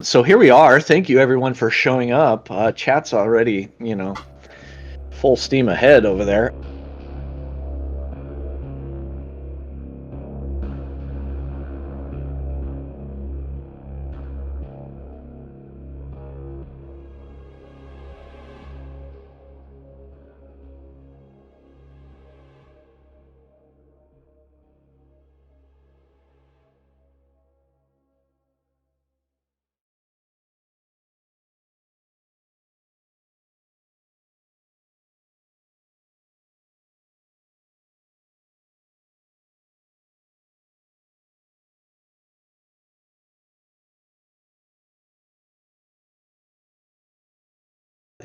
So here we are. Thank you everyone for showing up. Chat's already, full steam ahead over there.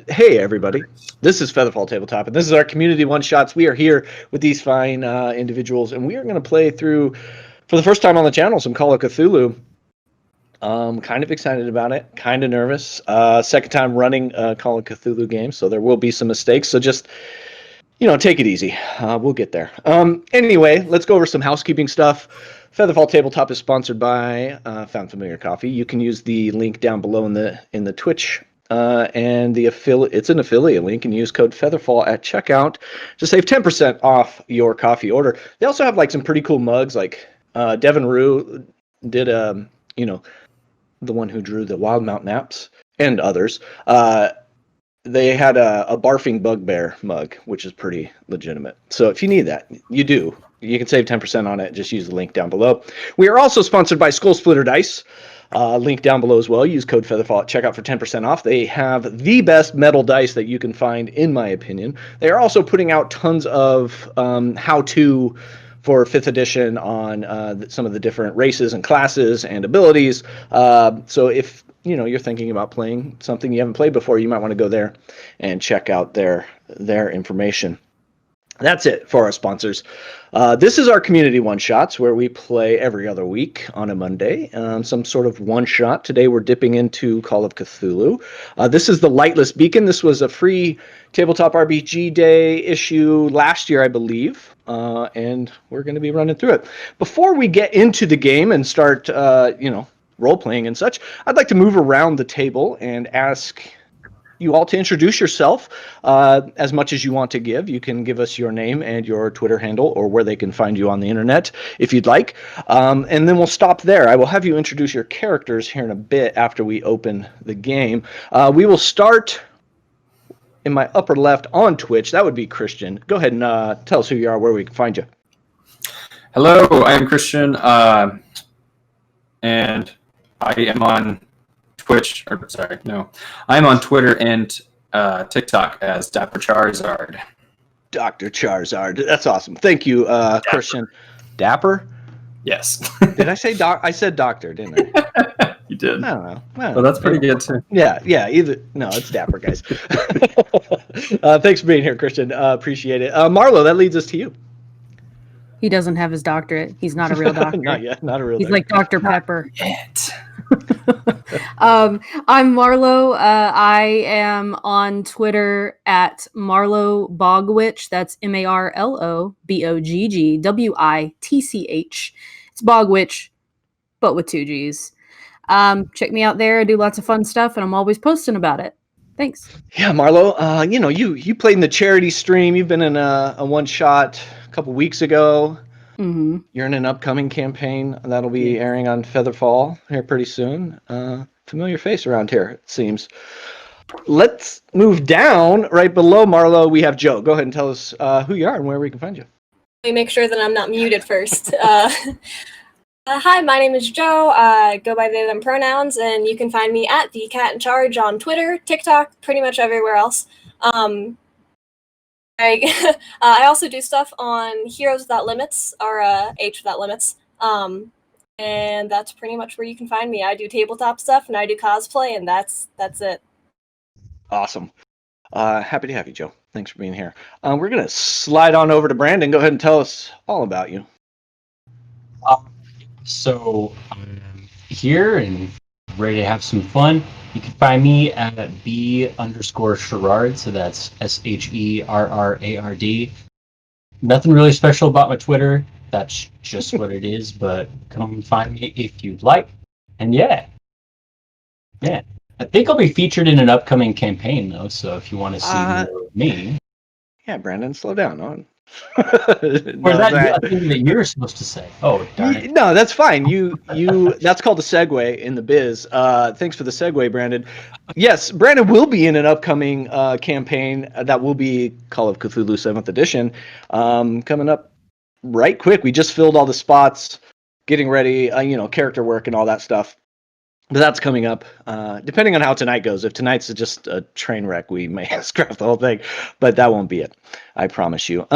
Hey everybody, this is FeatherFall Tabletop, and this is our community one-shots. We are here with these fine individuals, and we are going to play through, for the first time on the channel, some Call of Cthulhu. Kind of excited about it, kind of nervous. Second time running Call of Cthulhu game, so there will be some mistakes, so just, take it easy. We'll get there. Anyway, let's go over some housekeeping stuff. FeatherFall Tabletop is sponsored by Found Familiar Coffee. You can use the link down below in the Twitch and it's an affiliate link, and use code FeatherFall at checkout to save 10% off your coffee order. They also have like some pretty cool mugs, like Devin Rue did the one who drew the Wild Mountain Apps and others. They had a barfing bugbear mug, which is pretty legitimate. So if you need that, you can save 10% on it. Just use the link down below. We are also sponsored by Skull Splitter Dice. Link down below as well. Use code FeatherFall at checkout for 10% off. They have the best metal dice that you can find, in my opinion. They are also putting out tons of how-to for 5th edition on some of the different races and classes and abilities. So if you're thinking about playing something you haven't played before, you might want to go there and check out their information. That's it for our sponsors. This is our community one-shots, where we play every other week on a Monday, some sort of one-shot. Today we're dipping into Call of Cthulhu. This is the Lightless Beacon. This was a free Tabletop RPG Day issue last year, I believe, and we're going to be running through it. Before we get into the game and start, role-playing and such, I'd like to move around the table and ask you all to introduce yourself as much as you want to give. You can give us your name and your Twitter handle, or where they can find you on the internet if you'd like. And then we'll stop there. I will have you introduce your characters here in a bit after we open the game. We will start in my upper left on Twitch. That would be Christian. Go ahead and tell us who you are, where we can find you. Hello, I am Christian, and I am on Twitch, I'm on Twitter and TikTok as Dapper Charizard. Dr. Charizard. That's awesome. Thank you, Christian. Dapper? Yes. Did I say doc? I said doctor, didn't I? You did. I don't know. Well, that's pretty good, too. Yeah. No, it's Dapper, guys. Thanks for being here, Christian. Appreciate it. Marlo, that leads us to you. He doesn't have his doctorate. He's not a real doctor. Not yet. Not a real He's doctor. like Dr. Pepper. Yet. I'm Marlo. I am on Twitter at Marlo Bogwitch. That's MarloBoggwitch. It's Bogwitch, but with 2 G's. Check me out there. I do lots of fun stuff, and I'm always posting about it. Thanks. Yeah, Marlo. You played in the charity stream. You've been in a one-shot a couple weeks ago. Mm-hmm. You're in an upcoming campaign that'll be airing on FeatherFall here pretty soon. Familiar face around here, it seems. Let's move down. Right below Marlo, we have Joe. Go ahead and tell us who you are and where we can find you. Let me make sure that I'm not muted first. Hi, my name is Joe. I go by they, them pronouns, and you can find me at the Cat in Charge on Twitter, TikTok, pretty much everywhere else. I also do stuff on Heroes Without Limits, or H Without Limits, and that's pretty much where you can find me. I do tabletop stuff, and I do cosplay, and that's it. Awesome. Happy to have you, Joe. Thanks for being here. We're going to slide on over to Brandon. Go ahead and tell us all about you. So I'm here and ready to have some fun. You can find me at B_Sherrard, so that's SHERRARD. Nothing really special about my Twitter. That's just what it is, but come find me if you'd like. And yeah. Yeah. I think I'll be featured in an upcoming campaign, though, so if you want to see more of me. Yeah, Brandon, slow down. On. Or is that a thing that you're supposed to say? Oh, darn it. No, that's fine. You that's called a segue in the biz. Thanks for the segue, Brandon. Yes, Brandon will be in an upcoming campaign that will be Call of Cthulhu 7th Edition coming up right quick. We just filled all the spots, getting ready, character work and all that stuff. But that's coming up, depending on how tonight goes. If tonight's just a train wreck, we may scrap the whole thing, but that won't be it. I promise you.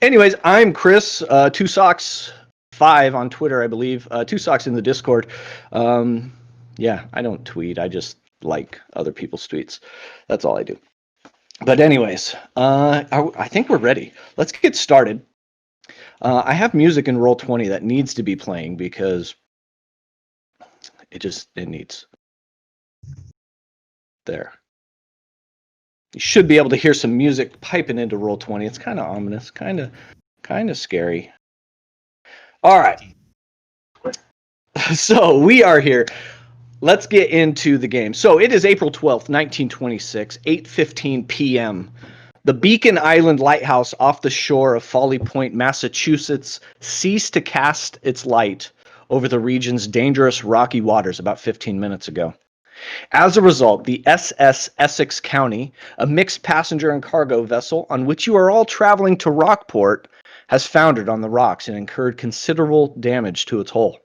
Anyways, I'm Chris, 2socks5 on Twitter, I believe. 2socks in the Discord. Yeah, I don't tweet. I just like other people's tweets. That's all I do. But anyways, I think we're ready. Let's get started. I have music in Roll20 that needs to be playing because it needs. There. You should be able to hear some music piping into Roll20. It's kind of ominous, kind of scary. All right. So we are here. Let's get into the game. So it is April 12th, 1926, 8:15 p.m. The Beacon Island Lighthouse off the shore of Folly Point, Massachusetts, ceased to cast its light over the region's dangerous rocky waters about 15 minutes ago. As a result, the SS Essex County, a mixed passenger and cargo vessel on which you are all traveling to Rockport, has foundered on the rocks and incurred considerable damage to its hull.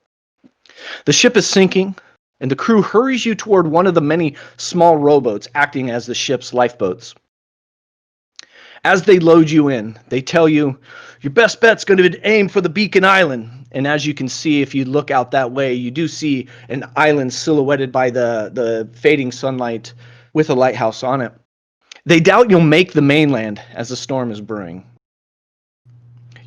The ship is sinking, and the crew hurries you toward one of the many small rowboats acting as the ship's lifeboats. As they load you in, they tell you, your best bet's going to be aim for the Beacon Island. And as you can see, if you look out that way, you do see an island silhouetted by the fading sunlight with a lighthouse on it. They doubt you'll make the mainland as the storm is brewing.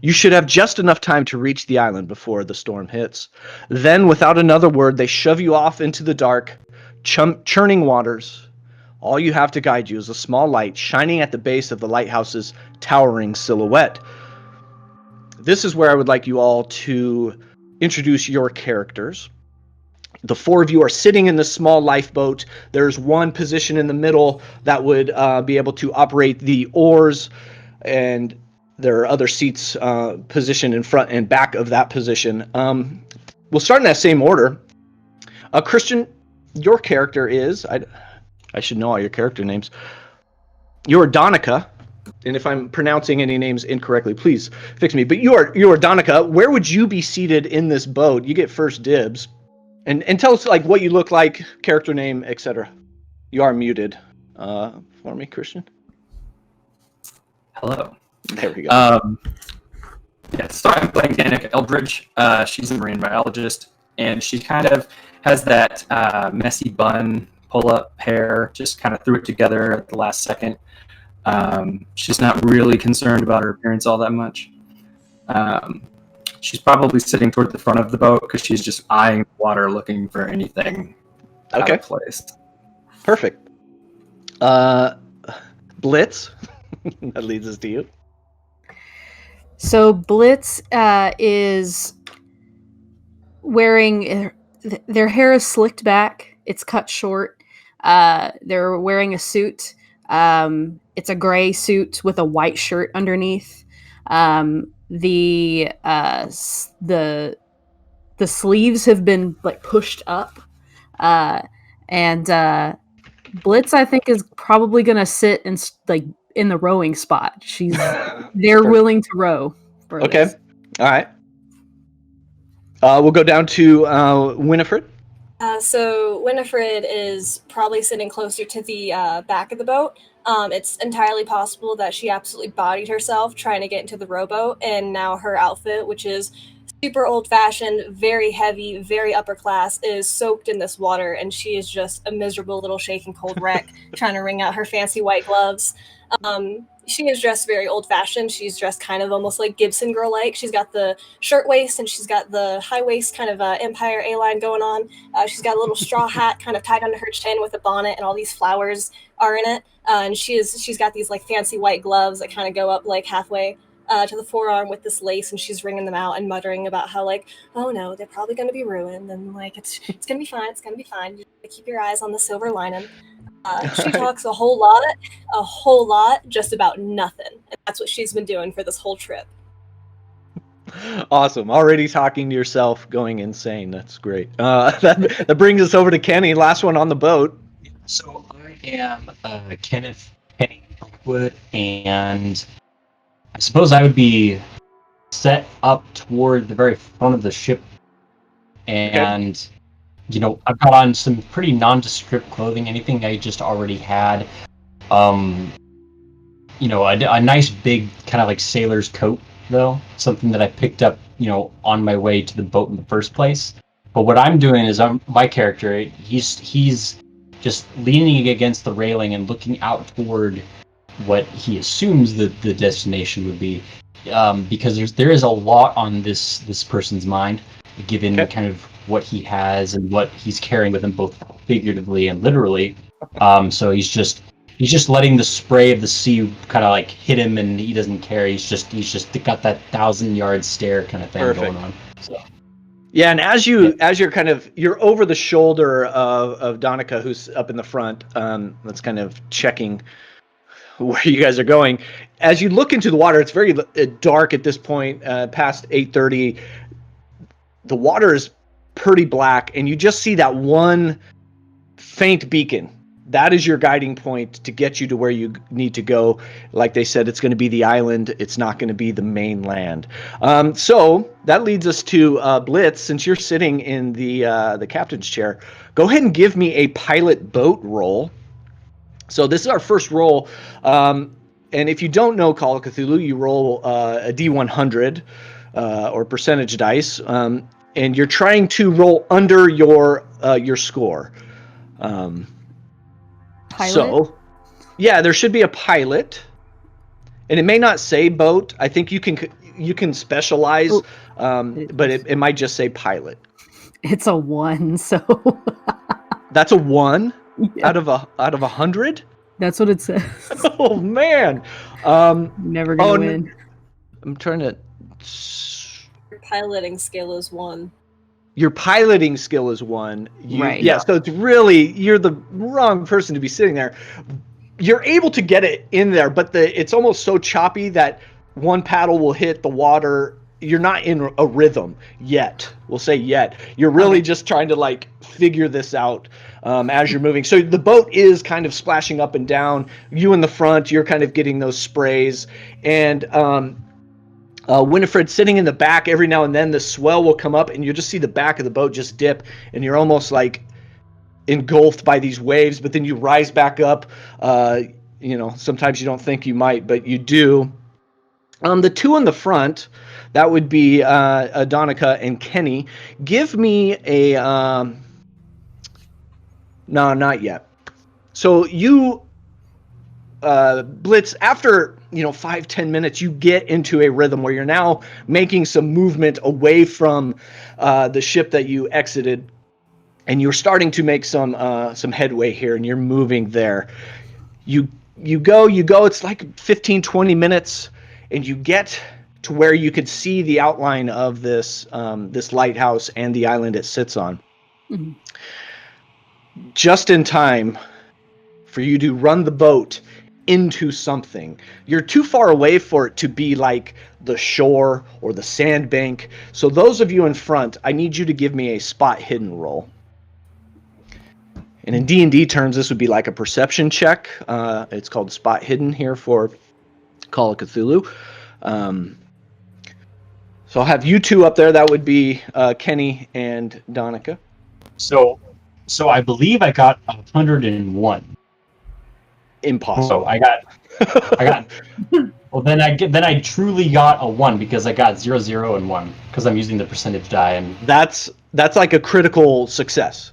You should have just enough time to reach the island before the storm hits. Then, without another word, they shove you off into the dark, churning waters. All you have to guide you is a small light shining at the base of the lighthouse's towering silhouette. This is where I would like you all to introduce your characters. The four of you are sitting in this small lifeboat. There's one position in the middle that would be able to operate the oars, and there are other seats positioned in front and back of that position. We'll start in that same order. Christian, your character is... I should know all your character names. You're Donica, and if I'm pronouncing any names incorrectly, please fix me. But you're Donica. Where would you be seated in this boat? You get first dibs, and tell us like what you look like, character name, etc. You are muted. For me, Christian. Hello. There we go. Yeah, so I'm playing Danica Eldridge. She's a marine biologist, and she kind of has that messy bun, pull-up hair, just kind of threw it together at the last second. She's not really concerned about her appearance all that much. She's probably sitting toward the front of the boat because she's just eyeing the water, looking for anything out of place. Perfect. Blitz, that leads us to you. So Blitz is wearing... Their hair is slicked back. It's cut short. They're wearing a suit. It's a gray suit with a white shirt underneath. The sleeves have been like pushed up. And Blitz, I think, is probably gonna sit in the rowing spot. They're willing to row. Okay. This. All right. We'll go down to Winifred. So Winifred is probably sitting closer to the back of the boat. It's entirely possible that she absolutely bodied herself trying to get into the rowboat, and now her outfit, which is super old-fashioned, very heavy, very upper class, is soaked in this water, and she is just a miserable little shaking cold wreck trying to wring out her fancy white gloves. She is dressed very old-fashioned. She's dressed kind of almost like Gibson girl-like. She's got the shirt waist and she's got the high waist kind of Empire A-line going on. She's got a little straw hat kind of tied under her chin with a bonnet, and all these flowers are in it. And she's got these like fancy white gloves that kind of go up like halfway to the forearm with this lace, and she's wringing them out and muttering about how, like, oh no, they're probably going to be ruined, and like it's going to be fine, it's going to be fine. You just keep your eyes on the silver lining. She talks a whole lot, just about nothing, and that's what she's been doing for this whole trip. Awesome. Already talking to yourself, going insane. That's great. That brings us over to Kenny, last one on the boat. So I am Kenneth Kenny Brookwood, and I suppose I would be set up toward the very front of the ship, and you know, I've got on some pretty nondescript clothing, anything I just already had. You know, a nice big kind of like sailor's coat, though, something that I picked up, you know, on my way to the boat in the first place. But what I'm doing is my character, he's just leaning against the railing and looking out toward what he assumes the destination would be, because there is a lot on this person's mind, given kind of what he has and what he's carrying with him, both figuratively and literally. So he's just letting the spray of the sea kind of like hit him, and he doesn't care. He's just got that 1,000-yard stare kind of thing going on. So. Yeah, and as you're over the shoulder of Donica, who's up in the front. That's kind of checking where you guys are going. As you look into the water, it's very dark at this point, past 8:30. The water is pretty black, and you just see that one faint beacon. That is your guiding point to get you to where you need to go. Like they said, it's going to be the island. It's not going to be the mainland. So that leads us to Blitz. Since you're sitting in the captain's chair, go ahead and give me a pilot boat roll. So this is our first roll. And if you don't know Call of Cthulhu, you roll a D100 or percentage dice. And you're trying to roll under your score. Pilot? So, yeah, there should be a pilot, and it may not say boat. I think you can specialize, but it might just say pilot. It's a 1, so That's a 1 yeah. out of 100. That's what it says. Oh man, Never gonna win. I'm trying to. Your piloting skill is 1. Your piloting skill is 1. Right. Yeah, so it's really, you're the wrong person to be sitting there. You're able to get it in there, but it's almost so choppy that one paddle will hit the water. You're not in a rhythm yet. We'll say yet. You're really just trying to like figure this out as you're moving. So the boat is kind of splashing up and down. You in the front, you're kind of getting those sprays. And Winifred sitting in the back, every now and then the swell will come up and you just see the back of the boat just dip, and you're almost like engulfed by these waves, but then you rise back up. Sometimes you don't think you might, but you do. The two in the front, that would be Donica and Kenny. Give me a no, not yet. So you Blitz, after 5-10 minutes, you get into a rhythm where you're now making some movement away from the ship that you exited, and you're starting to make some headway here, and you're moving there. You go. It's like 15-20 minutes, and you get to where you could see the outline of this lighthouse and the island it sits on. Mm-hmm. Just in time for you to run the boat into something. You're too far away for it to be like the shore or the sandbank. So those of you in front, I need you to give me a spot hidden roll. And in D&D terms, this would be like a perception check. It's called spot hidden here for Call of Cthulhu. So I'll have you two up there. That would be Kenny and Donica. So I believe I got 101. Impossible. So I got. Well, then I truly got a 1 because I got 0, 0, and 1 because I'm using the percentage die, and that's like a critical success.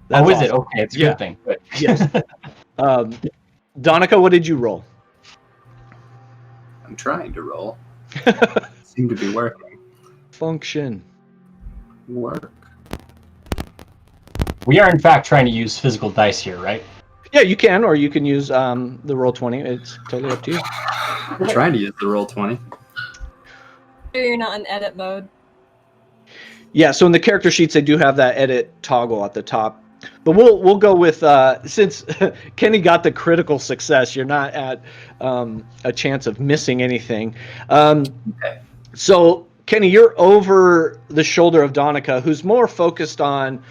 That's is awesome. it? Okay, it's a good thing. But... Yes. Donica, what did you roll? I'm trying to roll. Seem to be working. Function. Work. We are in fact trying to use physical dice here, right? Yeah, you can, or you can use the Roll20. It's totally up to you. I'm trying to use the Roll20. You're not in edit mode. Yeah, so in the character sheets, they do have that edit toggle at the top. But we'll go with since Kenny got the critical success, you're not at a chance of missing anything. So Kenny, you're over the shoulder of Donica, who's more focused on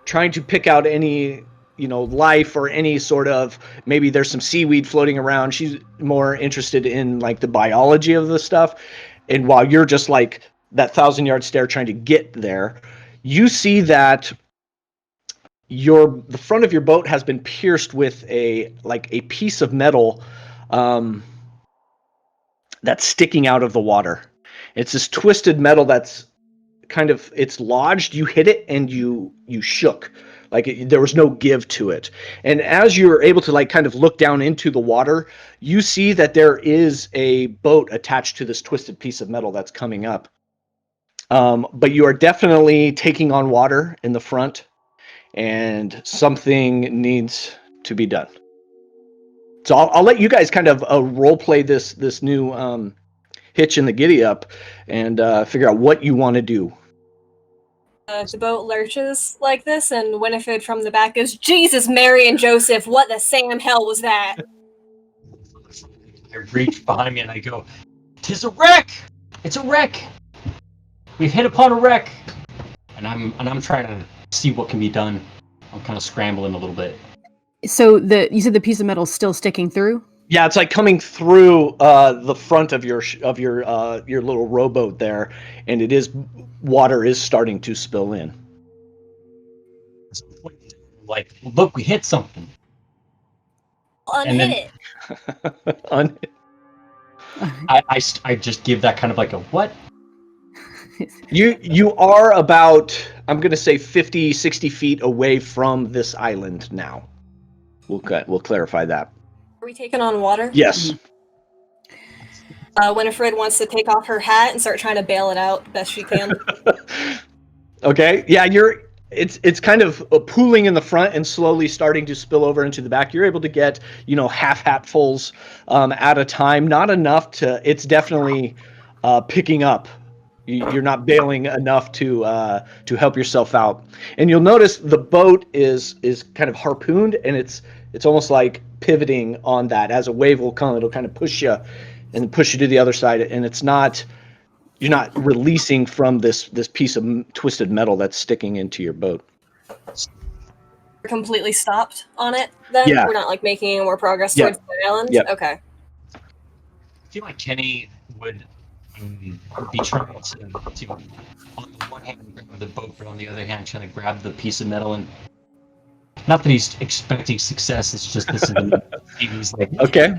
trying to pick out any life or any sort of, maybe there's some seaweed floating around. She's more interested in like the biology of the stuff. And while you're just like that 1,000-yard stare trying to get there, you see that the front of your boat has been pierced with a piece of metal that's sticking out of the water. It's this twisted metal that's kind of, it's lodged. You hit it and you shook. There was no give to it. And as you're able to kind of look down into the water, you see that there is a boat attached to this twisted piece of metal that's coming up. But you are definitely taking on water in the front, and something needs to be done. So I'll let you guys kind of role play this new hitch in the giddy up and figure out what you want to do. The boat lurches like this, and Winifred from the back goes, "Jesus, Mary, and Joseph, what the Sam hell was that?" I reach behind me and I go, "'Tis a wreck! It's a wreck! We've hit upon a wreck!" And I'm trying to see what can be done. I'm kind of scrambling a little bit. So you said the piece of metal is still sticking through? Yeah, it's like coming through the front of your little rowboat there, and water is starting to spill in. Like, look, we hit something. Unhit it. I just give that kind of like a what? You are about, I'm going to say 50, 60 feet away from this island now. We'll clarify that. Are we taking on water? Yes. Winifred wants to take off her hat and start trying to bail it out best she can. Okay. Yeah, it's kind of pooling in the front and slowly starting to spill over into the back. You're able to get, half hatfuls at a time. Not enough it's definitely picking up. You're not bailing enough to help yourself out. And you'll notice the boat is kind of harpooned, and it's almost like pivoting on that. As a wave will come, it'll kind of push you to the other side, and you're not releasing from this piece of twisted metal that's sticking into your boat. We're completely stopped on it then? Yeah. We're not making any more progress towards the island? Yep. Okay. I feel like Kenny would be trying to on the one hand grab the boat, but on the other hand trying to grab the piece of metal. And not that he's expecting success, it's just this he's like, okay.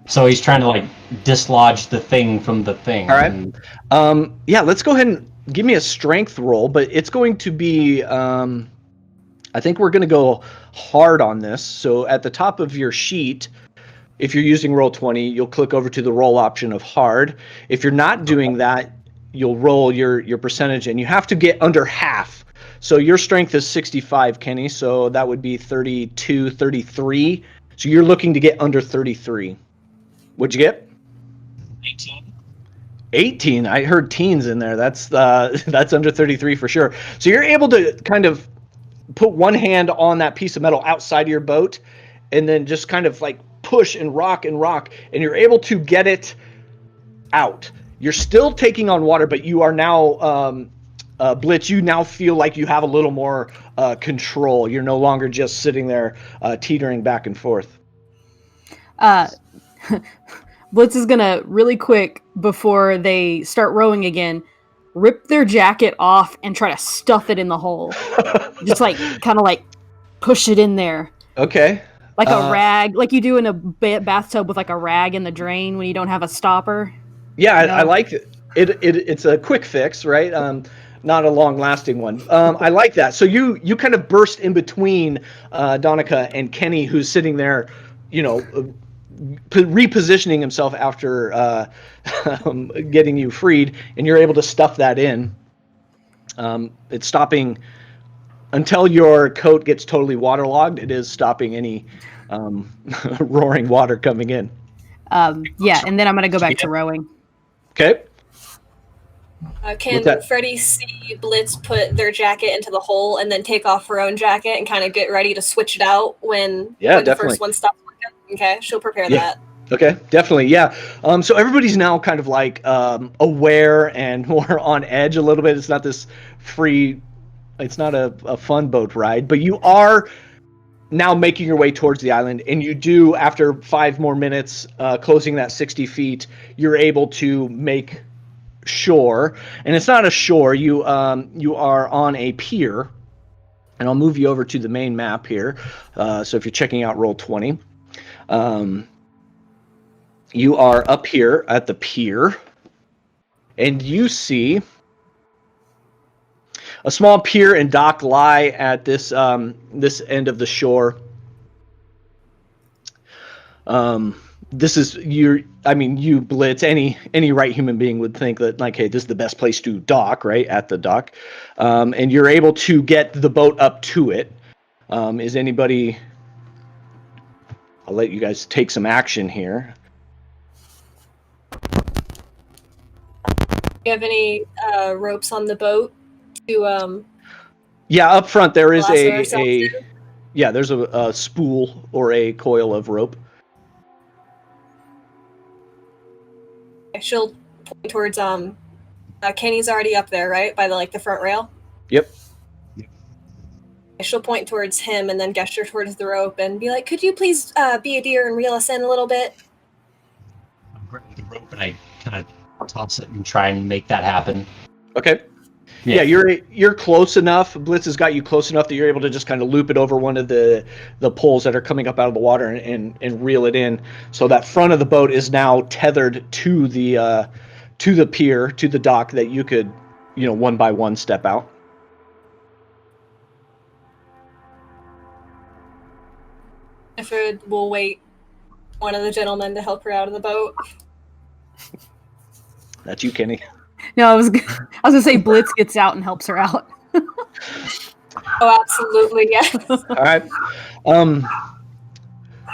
So he's trying to dislodge the thing from the thing. All right. Yeah, let's go ahead and give me a strength roll, but it's going to be I think we're going to go hard on this. So at the top of your sheet, if you're using Roll20, you'll click over to the roll option of hard. If you're not doing that, you'll roll your percentage, and you have to get under half. So your strength is 65, Kenny, so that would be 32, 33. So you're looking to get under 33. What'd you get? 18. 18. I heard teens in there. That's under 33 for sure. So you're able to kind of put one hand on that piece of metal outside of your boat, and then just kind of push and rock, and you're able to get it out. You're still taking on water, but you are now Blitz. You now feel like you have a little more control. You're no longer just sitting there teetering back and forth. Blitz is gonna really quick before they start rowing again, rip their jacket off and try to stuff it in the hole. Just kind of push it in there. Okay. Like a rag, like you do in a bathtub with a rag in the drain when you don't have a stopper. Yeah, I like it. It's a quick fix, right? Not a long-lasting one. I like that. So you kind of burst in between Donica and Kenny, who's sitting there, repositioning himself after getting you freed, and you're able to stuff that in. It's stopping until your coat gets totally waterlogged. It is stopping any roaring water coming in. Yeah, and then I'm going to go back to rowing. Okay. Can that? Freddie see Blitz put their jacket into the hole and then take off her own jacket and kind of get ready to switch it out when the Definitely. first one stops working? Okay, she'll prepare Yeah. that. Okay, definitely, yeah. So everybody's now kind of like aware and more on edge a little bit. It's not this free, it's not a fun boat ride, but you are now making your way towards the island, and you do, after 5 more minutes, closing that 60 feet, you're able to make shore. And it's not a shore, you are on a pier, and I'll move you over to the main map here. So if you're checking out Roll20, you are up here at the pier, and you see a small pier and dock lie at this this end of the shore. This is you Blitz. Any right human being would think that, like, hey, this is the best place to dock, right at the dock, and you're able to get the boat up to it. Is anybody? I'll let you guys take some action here. Do you have any ropes on the boat to Yeah, up front there is lasso ourselves in? there's a spool or a coil of rope. She'll point towards Kenny's already up there, right, by the front rail. Yep. She'll point towards him and then gesture towards the rope and be like, "Could you please be a dear and reel us in a little bit?" I'm grabbing the rope and I kind of toss it and try and make that happen. Okay. Yeah, you're close enough. Blitz has got you close enough that you're able to just kind of loop it over one of the poles that are coming up out of the water and reel it in. So that front of the boat is now tethered to the pier, to the dock, that you could, one by one step out. Winifred will wait one of the gentlemen to help her out of the boat. That's you, Kenny. No, I was gonna say Blitz gets out and helps her out. Oh, absolutely, yes. All right.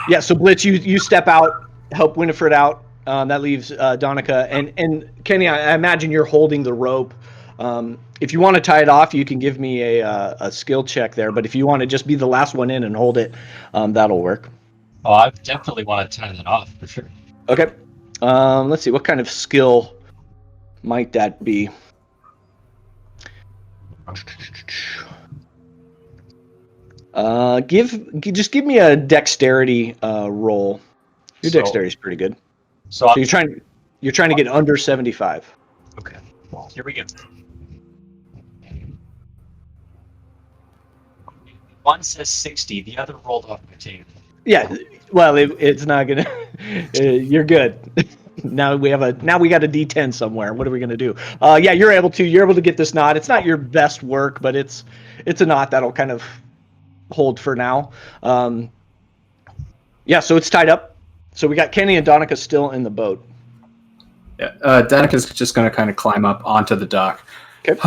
Yeah, so Blitz, you step out, help Winifred out. That leaves Donica. And Kenny, I imagine you're holding the rope. If you want to tie it off, you can give me a skill check there. But if you want to just be the last one in and hold it, that'll work. Oh, I definitely want to tie that off for sure. Okay. Let's see. What kind of skill might that be? Just give me a dexterity roll. Your dexterity is pretty good. So you're trying to get under 75. Okay. Well, here we go. One says 60. The other rolled off my table. Yeah. Well, it's not gonna. You're good. Now we got a D10 somewhere. What are we gonna do? Yeah, you're able to get this knot. It's not your best work, but it's a knot that'll kind of hold for now. Yeah, so it's tied up. So we got Kenny and Donica still in the boat. Yeah, Danica's just going to kind of climb up onto the dock. Okay.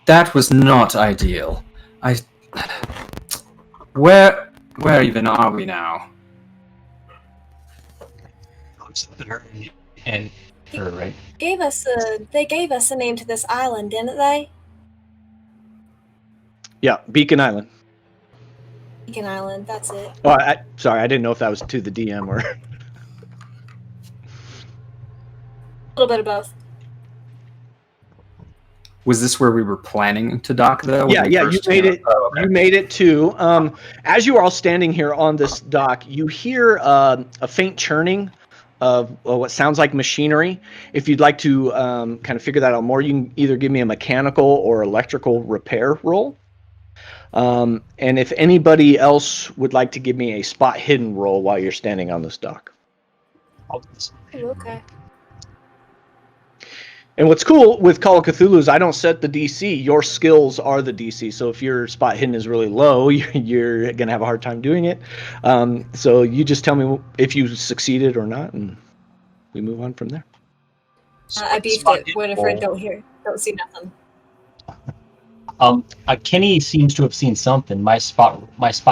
That was not ideal. Where even are we now? And her, right? They gave us a name to this island, didn't they? Yeah, Beacon Island. Beacon Island, that's it. Oh, sorry, I didn't know if that was to the DM or. A little bit of both. Was this where we were planning to dock, though? Yeah, you made it. Oh, okay. You made it too. As you are all standing here on this dock, you hear a faint churning of what sounds like machinery. If you'd like to kind of figure that out more, you can either give me a mechanical or electrical repair roll. And if anybody else would like to give me a spot hidden roll while you're standing on this dock. Okay. And what's cool with Call of Cthulhu is I don't set the DC. Your skills are the DC. So if your spot hidden is really low, you're going to have a hard time doing it. So you just tell me if you succeeded or not, and we move on from there. I beefed it. Winifred, don't see nothing. Kenny seems to have seen something. My spot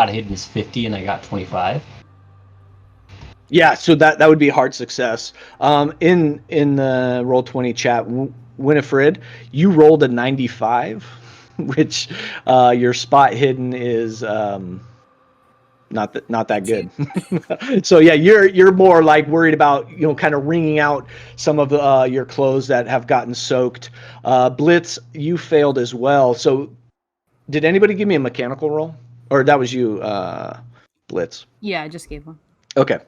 hidden is 50, and I got 25. Yeah, so that would be a hard success. In the Roll20 chat, Winifred, you rolled a 95, which your spot hidden is not that good. So yeah, you're more like worried about kind of wringing out some of your clothes that have gotten soaked. Blitz, you failed as well. So did anybody give me a mechanical roll, or that was you, Blitz? Yeah, I just gave one. Okay.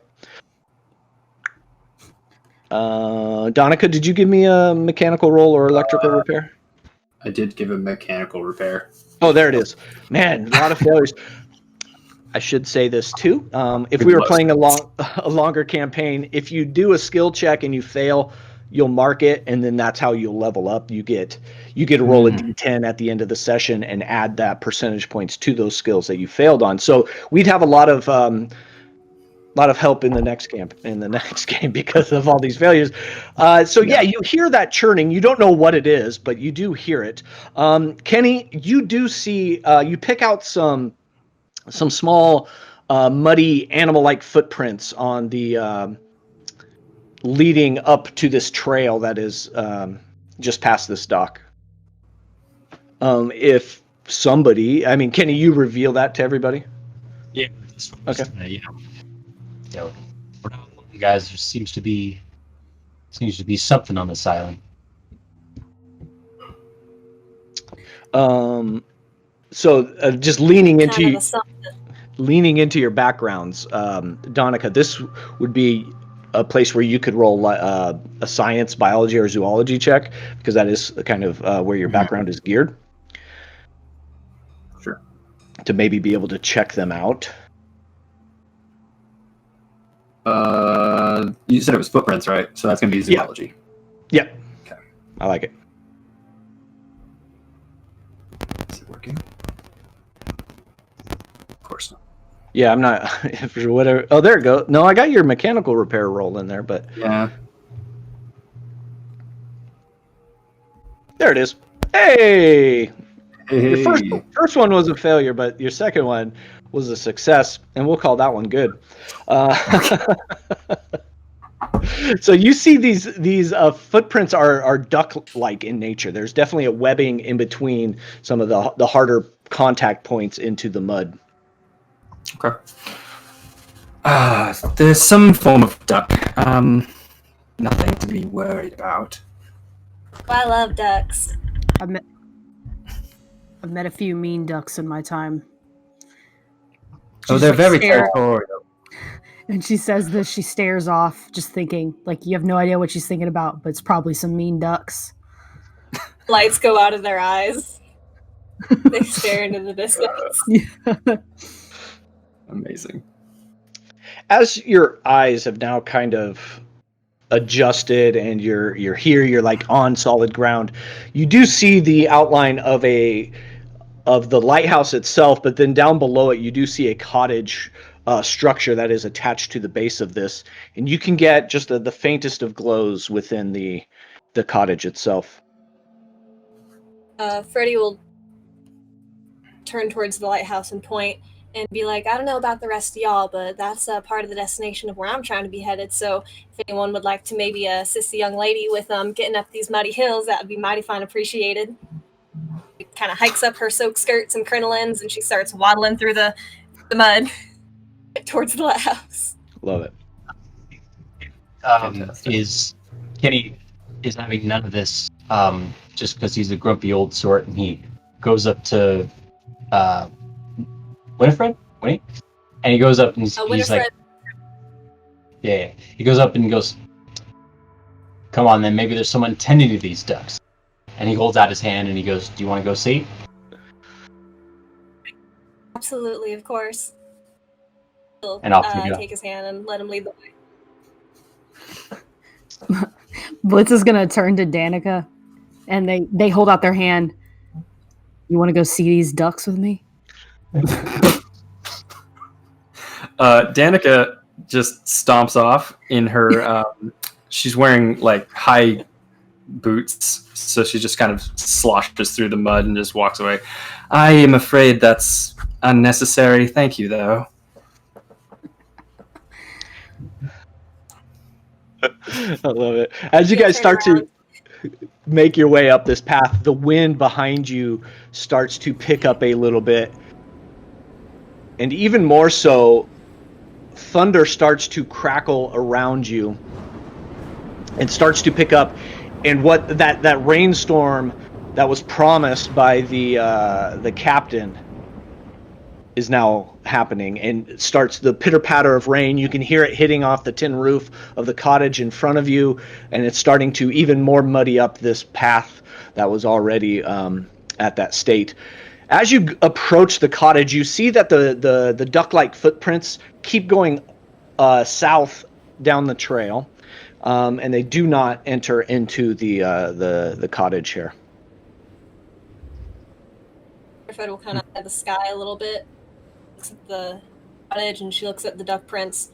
Donica, did you give me a mechanical roll or electrical repair? I did give a mechanical repair. Oh, there it is. Man, a lot of failures. I should say this too. If we were playing a longer campaign, if you do a skill check and you fail, you'll mark it, and then that's how you'll level up. You get to roll a d10 at the end of the session and add that percentage points to those skills that you failed on. So we'd have a lot of help in the next game because of all these failures. So yeah, you hear that churning. You don't know what it is, but you do hear it. Kenny, you do see. You pick out some small, muddy animal-like footprints on the leading up to this trail that is just past this dock. If somebody, Kenny, you reveal that to everybody. Yeah. Okay. We're not alone, guys. There seems to be something on this island. So just leaning into Kind your backgrounds, Donica, this would be a place where you could roll a science, biology, or zoology check, because that is kind of where your background is geared. Sure. To maybe be able to check them out. You said it was footprints, right? So that's going to be zoology. Yep. Okay. I like it. Is it working? Of course not. Yeah, I'm not for whatever. Oh, there it goes. No, I got your mechanical repair roll in there, but Yeah. there it is. Hey! Hey. Your first one was a failure, but your second one was a success, and we'll call that one good. So you see these footprints are duck-like in nature. There's definitely a webbing in between some of the harder contact points into the mud. Okay. There's some form of duck. Nothing to be worried about. I love ducks. I've met a few mean ducks in my time. Oh, they're very territorial. And she says this, she stares off, just thinking, like, you have no idea what she's thinking about, but it's probably some mean ducks. Lights go out of their eyes. They stare into the distance. Amazing. As your eyes have now kind of adjusted and you're here, you're like on solid ground, you do see the outline of the lighthouse itself, but then down below it you do see a cottage structure that is attached to the base of this, and you can get just the faintest of glows within the cottage itself. Freddie will turn towards the lighthouse and point and be like, I don't know about the rest of y'all, but that's part of the destination of where I'm trying to be headed. So if anyone would like to maybe assist the young lady with getting up these muddy hills, that would be mighty fine appreciated. She kind of hikes up her soaked skirts and crinolines, and she starts waddling through the mud towards the lighthouse. Love it. Kenny is having none of this just because he's a grumpy old sort, and he goes up to Winifred, and he goes up and he's like, yeah, he goes up and he goes, come on then, maybe there's someone tending to these ducks. And he holds out his hand and he goes, do you want to go see? Absolutely, of course. He'll And off you go. take his hand and let him lead the way. Blitz is going to turn to Danica, and they hold out their hand. You want to go see these ducks with me? Danica just stomps off in her. She's wearing like high boots, so she just kind of sloshes through the mud and just walks away. I am afraid that's unnecessary. Thank you, though. I love it. As you guys start to make your way up this path, the wind behind you starts to pick up a little bit. And even more so, thunder starts to crackle around you and starts to pick up. And what that rainstorm that was promised by the captain is now happening, and it starts the pitter patter of rain. You can hear it hitting off the tin roof of the cottage in front of you, and it's starting to even more muddy up this path that was already at that state. As you approach the cottage, you see that the duck-like footprints keep going south down the trail, and they do not enter into the cottage here. Winifred will kind of at the sky a little bit, looks at the cottage, and she looks at the duck prints,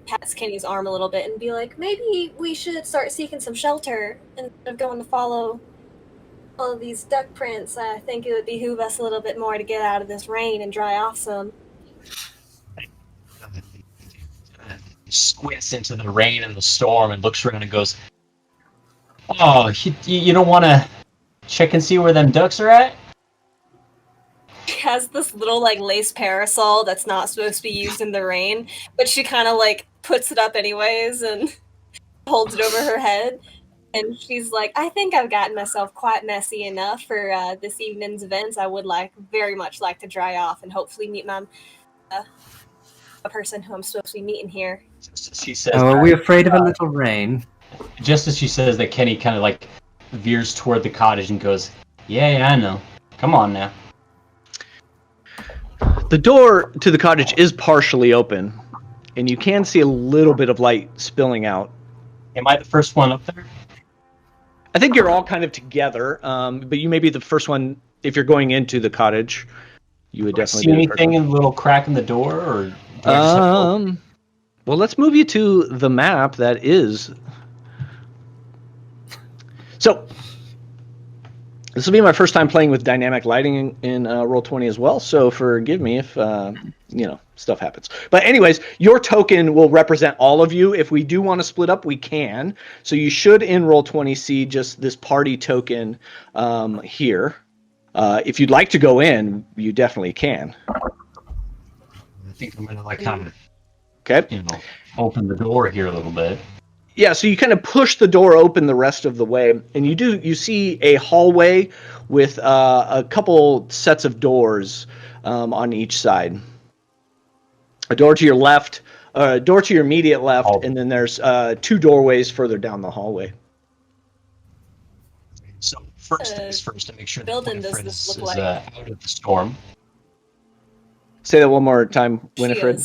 pats Kenny's arm a little bit and be like, maybe we should start seeking some shelter instead of going to follow all of these duck prints. I think it would behoove us a little bit more to get out of this rain and dry off some. Squints into the rain and the storm and looks around and goes, "Oh, you don't want to check and see where them ducks are at?" She has this little like lace parasol that's not supposed to be used in the rain, but she kind of like puts it up anyways and holds it over her head. And she's like, I think I've gotten myself quite messy enough for this evening's events. I would very much like to dry off and hopefully meet my a person who I'm supposed to be meeting here. Just as she says, are we afraid of a little rain? Just as she says that, Kenny kind of like veers toward the cottage and goes, yeah, I know. Come on now. The door to the cottage is partially open, and you can see a little bit of light spilling out. Am I the first one up there? I think you're all kind of together, but you may be the first one. If you're going into the cottage, you would definitely see anything in the little crack in the door, or do I just have to... Well, let's move you to the map that is. So this will be my first time playing with dynamic lighting in Roll20 as well, so forgive me if stuff happens. But anyways, your token will represent all of you. If we do want to split up, we can. So you should in Roll20 see just this party token here. If you'd like to go in, you definitely can. I think I'm gonna kind of, okay, open the door here a little bit. Yeah, so you kind of push the door open the rest of the way, and you see a hallway with a couple sets of doors on each side. A door to your left, a door to your immediate left, and then there's two doorways further down the hallway. So first things first, to make sure that building Winifred does this is look like? out of the storm. Say that one more time, Winifred.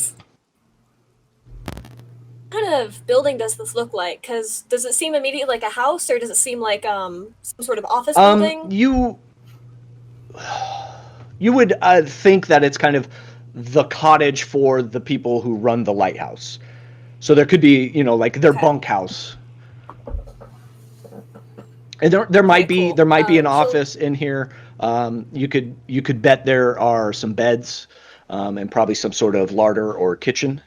What kind of building does this look like? Because does it seem immediately like a house, or does it seem like some sort of office building? You would think that it's kind of the cottage for the people who run the lighthouse. So there could be, like their bunkhouse. And there might be an office in here. You could bet there are some beds, and probably some sort of larder or kitchen.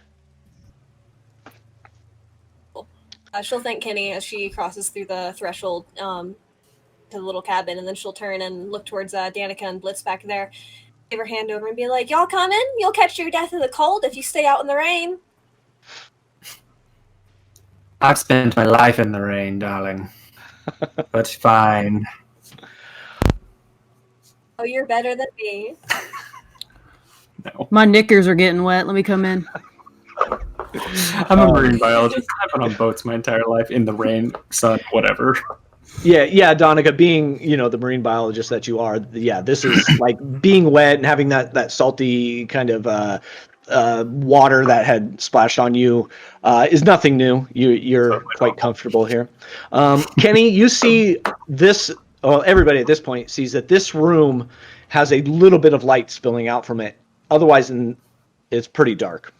She'll thank Kenny as she crosses through the threshold to the little cabin, and then she'll turn and look towards Danica and Blitz back there, give her hand over and be like, y'all coming? You'll catch your death of the cold if you stay out in the rain. I've spent my life in the rain, darling. But fine. Oh, you're better than me. No. My knickers are getting wet. Let me come in. I'm a marine biologist. I've been on boats my entire life, in the rain, sun, whatever. Yeah, Donica, being the marine biologist that you are, this is like being wet and having that salty kind of water that had splashed on you is nothing new. You're quite comfortable here. Kenny, you see this. Well, everybody at this point sees that this room has a little bit of light spilling out from it. Otherwise, it's pretty dark.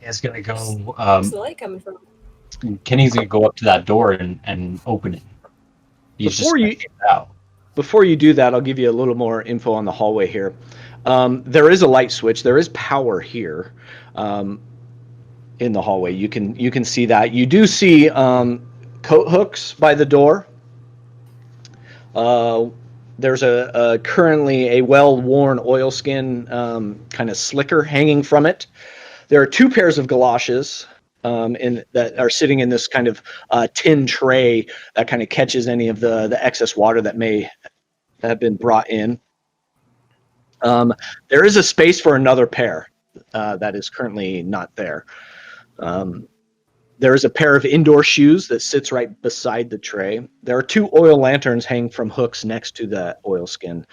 Is gonna go. Where's the light coming from? Kenny's gonna go up to that door and open it. Before you do that, I'll give you a little more info on the hallway here. There is a light switch. There is power here. in the hallway. You can see that. You do see coat hooks by the door. There's currently a well-worn oilskin kind of slicker hanging from it. There are 2 pairs of galoshes that are sitting in this kind of tin tray that kind of catches any of the excess water that may have been brought in. There is a space for another pair that is currently not there. There is a pair of indoor shoes that sits right beside the tray. There are 2 oil lanterns hanging from hooks next to the oilskin.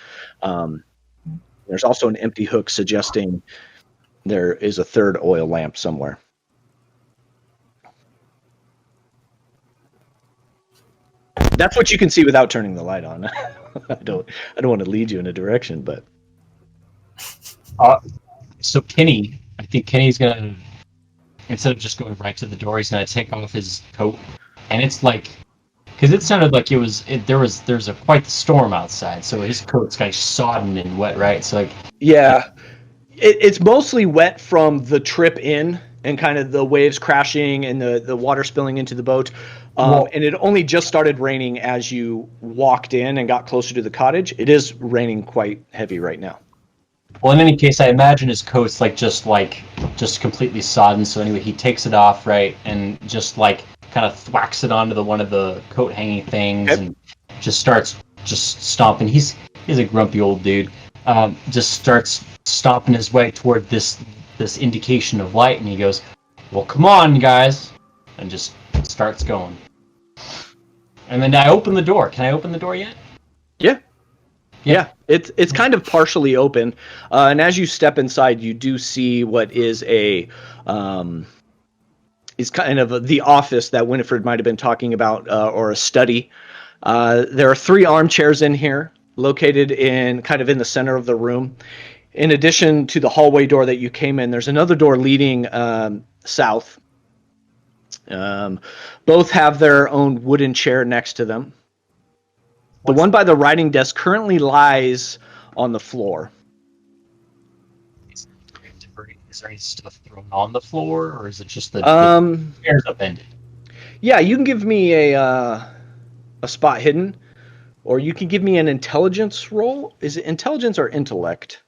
There's also an empty hook suggesting there is a 3rd oil lamp somewhere. That's what you can see without turning the light on. I don't want to lead you in a direction, but so Kenny, I think Kenny's gonna, instead of just going right to the door, he's gonna take off his coat, and it's like, because it sounded like there's quite the storm outside, so his coat's kind of sodden and wet, right? So like, yeah, it's mostly wet from the trip in and kind of the waves crashing and the water spilling into the boat. And it only just started raining as you walked in and got closer to the cottage. It is raining quite heavy right now. Well, in any case, I imagine his coat's just completely sodden. So anyway, he takes it off, right, and just kind of thwacks it onto one of the coat hanging things, and just starts stomping. He's a grumpy old dude. Just starts stomping his way toward this indication of light, and he goes, "Well, come on, guys," and just starts going. And then I open the door. Can I open the door yet? Yeah, it's kind of partially open, and as you step inside, you do see what is is kind of the office that Winifred might have been talking about, or a study. There are 3 armchairs in here, located in the center of the room. In addition to the hallway door that you came in, there's another door leading south. Both have their own wooden chair next to them. The one by the writing desk currently lies on the floor. Is there any stuff thrown on the floor, or is it just the chairs upended? Yeah, you can give me a spot hidden, or you can give me an intelligence roll. Is it intelligence or intellect?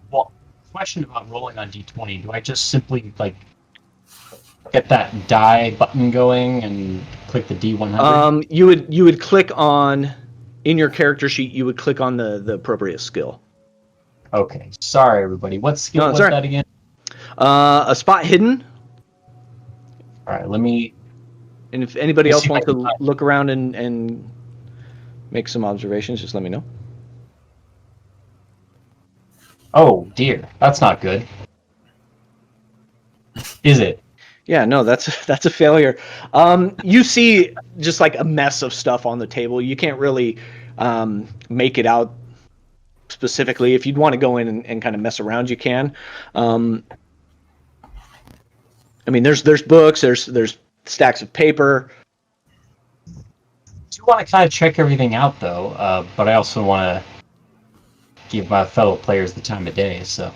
Well, question about rolling on D20. Do I just simply get that die button going and click the D100? You would click on, in your character sheet, you would click on the appropriate skill. Okay, sorry everybody. What skill was that again? A spot hidden. All right, let me. And if anybody else wants to look around and make some observations, just let me know. Oh dear, that's not good. Is it? Yeah, no, that's a failure. You see just a mess of stuff on the table. You can't really make it out specifically. If you'd want to go in and kind of mess around, you can. There's books, there's stacks of paper. I do want to kind of check everything out though, but I also want to give my fellow players the time of day. So.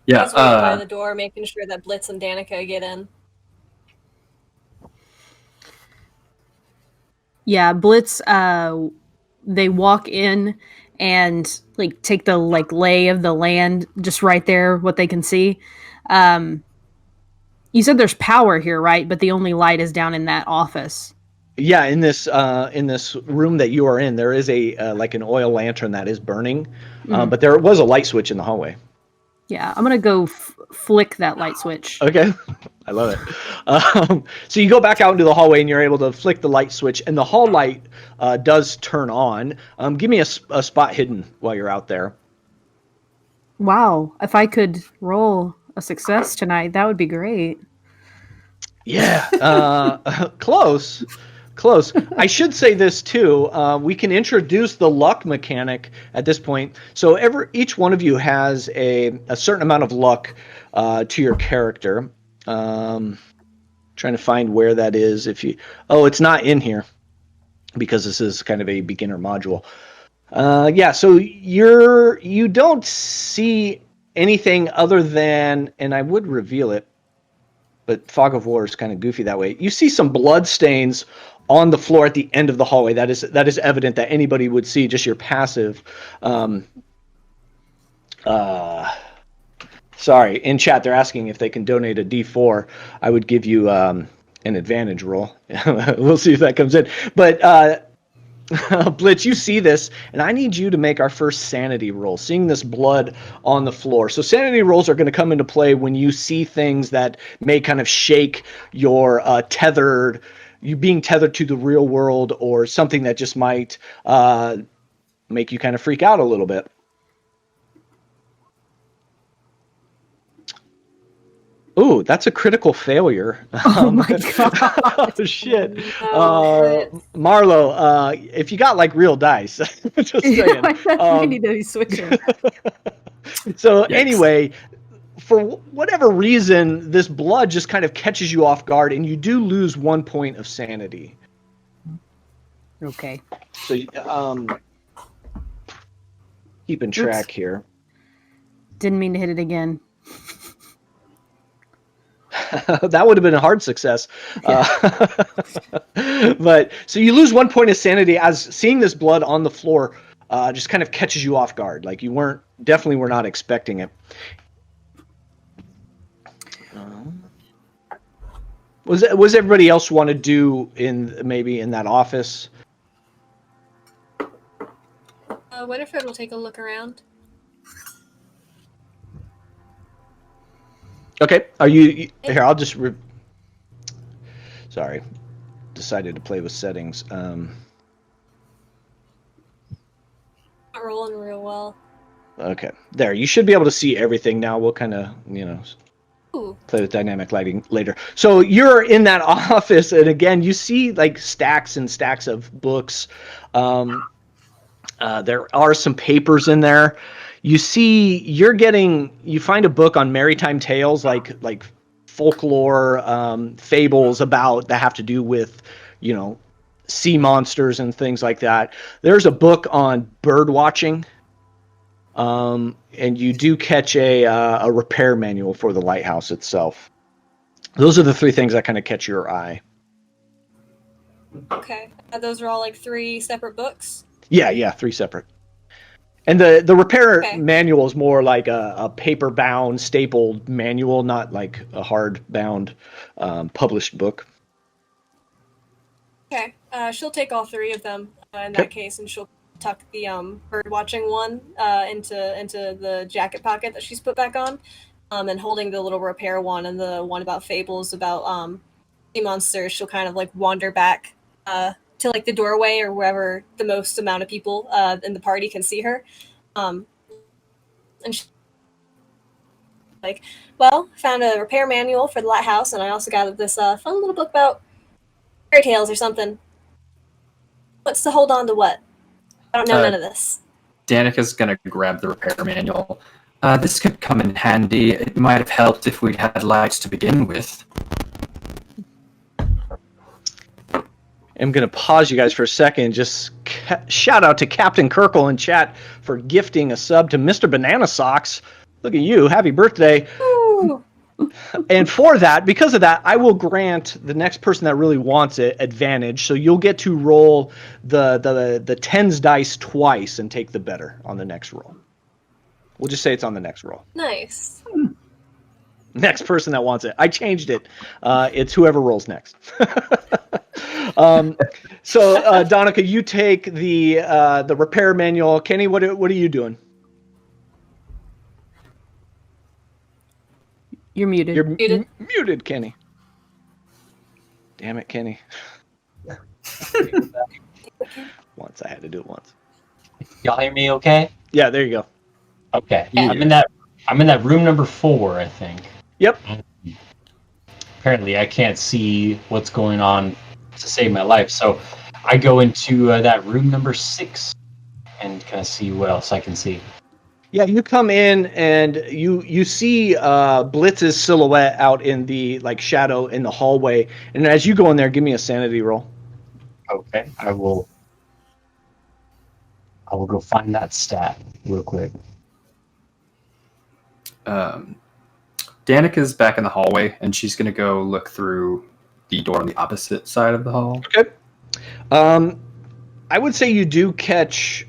Yeah, He's waiting by the door, making sure that Blitz and Danica get in. Yeah, Blitz, they walk in and take the lay of the land just right there, what they can see. You said there's power here, right? But the only light is down in that office. Yeah, in this room that you are in, there is an oil lantern that is burning, but there was a light switch in the hallway. Yeah, I'm gonna go flick that light switch. Okay, I love it. So you go back out into the hallway and you're able to flick the light switch, and the hall light does turn on. Give me a spot hidden while you're out there. Wow, if I could roll a success tonight, that would be great. Yeah, close. I should say this too. We can introduce the luck mechanic at this point. So each one of you has a certain amount of luck to your character. Trying to find where that is. It's not in here because this is kind of a beginner module. So you don't see anything other than, and I would reveal it, but Fog of War is kind of goofy that way. You see some blood stains on the floor at the end of the hallway. That is evident that anybody would see, just your passive. Sorry, in chat they're asking if they can donate a D4. I would give you an advantage roll. We'll see if that comes in. But Blitz, you see this, and I need you to make our first sanity roll, seeing this blood on the floor. So sanity rolls are going to come into play when you see things that may kind of shake your you being tethered to the real world, or something that just might make you kind of freak out a little bit. Ooh, that's a critical failure. Oh my god! Oh shit, No. Marlo, if you got like real dice, just saying. We need to be switching. So Yikes. anyway, for whatever reason, this blood just kind of catches you off guard, and you do lose 1 point of sanity. Okay. So keeping track here. Didn't mean to hit it again. That would have been a hard success. But so you lose 1 point of sanity as seeing this blood on the floor just kind of catches you off guard. Like you definitely were not expecting it. Was everybody else want to do maybe in that office? Winifred will take a look around. Okay, are you here? I'll just sorry, decided to play with settings. Not rolling real well. Okay, there. You should be able to see everything now. We'll kind of Ooh. play with dynamic lighting later. So you're in that office, and again, you see like stacks and stacks of books. There are some papers in there. You see, you find a book on maritime tales, like folklore, fables that have to do with, sea monsters and things like that. There's a book on bird watching, and you do catch a repair manual for the lighthouse itself. Those are the three things that kind of catch your eye. Okay. Those are all like 3 separate books? Yeah, 3 separate. And the repair Okay. manual is more like a paper-bound, stapled manual, not like a hard-bound, published book. Okay. She'll take all 3 of them in Okay. that case, and she'll tuck the bird watching one into the jacket pocket that she's put back on, and holding the little repair one and the one about fables about sea monsters. She'll kind of like wander back to like the doorway or wherever the most amount of people in the party can see her, and like, well, found a repair manual for the lighthouse, and I also got this fun little book about fairy tales or something. What's to hold on to what? I don't know none of this. Danica's gonna grab the repair manual. This could come in handy. It might have helped if we'd had lights to begin with. I'm going to pause you guys for a second. Just shout out to Captain Kirkle in chat for gifting a sub to Mr. Banana Socks. Look at you. Happy birthday. Ooh. And because of that, I will grant the next person that really wants it advantage. So you'll get to roll the tens dice twice and take the better on the next roll. We'll just say it's on the next roll. Nice. Next person that wants it. I changed it. It's whoever rolls next. So Donica, you take the repair manual. Kenny, what are you doing? You're muted. You're Muted. muted, Kenny. Damn it, Kenny. Once I had to do it once. Y'all hear me okay? Yeah, there you go. Okay. Yeah. I'm in that room number 4, I think. Yep. Apparently I can't see what's going on to save my life, so I go into that room number 6 and kind of see what else I can see. Yeah, you come in and you see Blitz's silhouette out in the shadow in the hallway, and as you go in there, give me a sanity roll. Okay, I will go find that stat real quick. Danica's back in the hallway, and she's going to go look through the door on the opposite side of the hall. Okay. I would say you do catch.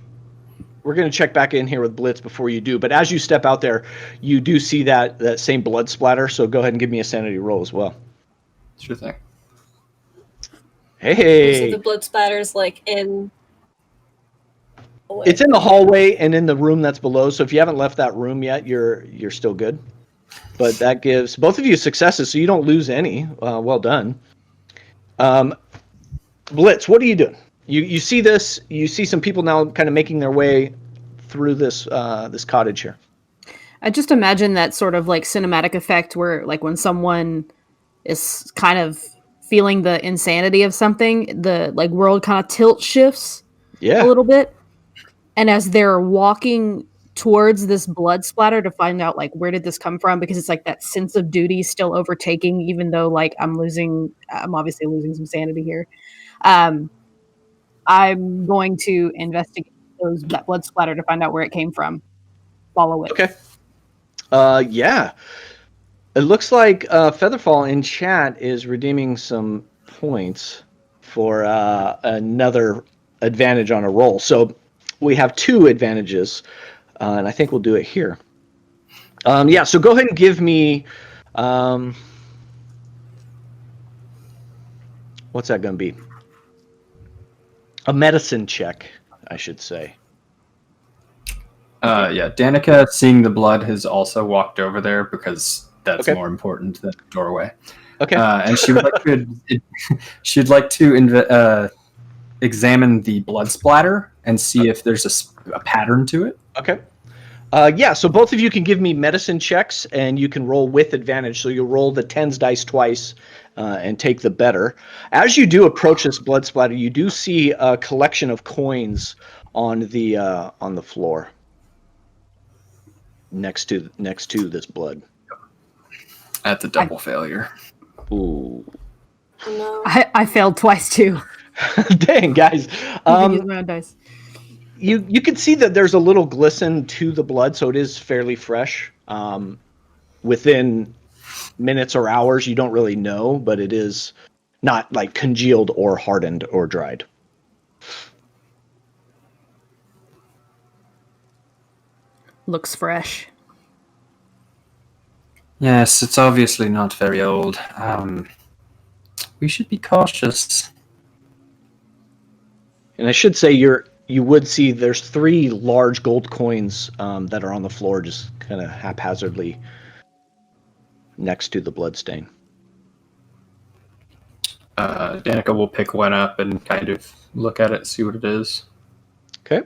We're going to check back in here with Blitz before you do, but as you step out there, you do see that same blood splatter. So go ahead and give me a sanity roll as well. Sure thing. Hey. So the blood splatter's like in. It's in the hallway and in the room that's below. So if you haven't left that room yet, you're still good. But that gives both of you successes, so you don't lose any. Well done. Blitz, what are you doing? You see this? You see some people now kind of making their way through this this cottage here. I just imagine that sort of like cinematic effect where like when someone is kind of feeling the insanity of something, the like world kind of tilt shifts a little bit. And as they're walking towards this blood splatter to find out like where did this come from, because it's like that sense of duty still overtaking, even though like I'm obviously losing some sanity here. I'm going to investigate that blood splatter to find out where it came from. Follow it. Okay. Yeah. It looks like Featherfall in chat is redeeming some points for another advantage on a roll. So we have 2 advantages, and I think we'll do it here. Yeah, so go ahead and give me... what's that going to be? A medicine check, I should say. Yeah, Danica, seeing the blood, has also walked over there because that's more important than the doorway. Okay. And she would like to examine the blood splatter and see if there's a pattern to it. Okay. Yeah, so both of you can give me medicine checks, and you can roll with advantage. So you'll roll the 10s dice twice and take the better. As you do approach this blood splatter, you do see a collection of coins on the floor next to this blood. That's a double failure. Ooh. No. I failed twice too. Dang, guys. You can use my own dice. You can see that there's a little glisten to the blood, so it is fairly fresh. Within minutes or hours, you don't really know, but it is not like congealed or hardened or dried. Looks fresh. Yes, it's obviously not very old. We should be cautious. And I should say you would see there's 3 large gold coins that are on the floor, just kind of haphazardly next to the bloodstain. Danica will pick one up and kind of look at it, see what it is. Okay. You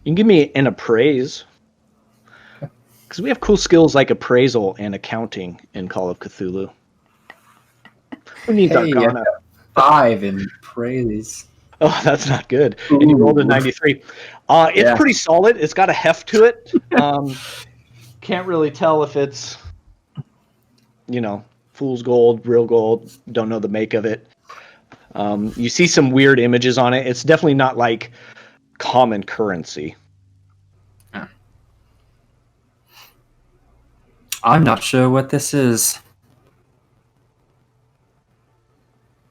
can give me an appraise. Because we have cool skills like appraisal and accounting in Call of Cthulhu. Who needs Arcana? 5 in praise. Oh, that's not good. And you rolled a 93. It's pretty solid. It's got a heft to it. Can't really tell if it's, fool's gold, real gold. Don't know the make of it. You see some weird images on it. It's definitely not like common currency. I'm not sure what this is.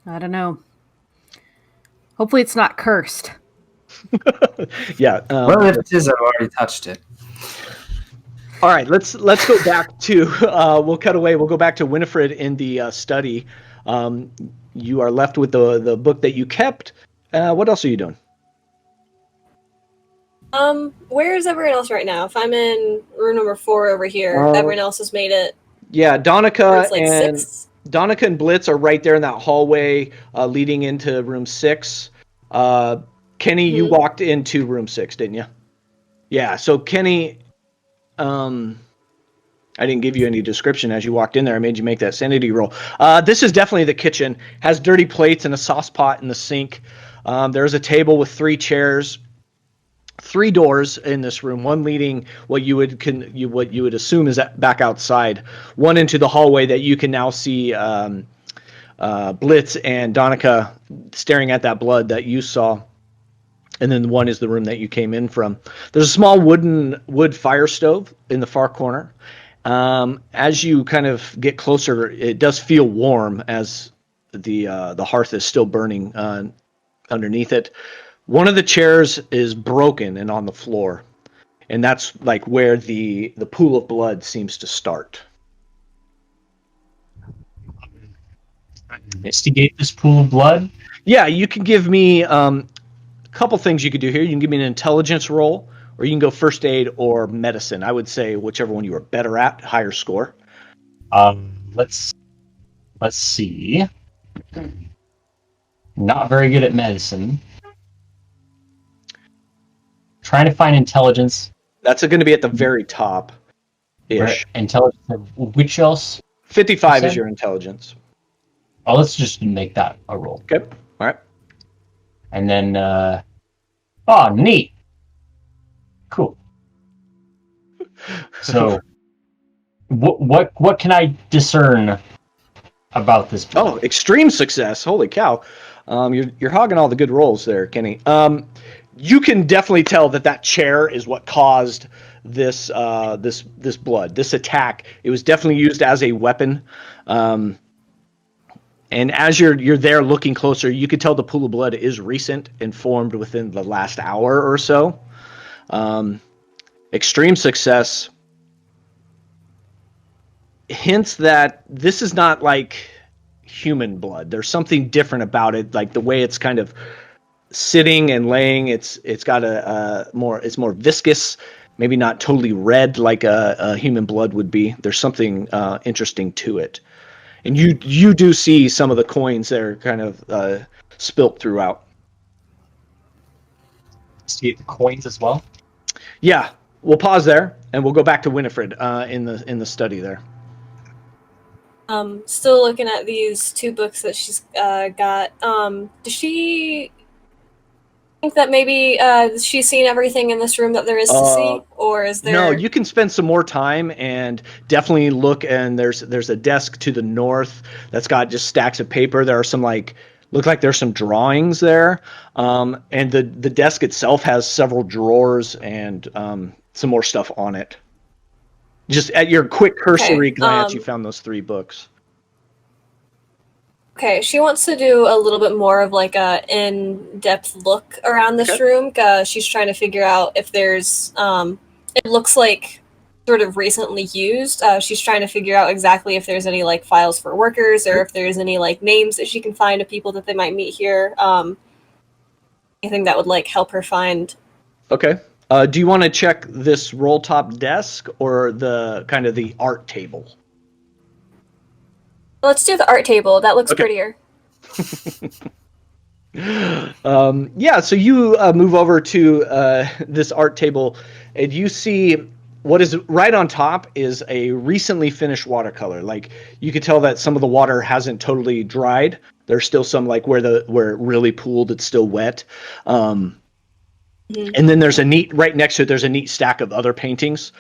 I don't know. Hopefully it's not cursed. Yeah. Well, if it is, I've already touched it. All right, let's go back to we'll cut away. We'll go back to Winifred in the study. You are left with the book that you kept. What else are you doing? Where's everyone else right now? If I'm in room number 4 over here, everyone else has made it. Yeah, Donica like and 6. Donica and Blitz are right there in that hallway leading into room 6. Kenny, you walked into room 6, didn't you? Yeah, so Kenny, I didn't give you any description as you walked in there. I made you make that sanity roll. This is definitely the kitchen. Has dirty plates and a sauce pot in the sink. There's a table with 3 chairs. 3 doors in this room, one leading what you would assume is back outside, one into the hallway that you can now see Blitz and Donica staring at that blood that you saw, and then one is the room that you came in from. There's a small wood fire stove in the far corner, As you kind of get closer, it does feel warm as the hearth is still burning underneath it. One of the chairs is broken and on the floor, and that's like where the pool of blood seems to start. Investigate this pool of blood. Yeah, you can give me a couple things you could do here. You can give me an intelligence roll, or you can go first aid or medicine. I would say whichever one you are better at, higher score. Let's see. Not very good at medicine. Trying to find intelligence. That's going to be at the very top ish. Intelligence. Which else? 55 is your intelligence. Oh, let's just make that a roll. Okay. All right. And then, oh, neat. Cool. So, what can I discern about this blood? Oh, extreme success! Holy cow! You're hogging all the good rolls there, Kenny. You can definitely tell that chair is what caused this this blood, this attack. It was definitely used as a weapon. And as you're there looking closer, you can tell the pool of blood is recent and formed within the last hour or so. Extreme success hints that this is not like human blood. There's something different about it, like the way it's kind of sitting and laying. It's got it's more viscous, maybe not totally red like a human blood would be. There's something interesting to it. And you do see some of the coins that are kind of spilt throughout. See the coins as well. Yeah, we'll pause there and we'll go back to Winifred in the study there. Still looking at these two books that she's got. Does she think that maybe she's seen everything in this room that there is to see, or is there? No, you can spend some more time and definitely look. And there's a desk to the north that's got just stacks of paper. There are some look like there's some drawings there, and the desk itself has several drawers and some more stuff on it. Just at your quick cursory glance, you found those 3 books. Okay, she wants to do a little bit more of like a in-depth look around this room. She's trying to figure out if there's, it looks like sort of recently used. She's trying to figure out exactly if there's any like files for workers or if there's any like names that she can find of people that they might meet here. Anything that would like help her find. Okay. Do you want to check this roll top desk or the kind of the art table? Let's do the art table. That looks prettier. Yeah, so you move over to this art table, and you see what is right on top is a recently finished watercolor. Like you could tell that some of the water hasn't totally dried. There's still some like where it really pooled, it's still wet. And then there's right next to it, there's a neat stack of other paintings.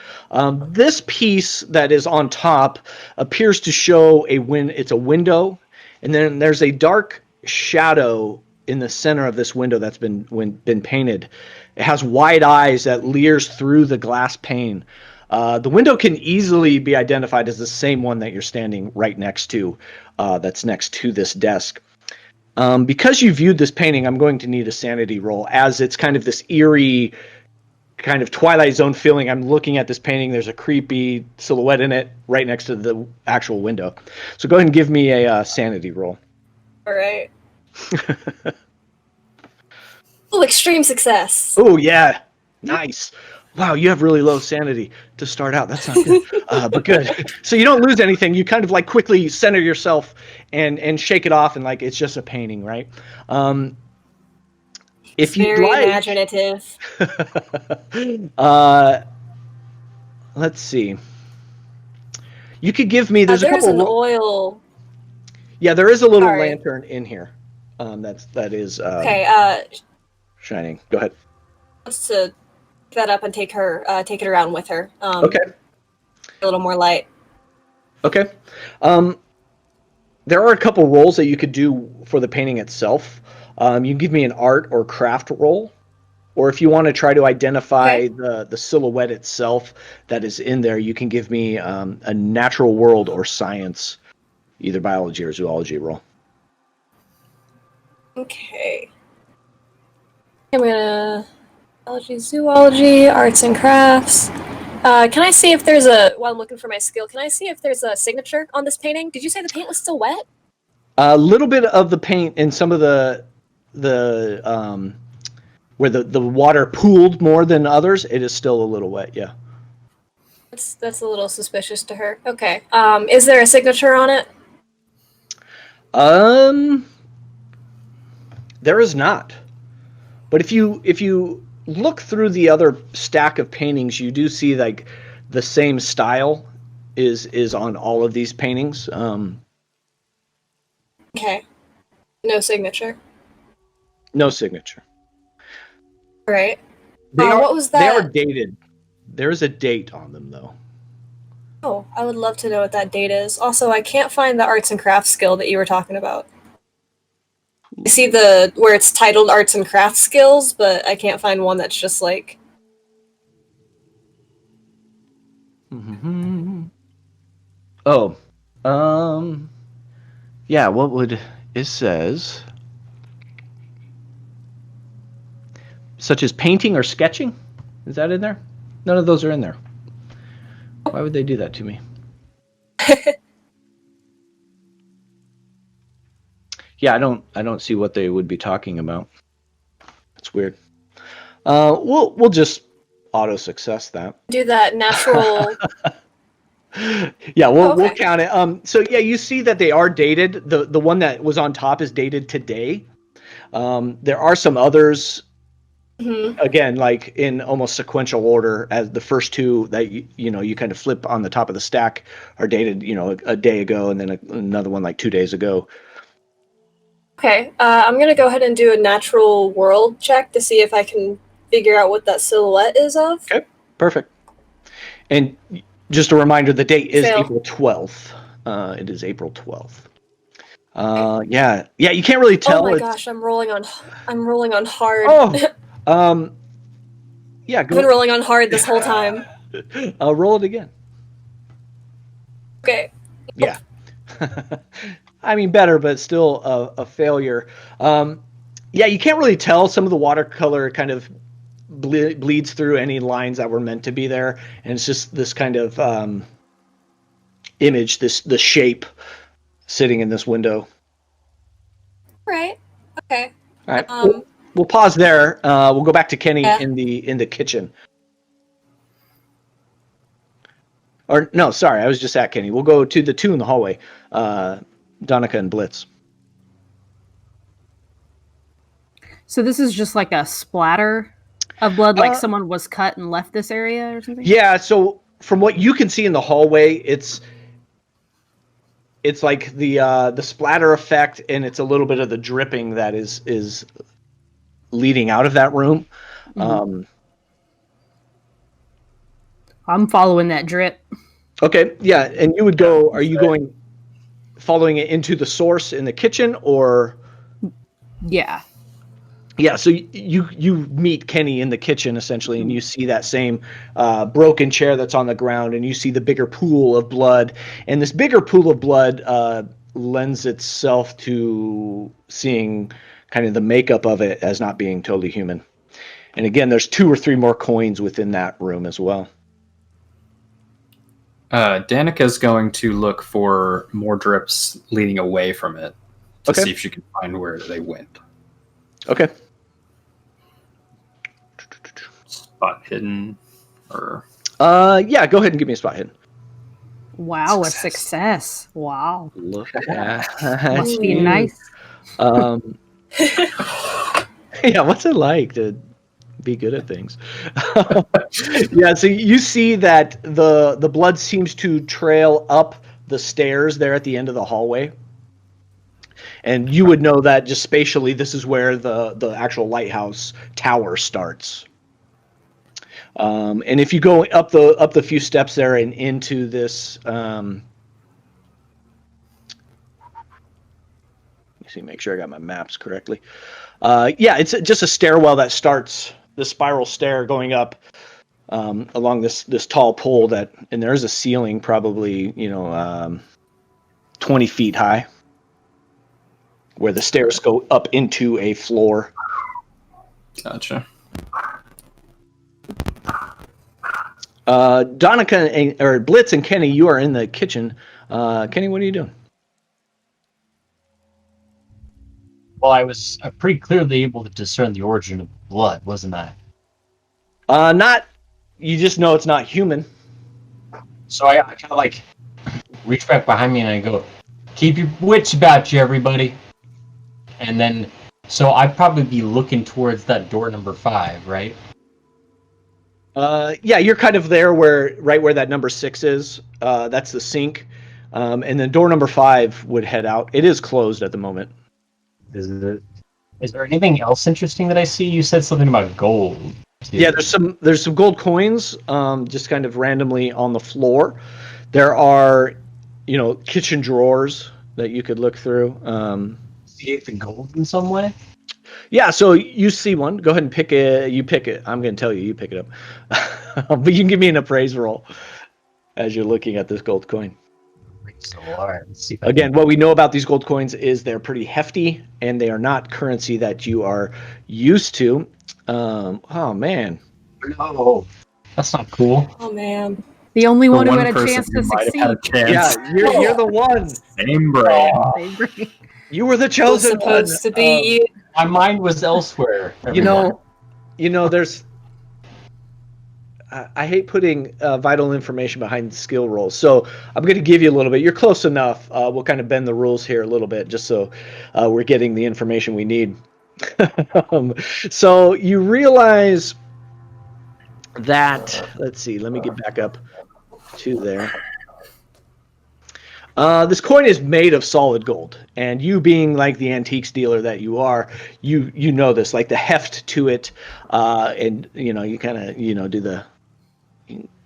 This piece that is on top appears to show it's a window, and then there's a dark shadow in the center of this window that's been painted. It has wide eyes that leers through the glass pane. The window can easily be identified as the same one that you're standing right next to, that's next to this desk. Because you viewed this painting, I'm going to need a sanity roll, as it's kind of this eerie, kind of Twilight Zone feeling. I'm looking at this painting. There's a creepy silhouette in it right next to the actual window. So go ahead and give me a sanity roll. All right. Oh, extreme success. Oh, yeah. Nice. Wow, you have really low sanity to start out. That's not good, but good. So you don't lose anything. You kind of like quickly center yourself and shake it off, and like it's just a painting, right? If you very imaginative. Let's see. You could give me. There's an oil. Yeah, there is a little lantern in here. That is okay. Shining. Go ahead. Let's that up and take it around with her. Okay. A little more light. Okay. There are a couple rolls that you could do for the painting itself. You can give me an art or craft roll. or if you want to try to identify Okay. the silhouette itself that is in there, you can give me a natural world or science, either biology or zoology roll. Okay. I'm gonna biology, zoology, arts and crafts. Can I see if there's while I'm looking for my skill, can I see if there's a signature on this painting? Did you say the paint was still wet? A little bit of the paint in some of the where the water pooled more than others, it is still a little wet. Yeah. That's a little suspicious to her. Okay. Is there a signature on it? There is not. But if you look through the other stack of paintings, you do see like the same style is on all of these paintings. Okay. No signature. No signature. All right. They are, what was They are that? dated. There's a date on them though. Oh, I would love to know what that date is. Also, I can't find the arts and crafts skill that you were talking about. I see where it's titled arts and crafts skills, but I can't find one that's just like. Mm-hmm. Oh, yeah. What would it says? Such as painting or sketching? Is that in there? None of those are in there. Why would they do that to me? Yeah, I don't see what they would be talking about. That's weird. We'll just auto success that. Do that natural. Yeah, Oh, we'll okay. count it. So yeah, you see that they are dated. The one that was on top is dated today. There are some others, Mhm. again, like in almost sequential order, as the first two that you kind of flip on the top of the stack are dated, a day ago, and then another one like 2 days ago. Okay, I'm gonna go ahead and do a natural world check to see if I can figure out what that silhouette is of. Okay, perfect. And just a reminder, the date is Fail. April 12th. It is April 12th. Yeah, you can't really tell. Oh my gosh, I'm rolling on hard. Oh, yeah, I've been rolling on hard this whole time. I'll roll it again. Okay. Yeah. I mean, better, but still a failure. Yeah, you can't really tell. Some of the watercolor kind of bleeds through any lines that were meant to be there, and it's just this kind of image, the shape sitting in this window. Right. Okay. All right, we'll pause there. We'll go back to Kenny in the kitchen. Or no, sorry, I was just at Kenny. We'll go to the two in the hallway, Donica and Blitz. So this is just like a splatter of blood, like someone was cut and left this area or something? Yeah, so from what you can see in the hallway, it's like the splatter effect, and it's a little bit of the dripping that is leading out of that room. Mm-hmm. I'm following that drip. Okay, yeah, and you would go. Are you going following it into the source in the kitchen, or? Yeah. Yeah, so you meet Kenny in the kitchen essentially, and you see that same broken chair that's on the ground, and you see the bigger pool of blood, and this bigger pool of blood lends itself to seeing kind of the makeup of it as not being totally human. And again, there's 2 or 3 more coins within that room as well. Danica's going to look for more drips leading away from it to see if she can find where they went. Okay. Spot hidden, or yeah, go ahead and give me a spot hidden. Wow, a success. Wow. Look at Must be nice. Yeah, what's it like to be good at things? Yeah, so you see that the blood seems to trail up the stairs there at the end of the hallway. And you would know that just spatially, this is where the actual lighthouse tower starts. And if you go up the few steps there and into this, let me see, make sure I got my maps correctly. Yeah, it's just a stairwell that starts spiral stair going up along this tall pole and there's a ceiling probably 20 feet high where the stairs go up into a floor. Gotcha. Donica or Blitz and Kenny, you are in the kitchen. Kenny, what are you doing? Well, I was pretty clearly able to discern the origin of blood, wasn't I? Not. You just know it's not human. So I kind of like reach back behind me and I go, "Keep your wits about you, everybody." And then, so I'd probably be looking towards that door number 5, right? Yeah, you're kind of there right where that number 6 is. That's the sink. And then door number 5 would head out. It is closed at the moment. Is there anything else interesting that I see? You said something about gold. Yeah, there's some gold coins just kind of randomly on the floor. There are, kitchen drawers that you could look through. See the gold in some way? Yeah, so you see one. Go ahead and pick it. You pick it. I'm going to tell you. You pick it up. But you can give me an appraise roll as you're looking at this gold coin. So, all right, let's see. Again, what we know about these gold coins is they're pretty hefty, and they are not currency that you are used to. Oh, man. No, that's not cool. Oh, man. The only one who For had a person, chance you to might have succeed. had a chance. Yeah, you're the one. Same brain. You were the It was chosen one. supposed to be you. My mind was elsewhere. There's. I hate putting vital information behind skill rolls, so I'm going to give you a little bit. You're close enough. We'll kind of bend the rules here a little bit, just so we're getting the information we need. So you realize that. Let's see. Let me get back up to there. This coin is made of solid gold, and you being like the antiques dealer that you are, you know this, like the heft to it, and you kind of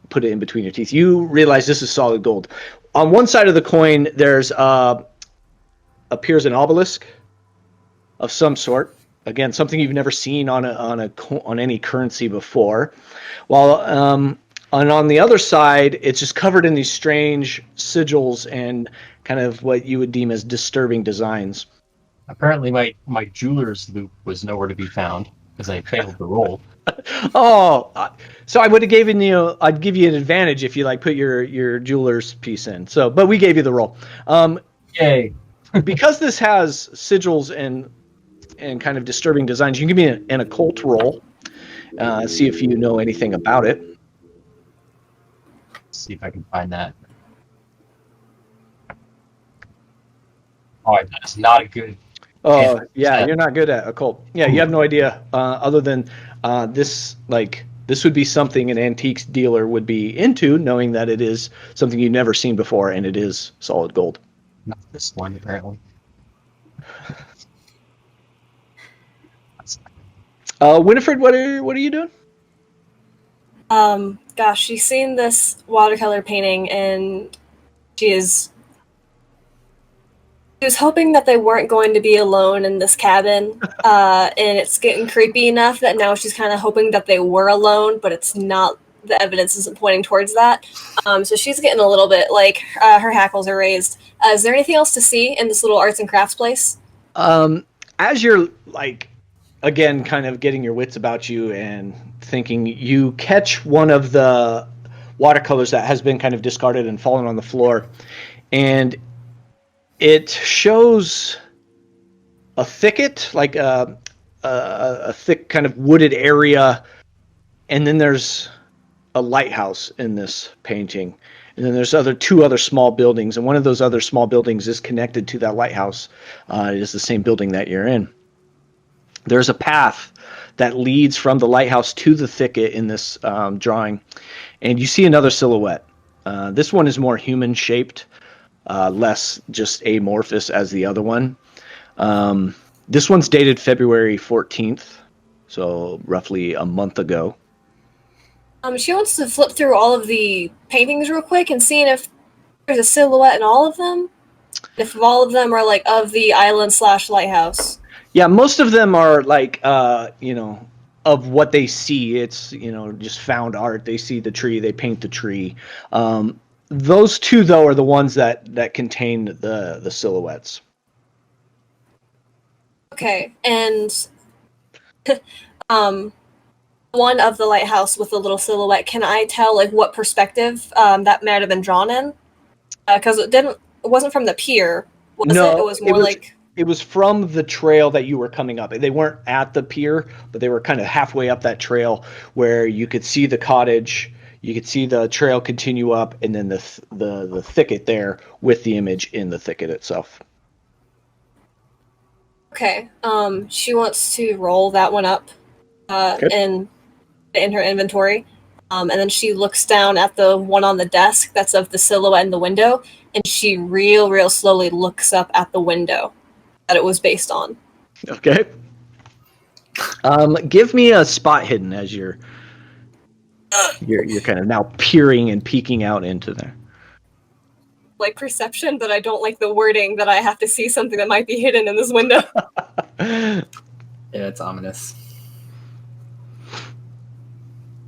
put it in between your teeth. You realize this is solid gold. On one side of the coin, there's appears an obelisk of some sort. Again, something you've never seen on any currency before. While and on the other side, it's just covered in these strange sigils and kind of what you would deem as disturbing designs. Apparently, my jeweler's loop was nowhere to be found because I failed the roll. Oh, so I would have given you. I'd give you an advantage if you put your jeweler's piece in. So, but we gave you the roll. Yay! Because this has sigils and kind of disturbing designs, you can give me an occult roll. See if you know anything about it. Let's see if I can find that. Oh, that is not a good. Oh, yeah, you're not good at occult. Yeah, you have no idea other than this. This would be something an antiques dealer would be into, knowing that it is something you've never seen before, and it is solid gold. Not this one, apparently. Winifred, what are you doing? Gosh, she's seen this watercolor painting, and she was hoping that they weren't going to be alone in this cabin, and it's getting creepy enough that now she's kind of hoping that they were alone, but it's not. The evidence isn't pointing towards that. So she's getting a little bit her hackles are raised. Is there anything else to see in this little arts and crafts place? As you're again, kind of getting your wits about you and thinking, you catch one of the watercolors that has been kind of discarded and fallen on the floor, and it shows a thicket, like a thick kind of wooded area, and then there's a lighthouse in this painting, and then there's two other small buildings, and one of those other small buildings is connected to that lighthouse. It is the same building that you're in. There's a path that leads from the lighthouse to the thicket in this drawing, and you see another silhouette. This one is more human-shaped, less just amorphous as the other one. This one's dated February 14th, so roughly a month ago. She wants to flip through all of the paintings real quick and seeing if there's a silhouette in all of them. If all of them are of the island / lighthouse. Yeah, most of them are of what they see. It's, just found art. They see the tree, they paint the tree. Those two, though, are the ones that contain the silhouettes. Okay, and one of the lighthouse with the little silhouette, can I tell like what perspective that might have been drawn in? Because it wasn't from the pier, was it? It was more like... It was from the trail that you were coming up. They weren't at the pier, but they were kind of halfway up that trail where you could see the cottage, you could see the trail continue up, and then the thicket there with the image in the thicket itself. Okay. She wants to roll that one up in her inventory. And then she looks down at the one on the desk that's of the silhouette in the window, and she real slowly looks up at the window that it was based on. Okay. Give me a spot hidden as you're kind of now peering and peeking out into there. Like perception, but I don't like the wording that I have to see something that might be hidden in this window. Yeah, it's ominous.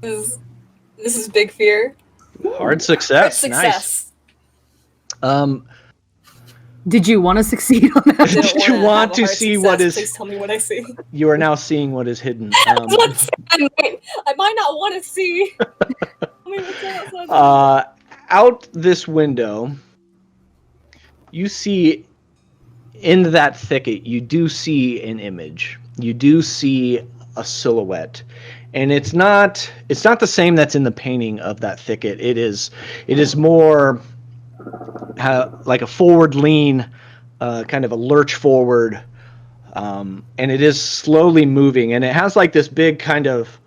This is big fear. Hard success. Success. Nice. Did you want to succeed on that? Did you want to see what is? Please tell me what I see. You are now seeing what is hidden. I might not want to see. Out this window, you see in that thicket. You do see an image. You do see a silhouette, and it's not the same that's in the painting of that thicket. It is more like a forward lean, kind of a lurch forward, and it is slowly moving, and it has like this big kind of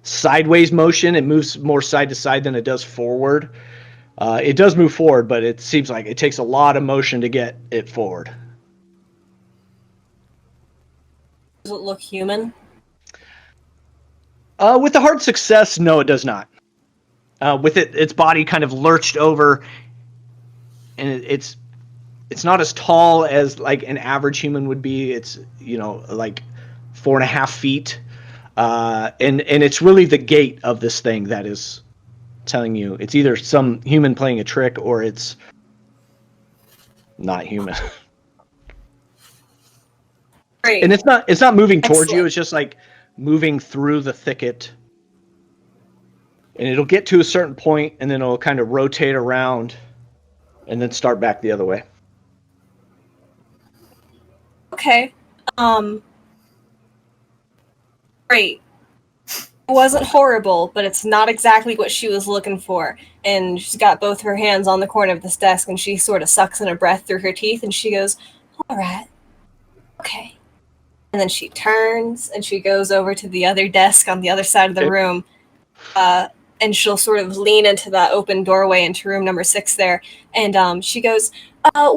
sideways motion. It moves more side to side than it does forward. It does move forward, but it seems like it takes a lot of motion to get it forward. Does it look human? With the hard success, no, it does not. With its body kind of lurched over, and it's not as tall as like an average human would be. It's like 4.5 feet, and it's really the gait of this thing that is telling you it's either some human playing a trick or it's not human. Great. And it's not moving towards Excellent. you. It's just like moving through the thicket, and it'll get to a certain point, and then it'll kind of rotate around, and then start back the other way. Okay. Great. It wasn't horrible, but it's not exactly what she was looking for. And she's got both her hands on the corner of this desk, and she sort of sucks in a breath through her teeth, and she goes, "All right. Okay." And then she turns, and she goes over to the other desk on the other side of the room, and she'll sort of lean into that open doorway into room number 6 there, and she goes,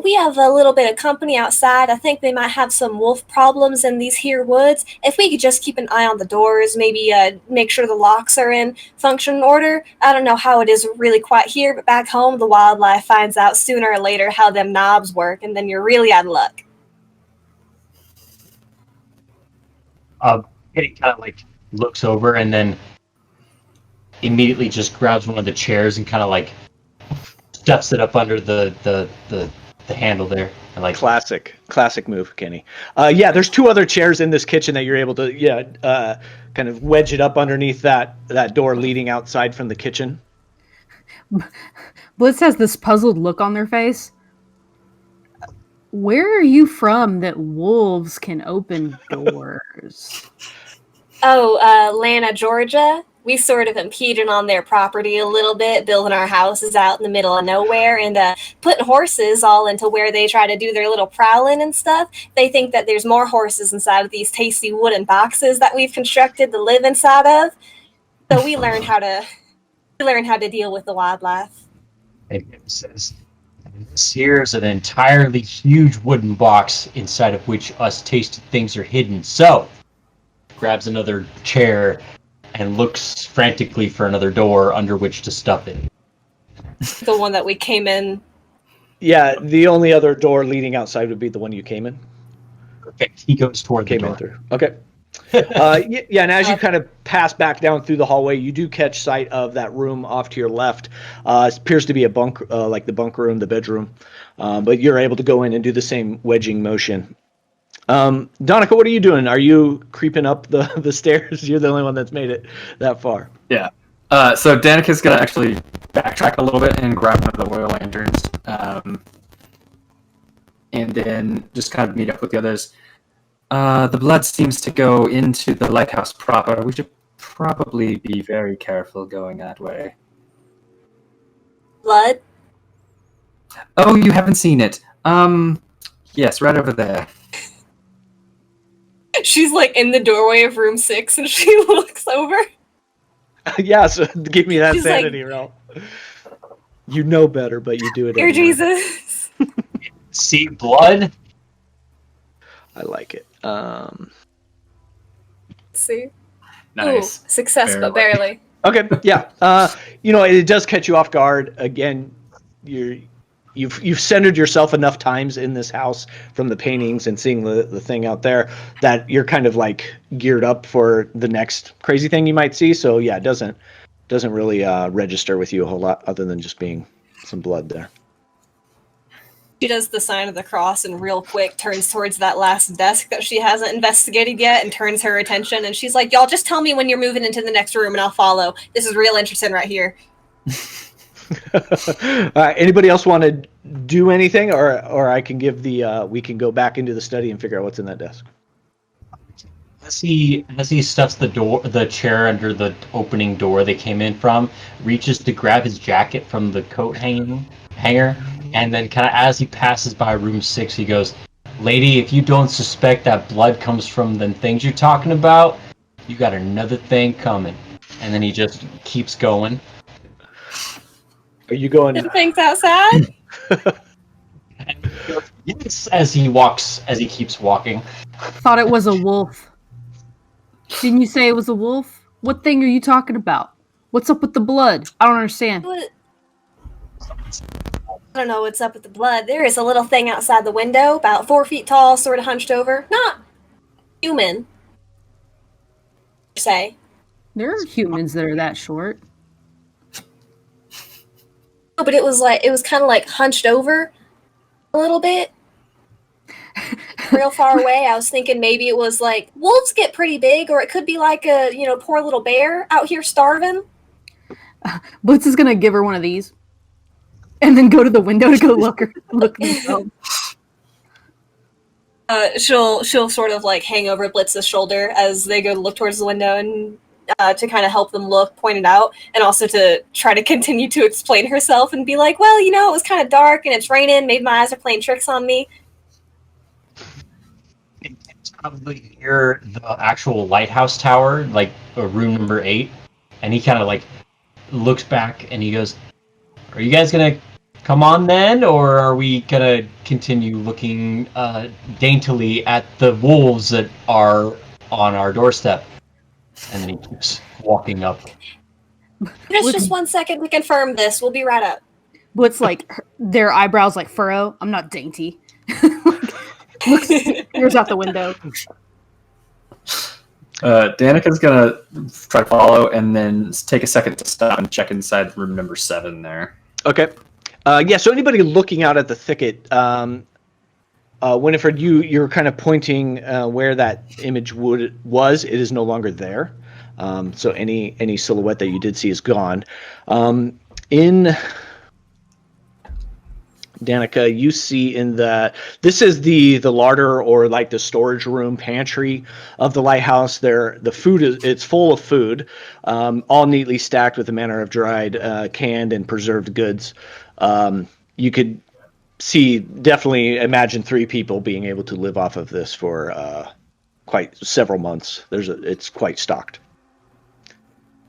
"We have a little bit of company outside. I think they might have some wolf problems in these here woods. If we could just keep an eye on the doors, maybe make sure the locks are in function order. I don't know how it is really quite here, but back home, the wildlife finds out sooner or later how them knobs work, and then you're really out of luck." Kitty kind of like looks over and then immediately just grabs one of the chairs and kind of like stuffs it up under the handle there. And like classic move, Kenny. Yeah, there's 2 other chairs in this kitchen that you're able to kind of wedge it up underneath that door leading outside from the kitchen. Blitz has this puzzled look on their face. Where are you from that wolves can open doors? Oh, Atlanta, Georgia. We sort of impeded on their property a little bit, building our houses out in the middle of nowhere and putting horses all into where they try to do their little prowling and stuff. They think that there's more horses inside of these tasty wooden boxes that we've constructed to live inside of. So we learned how to deal with the wildlife. it says, "This here's an entirely huge wooden box inside of which us tasty things are hidden." So, grabs another chair and looks frantically for another door under which to stuff it. The one that we came in. Yeah, the only other door leading outside would be the one you came in. Perfect. He goes toward the door. In through. Okay. Yeah, and as you kind of pass back down through the hallway, you do catch sight of that room off to your left. It appears to be a bunk, like the bunk room, the bedroom. But you're able to go in and do the same wedging motion. Donica, what are you doing? Are you creeping up the stairs? You're the only one that's made it that far. Yeah. So Danica's gonna actually backtrack a little bit and grab one of the oil lanterns, and then just kind of meet up with the others. The blood seems to go into the lighthouse proper. We should probably be very careful going that way. Blood? Oh, you haven't seen it. Yes, right over there. She's like in the doorway of room 6 and she looks over. Yeah, so give me that She's sanity roll. You know better, but you do it Dear anyway. Jesus. See blood? I like it. Let's see. Nice. Ooh, success, but barely. Okay, yeah. It does catch you off guard. Again, you've centered yourself enough times in this house from the paintings and seeing the thing out there that you're kind of like geared up for the next crazy thing you might see. So yeah, it doesn't really register with you a whole lot other than just being some blood there. She does the sign of the cross and real quick turns towards that last desk that she hasn't investigated yet and turns her attention. And she's like, y'all just tell me when you're moving into the next room and I'll follow. This is real interesting right here. Anybody else want to do anything, or I can give we can go back into the study and figure out what's in that desk. As he stuffs the chair under the opening door they came in from, reaches to grab his jacket from the coat hanger, and then kind of as he passes by room 6, he goes, "Lady, if you don't suspect that blood comes from the things you're talking about, you got another thing coming." And then he just keeps going. Are you going? Didn't think that sad. And he goes, yes, as he keeps walking. Thought it was a wolf. Didn't you say it was a wolf? What thing are you talking about? What's up with the blood? I don't understand. I don't know what's up with the blood. There is a little thing outside the window, about 4 feet tall, sort of hunched over. Not human, per se. There are humans that are that short. No, but it was kind of like hunched over a little bit. Real far away. I was thinking maybe it was like wolves get pretty big, or it could be like a poor little bear out here starving. Blitz is gonna give her one of these, and then go to the window to go look himself. She'll sort of like hang over Blitz's shoulder as they go to look towards the window and to kind of help them look, point it out, and also to try to continue to explain herself and be like, well, it was kind of dark and it's raining. Maybe my eyes are playing tricks on me. It's probably near the actual lighthouse tower, like room number 8. And he kind of like looks back and he goes, "Are you guys gonna come on then, or are we gonna continue looking daintily at the wolves that are on our doorstep?" And then he keeps walking up. Just 1 second to confirm this. We'll be right up. Blitz their eyebrows like furrow. I'm not dainty. Here's out the window. Danica's gonna try to follow and then take a second to stop and check inside room number 7 there. Okay. So anybody looking out at the thicket, Winifred, you're kind of pointing where that image was. It is no longer there. So any silhouette that you did see is gone. In Danica, you see this is the larder, or like the storage room pantry of the lighthouse. The food it's full of food, all neatly stacked with a manner of dried, canned, and preserved goods. You could definitely imagine 3 people being able to live off of this for quite several months. It's quite stocked.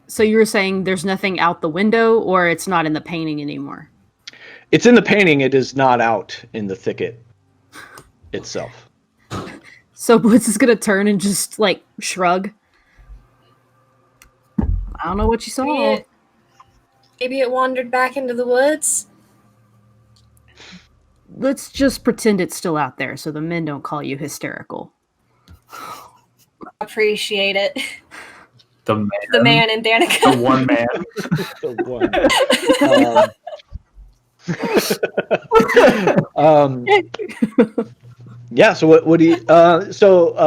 So you were saying there's nothing out the window, or it's not in the painting anymore? It's in the painting. It is not out in the thicket itself. So Blitz is gonna turn and just like shrug. I don't know what you saw. Maybe it wandered back into the woods. Let's just pretend it's still out there so the men don't call you hysterical. Appreciate it. The man. The man in Danica. The one man. The one. Yeah. So what do you?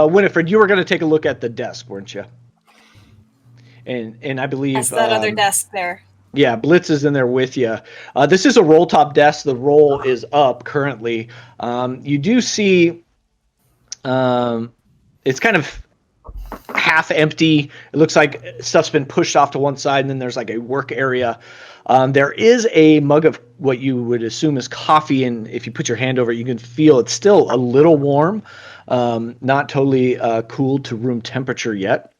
Winifred, you were going to take a look at the desk, weren't you? And I believe That's that other desk there. Yeah, Blitz is in there with you. This is a roll top desk. The roll is up currently. You do see it's kind of half empty. It looks like stuff's been pushed off to one side, and then there's like a work area. There is a mug of what you would assume is coffee, and if you put your hand over it, you can feel it's still a little warm, not totally cooled to room temperature yet.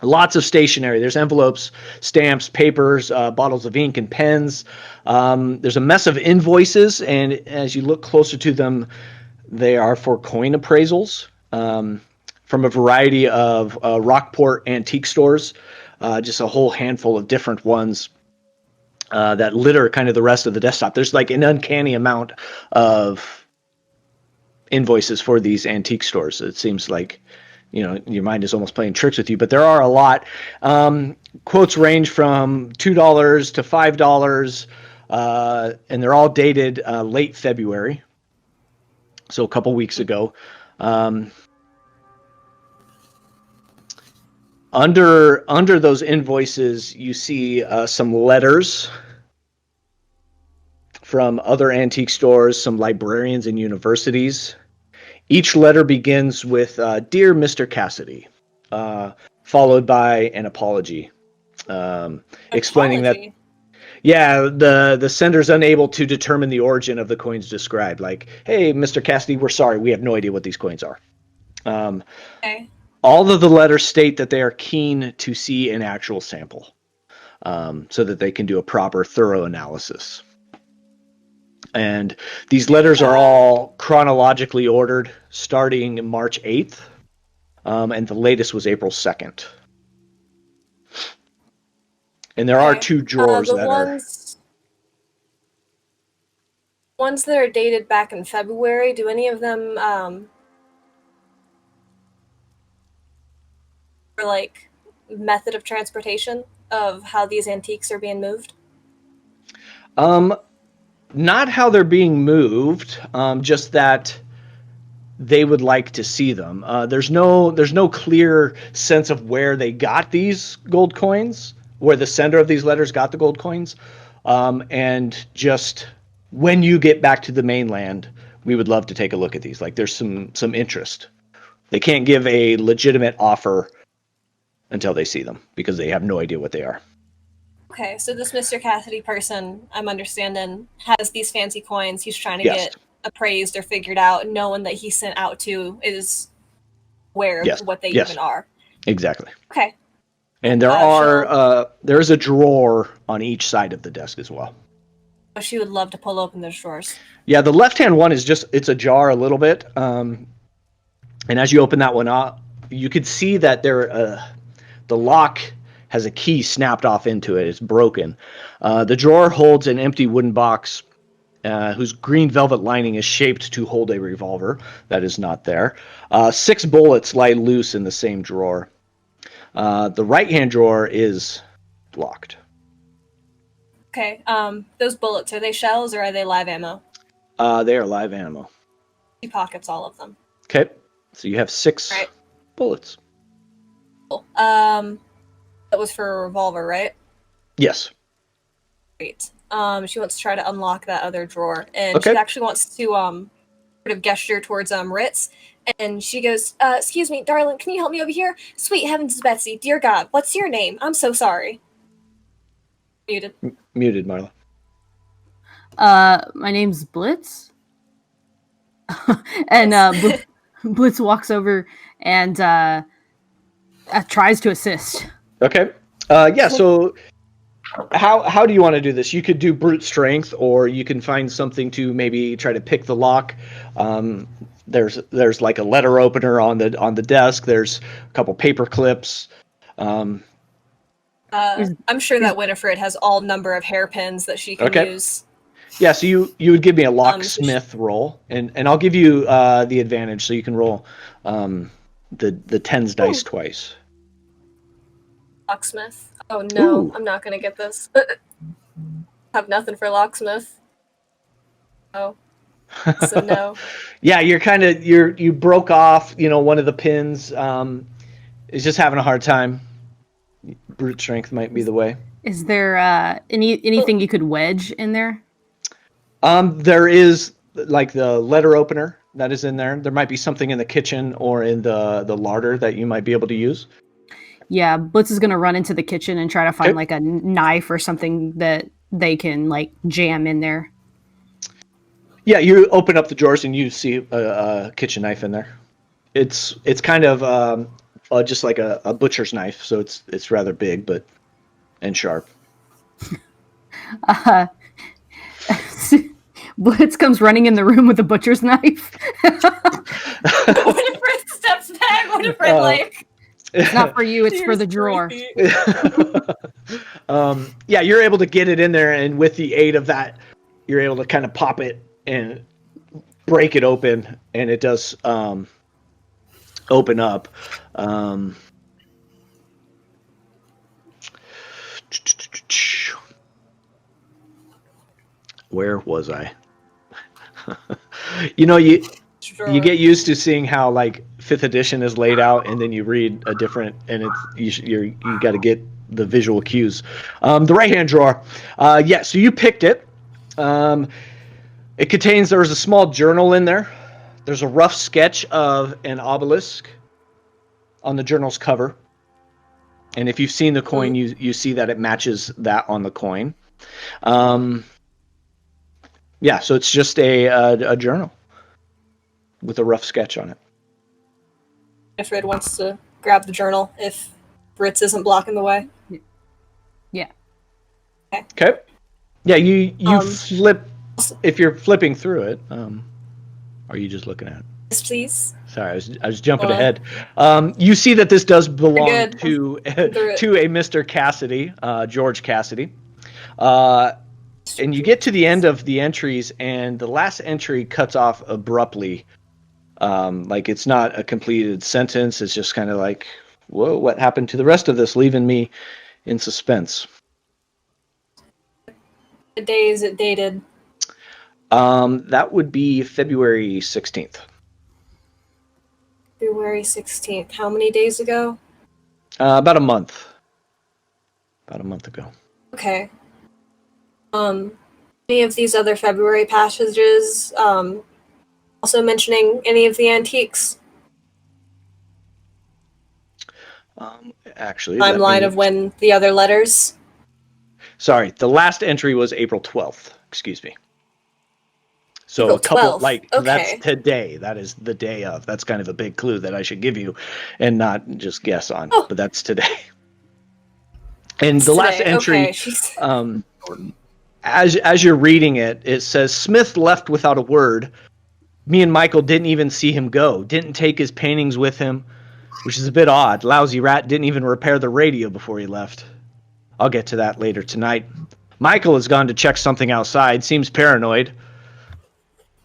Lots of stationery. There's envelopes, stamps, papers, bottles of ink, and pens. There's a mess of invoices, and as you look closer to them, they are for coin appraisals from a variety of Rockport antique stores, just a whole handful of different ones that litter kind of the rest of the desktop. There's like an uncanny amount of invoices for these antique stores. It seems like, you know, your mind is almost playing tricks with you, but there are a lot. Quotes range from $2 to $5, and they're all dated late February, so a couple weeks ago. Under those invoices, you see some letters from other antique stores, some librarians and universities. Each letter begins with "Dear Mr. Cassidy," followed by an apology, explaining that, yeah, the sender's unable to determine the origin of the coins described. Like, hey, Mr. Cassidy, we're sorry, we have no idea what these coins are. Okay. All of the letters state that they are keen to see an actual sample, so that they can do a proper, thorough analysis. And these letters are all chronologically ordered, starting March 8th, and the latest was April 2nd. And there are two drawers that are... Ones that are dated back in February, do any of them for like method of transportation of how these antiques are being moved? Not how they're being moved, just that they would like to see them. There's no clear sense of where they got these gold coins, where the sender of these letters got the gold coins, and just when you get back to the mainland, we would love to take a look at these. Like, there's some interest. They can't give a legitimate offer until they see them because they have no idea what they are. Okay, so this Mr. Cassidy person, I'm understanding, has these fancy coins he's trying to get appraised or figured out, knowing that he sent out to is aware of what they even are. Exactly. Okay. And there is a drawer on each side of the desk as well. So she would love to pull open those drawers. Yeah, the left-hand one is it's ajar a little bit. And as you open that one up, you could see that the lock has a key snapped off into it. It's broken. The drawer holds an empty wooden box whose green velvet lining is shaped to hold a revolver. That is not there. 6 bullets lie loose in the same drawer. The right-hand drawer is locked. Okay. Those bullets, are they shells or are they live ammo? They are live ammo. He pockets all of them. Okay. So you have 6 bullets. Cool. That was for a revolver, right? Yes. Great. She wants to try to unlock that other drawer, and she actually wants to sort of gesture towards Ritz, and she goes, "Excuse me, darling, can you help me over here? Sweet heavens, Betsy, dear God, what's your name? I'm so sorry." Muted. Muted, Marla. My name's Blitz, and Blitz walks over and tries to assist. Okay. So how do you want to do this? You could do brute strength, or you can find something to maybe try to pick the lock. There's like a letter opener on the desk. There's a couple paper clips. I'm sure that Winifred has all number of hairpins that she can use. Yeah, so you would give me a locksmith roll, and I'll give you the advantage, so you can roll the tens dice twice. Locksmith. Oh no, Ooh. I'm not gonna get this. Have nothing for locksmith. Oh, so no. Yeah, you broke off, one of the pins. Is just having a hard time. Brute strength might be the way. Is there anything you could wedge in there? There is like the letter opener that is in there. There might be something in the kitchen or in the larder that you might be able to use. Yeah, Blitz is gonna run into the kitchen and try to find Okay. like a knife or something that they can like jam in there. Yeah, you open up the drawers and you see a kitchen knife in there. It's kind of just like a butcher's knife, so it's rather big and sharp. Blitz comes running in the room with a butcher's knife. Winifred steps back. Winifred It's not for you, it's for the drawer. Yeah, you're able to get it in there, and with the aid of that, you're able to kind of pop it and break it open, and it does open up. Where was I? You get used to seeing how like 5th edition is laid out, and then you read a different, and you got to get the visual cues. The right hand drawer, so you picked it. It contains, there was a small journal in there. There's a rough sketch of an obelisk on the journal's cover, and if you've seen the coin, you see that it matches that on the coin. So it's just a journal with a rough sketch on it. Winifred wants to grab the journal if Brits isn't blocking the way. Yeah. Okay. Yeah, you flip. If you're flipping through it, are you just looking at it? Yes, please. Sorry, I was jumping ahead. You see that this does belong to a Mr. Cassidy, George Cassidy. And you get to the end of the entries, and the last entry cuts off abruptly. Like it's not a completed sentence. It's just kind of like, whoa, what happened to the rest of this, leaving me in suspense. The day is it dated? That would be February 16th. February 16th. How many days ago? About a month. About a month ago. Okay. Any of these other February passages, also mentioning any of the antiques? Actually, timeline of when the other letters? Sorry, the last entry was April 12th. Excuse me. So April a couple, 12th. like, Okay. That's today. That is the day of. That's kind of a big clue that I should give you and not just guess on. But that's today. And the last entry, as you're reading it, it says, Smith left without a word. Me and Michael didn't even see him go. Didn't take his paintings with him, which is a bit odd. Lousy rat didn't even repair the radio before he left. I'll get to that later tonight. Michael has gone to check something outside. Seems paranoid.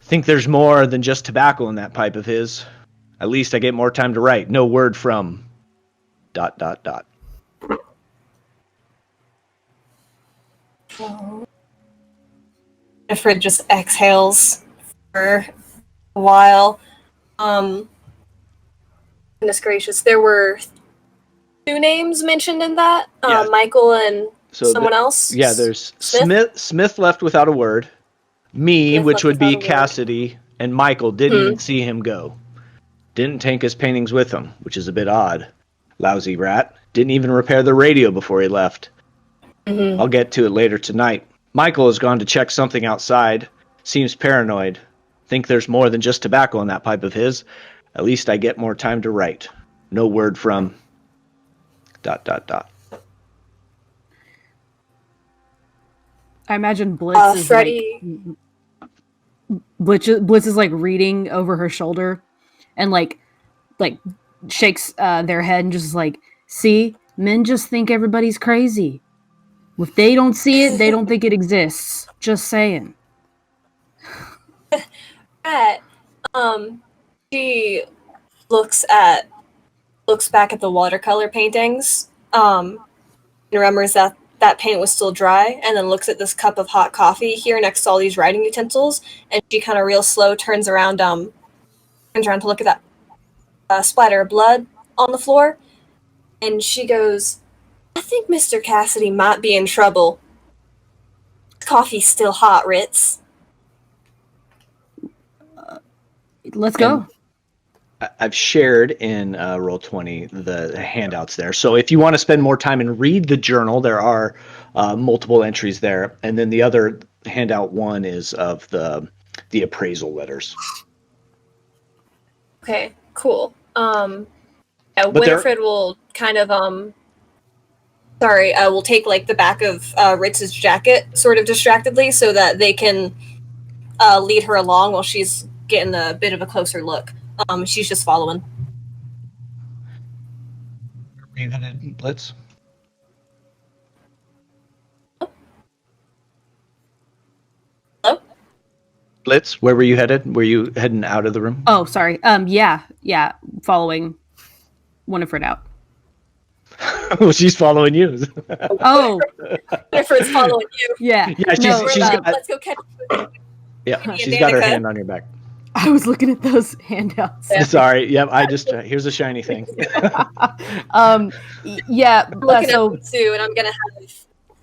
Think there's more than just tobacco in that pipe of his. At least I get more time to write. No word from... ... Winifred just exhales for a while. Goodness gracious, there were 2 names mentioned in that. Yeah. Michael and someone else. Yeah, there's Smith? Smith left without a word. Me, Smith which left would be without a word. Cassidy, and Michael didn't even see him go. Didn't take his paintings with him, which is a bit odd. Lousy rat. Didn't even repair the radio before he left. I'll get to it later tonight. Michael has gone to check something outside. Seems paranoid. Think there's more than just tobacco in that pipe of his. At least I get more time to write. No word from... ... I imagine Blitz is Freddie. Blitz is like reading over her shoulder and like shakes their head and just like, see, men just think everybody's crazy. If they don't see it, they don't think it exists. Just saying. She looks at looks back at the watercolor paintings, and remembers that that paint was still dry, and then looks at this cup of hot coffee here next to all these writing utensils, and she kind of real slow turns around to look at that splatter of blood on the floor, and she goes, "I think Mr. Cassidy might be in trouble. Coffee's still hot, Ritz." Let's go. I've shared in Roll20 the handouts there. So if you want to spend more time and read the journal, there are multiple entries there. And then the other handout one is of the appraisal letters. Okay, cool. Winifred will kind of will take like the back of Ritz's jacket sort of distractedly so that they can lead her along while she's getting a bit of a closer look. She's just following. Are you headed, Blitz? Hello? Blitz, where were you headed? Were you heading out of the room? Oh, sorry. Yeah. Following Winifred out. Well, she's following you. Oh, Winifred's following you. yeah. Yeah, she's got. Let's go catch. Yeah, she's got her hand on your back. I was looking at those handouts. Yeah. Sorry. Yep. I just here's a shiny thing. Yeah. I'm looking at them too, and I'm gonna have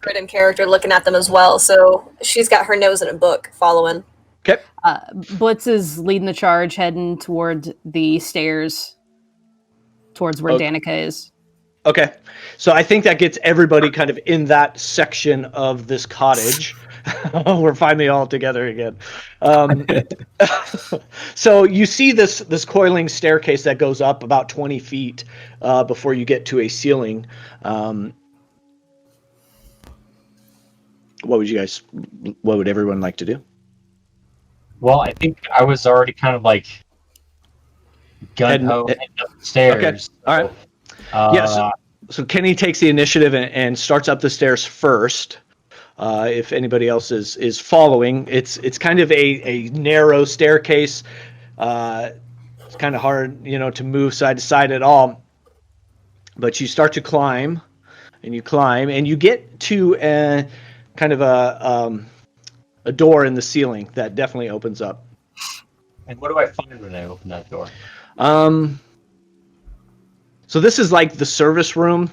Fred in character looking at them as well. So she's got her nose in a book, following. Okay. Blitz is leading the charge, heading toward the stairs, towards where Danica is. Okay. So I think that gets everybody kind of in that section of this cottage. We're finally all together again. So you see this coiling staircase that goes up about 20 feet before you get to a ceiling. What would everyone like to do? Well, I think I was already kind of like gun-ho heading up the stairs. Okay. All right. Yeah. So Kenny takes the initiative and starts up the stairs first. If anybody else is following, it's kind of a narrow staircase. It's kind of hard, to move side to side at all. But you start to climb, and you get to a kind of a door in the ceiling that definitely opens up. And what do I find when I open that door? So this is like the service room.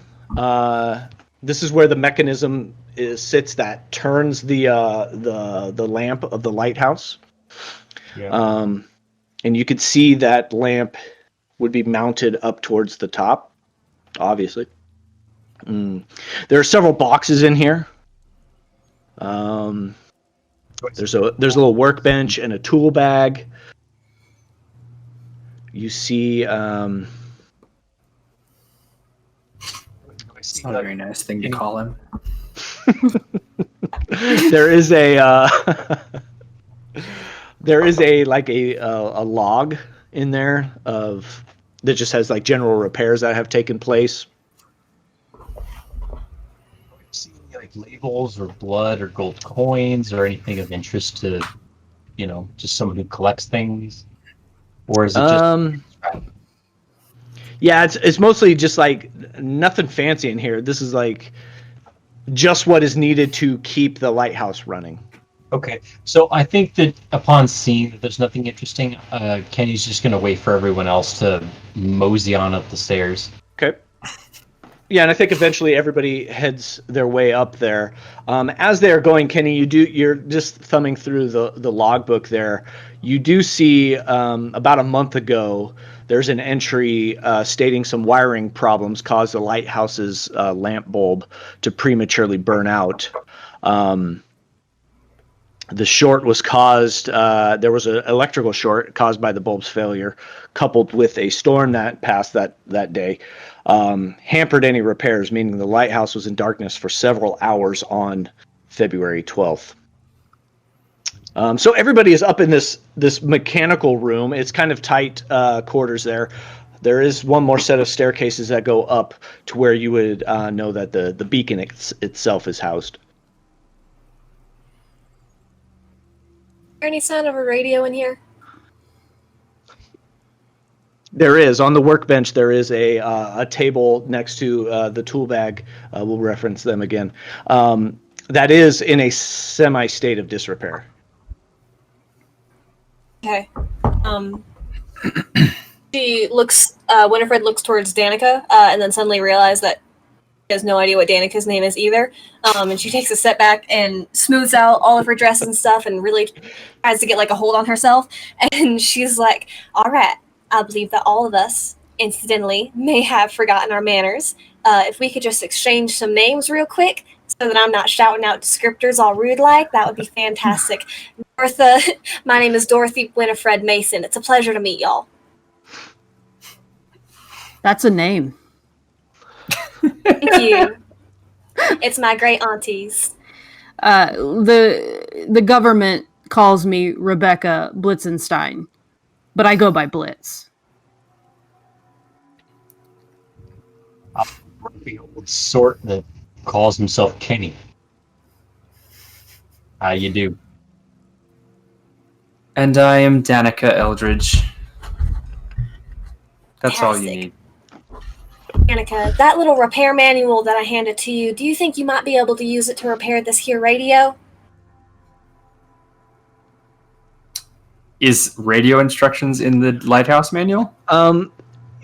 This is where the mechanism sits that turns the lamp of the lighthouse. Yeah. And you could see that lamp would be mounted up towards the top, obviously. There are several boxes in here. There's a little workbench and a tool bag. You see. It's not a very nice thing to call him. There is a log in there that just has like general repairs that have taken place. See any like labels or blood or gold coins or anything of interest to, just someone who collects things, or is it just? Yeah, it's mostly just like nothing fancy in here. This is like just what is needed to keep the lighthouse running. Okay, so I think that upon seeing that there's nothing interesting, Kenny's just going to wait for everyone else to mosey on up the stairs. Okay. Yeah, and I think eventually everybody heads their way up there. As they're going, Kenny, you're just thumbing through the logbook there. You do see about a month ago, there's an entry stating some wiring problems caused the lighthouse's lamp bulb to prematurely burn out. The short was caused, there was an electrical short caused by the bulb's failure, coupled with a storm that passed that day, hampered any repairs, meaning the lighthouse was in darkness for several hours on February 12th. So everybody is up in this mechanical room. It's kind of tight quarters there. There is one more set of staircases that go up to where you would know that the beacon itself is housed. Is there any sound of a radio in here? There is on the workbench. There is a table next to the tool bag. We'll reference them again. That is in a semi-state of disrepair. Okay. She looks. Winifred looks towards Danica, and then suddenly realizes that she has no idea what Danica's name is either. And she takes a step back and smooths out all of her dresses and stuff, and really tries to get like a hold on herself. And she's like, "All right, I believe that all of us, incidentally, may have forgotten our manners. If we could just exchange some names real quick, so that I'm not shouting out descriptors all rude like, that would be fantastic. My name is Dorothy Winifred Mason. It's a pleasure to meet y'all." That's a name. Thank you. It's my great aunties. The government calls me Rebecca Blitzenstein, but I go by Blitz. The old sort that calls himself Kenny. How you do? And I am Danica Eldridge. That's all you Fantastic. need. Danica, that little repair manual that I handed to you, do you think you might be able to use it to repair this here radio? Is radio instructions in the Lighthouse manual?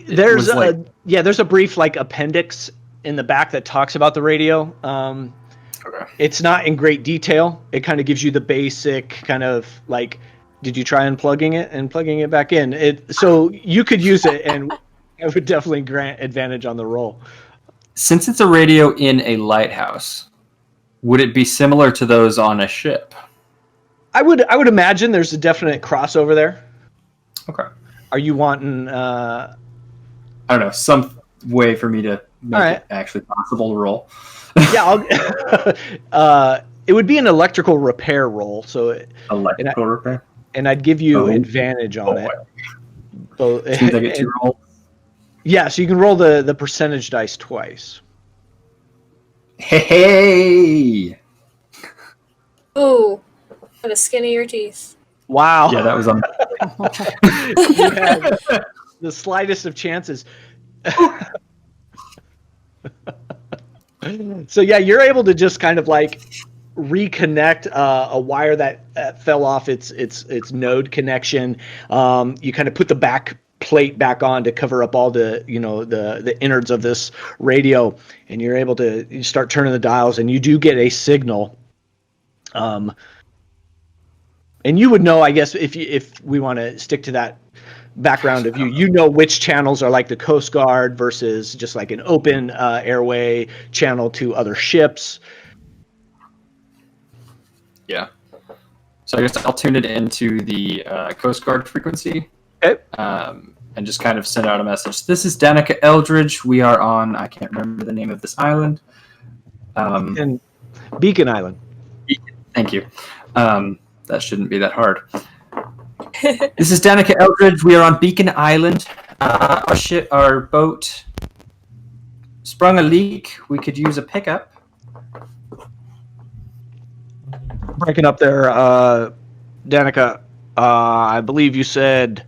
There's was like- there's a brief like appendix in the back that talks about the radio. Okay. It's not in great detail. It kind of gives you the basic kind of like, did you try unplugging it and plugging it back in? So you could use it, and it would definitely grant advantage on the roll. Since it's a radio in a lighthouse, would it be similar to those on a ship? I would imagine there's a definite crossover there. Okay. Are you wanting? I don't know, some way for me to make All right. it actually possible to roll. Yeah, it would be an electrical repair roll. So, Electrical repair? and I'd give you Oh. advantage on it. So, Which means I get 2 rolls. yeah, so you can roll the percentage dice twice. Hey! Ooh, for the skin of your teeth. Wow. Yeah, that was on. You had the slightest of chances. So yeah, you're able to just kind of like reconnect a wire that fell off its node connection. You kind of put the back plate back on to cover up all the the innards of this radio, and you're able to start turning the dials, and you do get a signal. And you would know, I guess, if we want to stick to that background of you know which channels are like the Coast Guard versus just like an open airway channel to other ships. Yeah. So I guess I'll tune it into the Coast Guard frequency. Okay. And just kind of send out a message. This is Danica Eldridge. We are on, I can't remember the name of this island. And Beacon Island. Thank you. That shouldn't be that hard. This is Danica Eldridge. We are on Beacon Island. Our boat sprung a leak. We could use a pickup. Breaking up there, Danica. I believe you said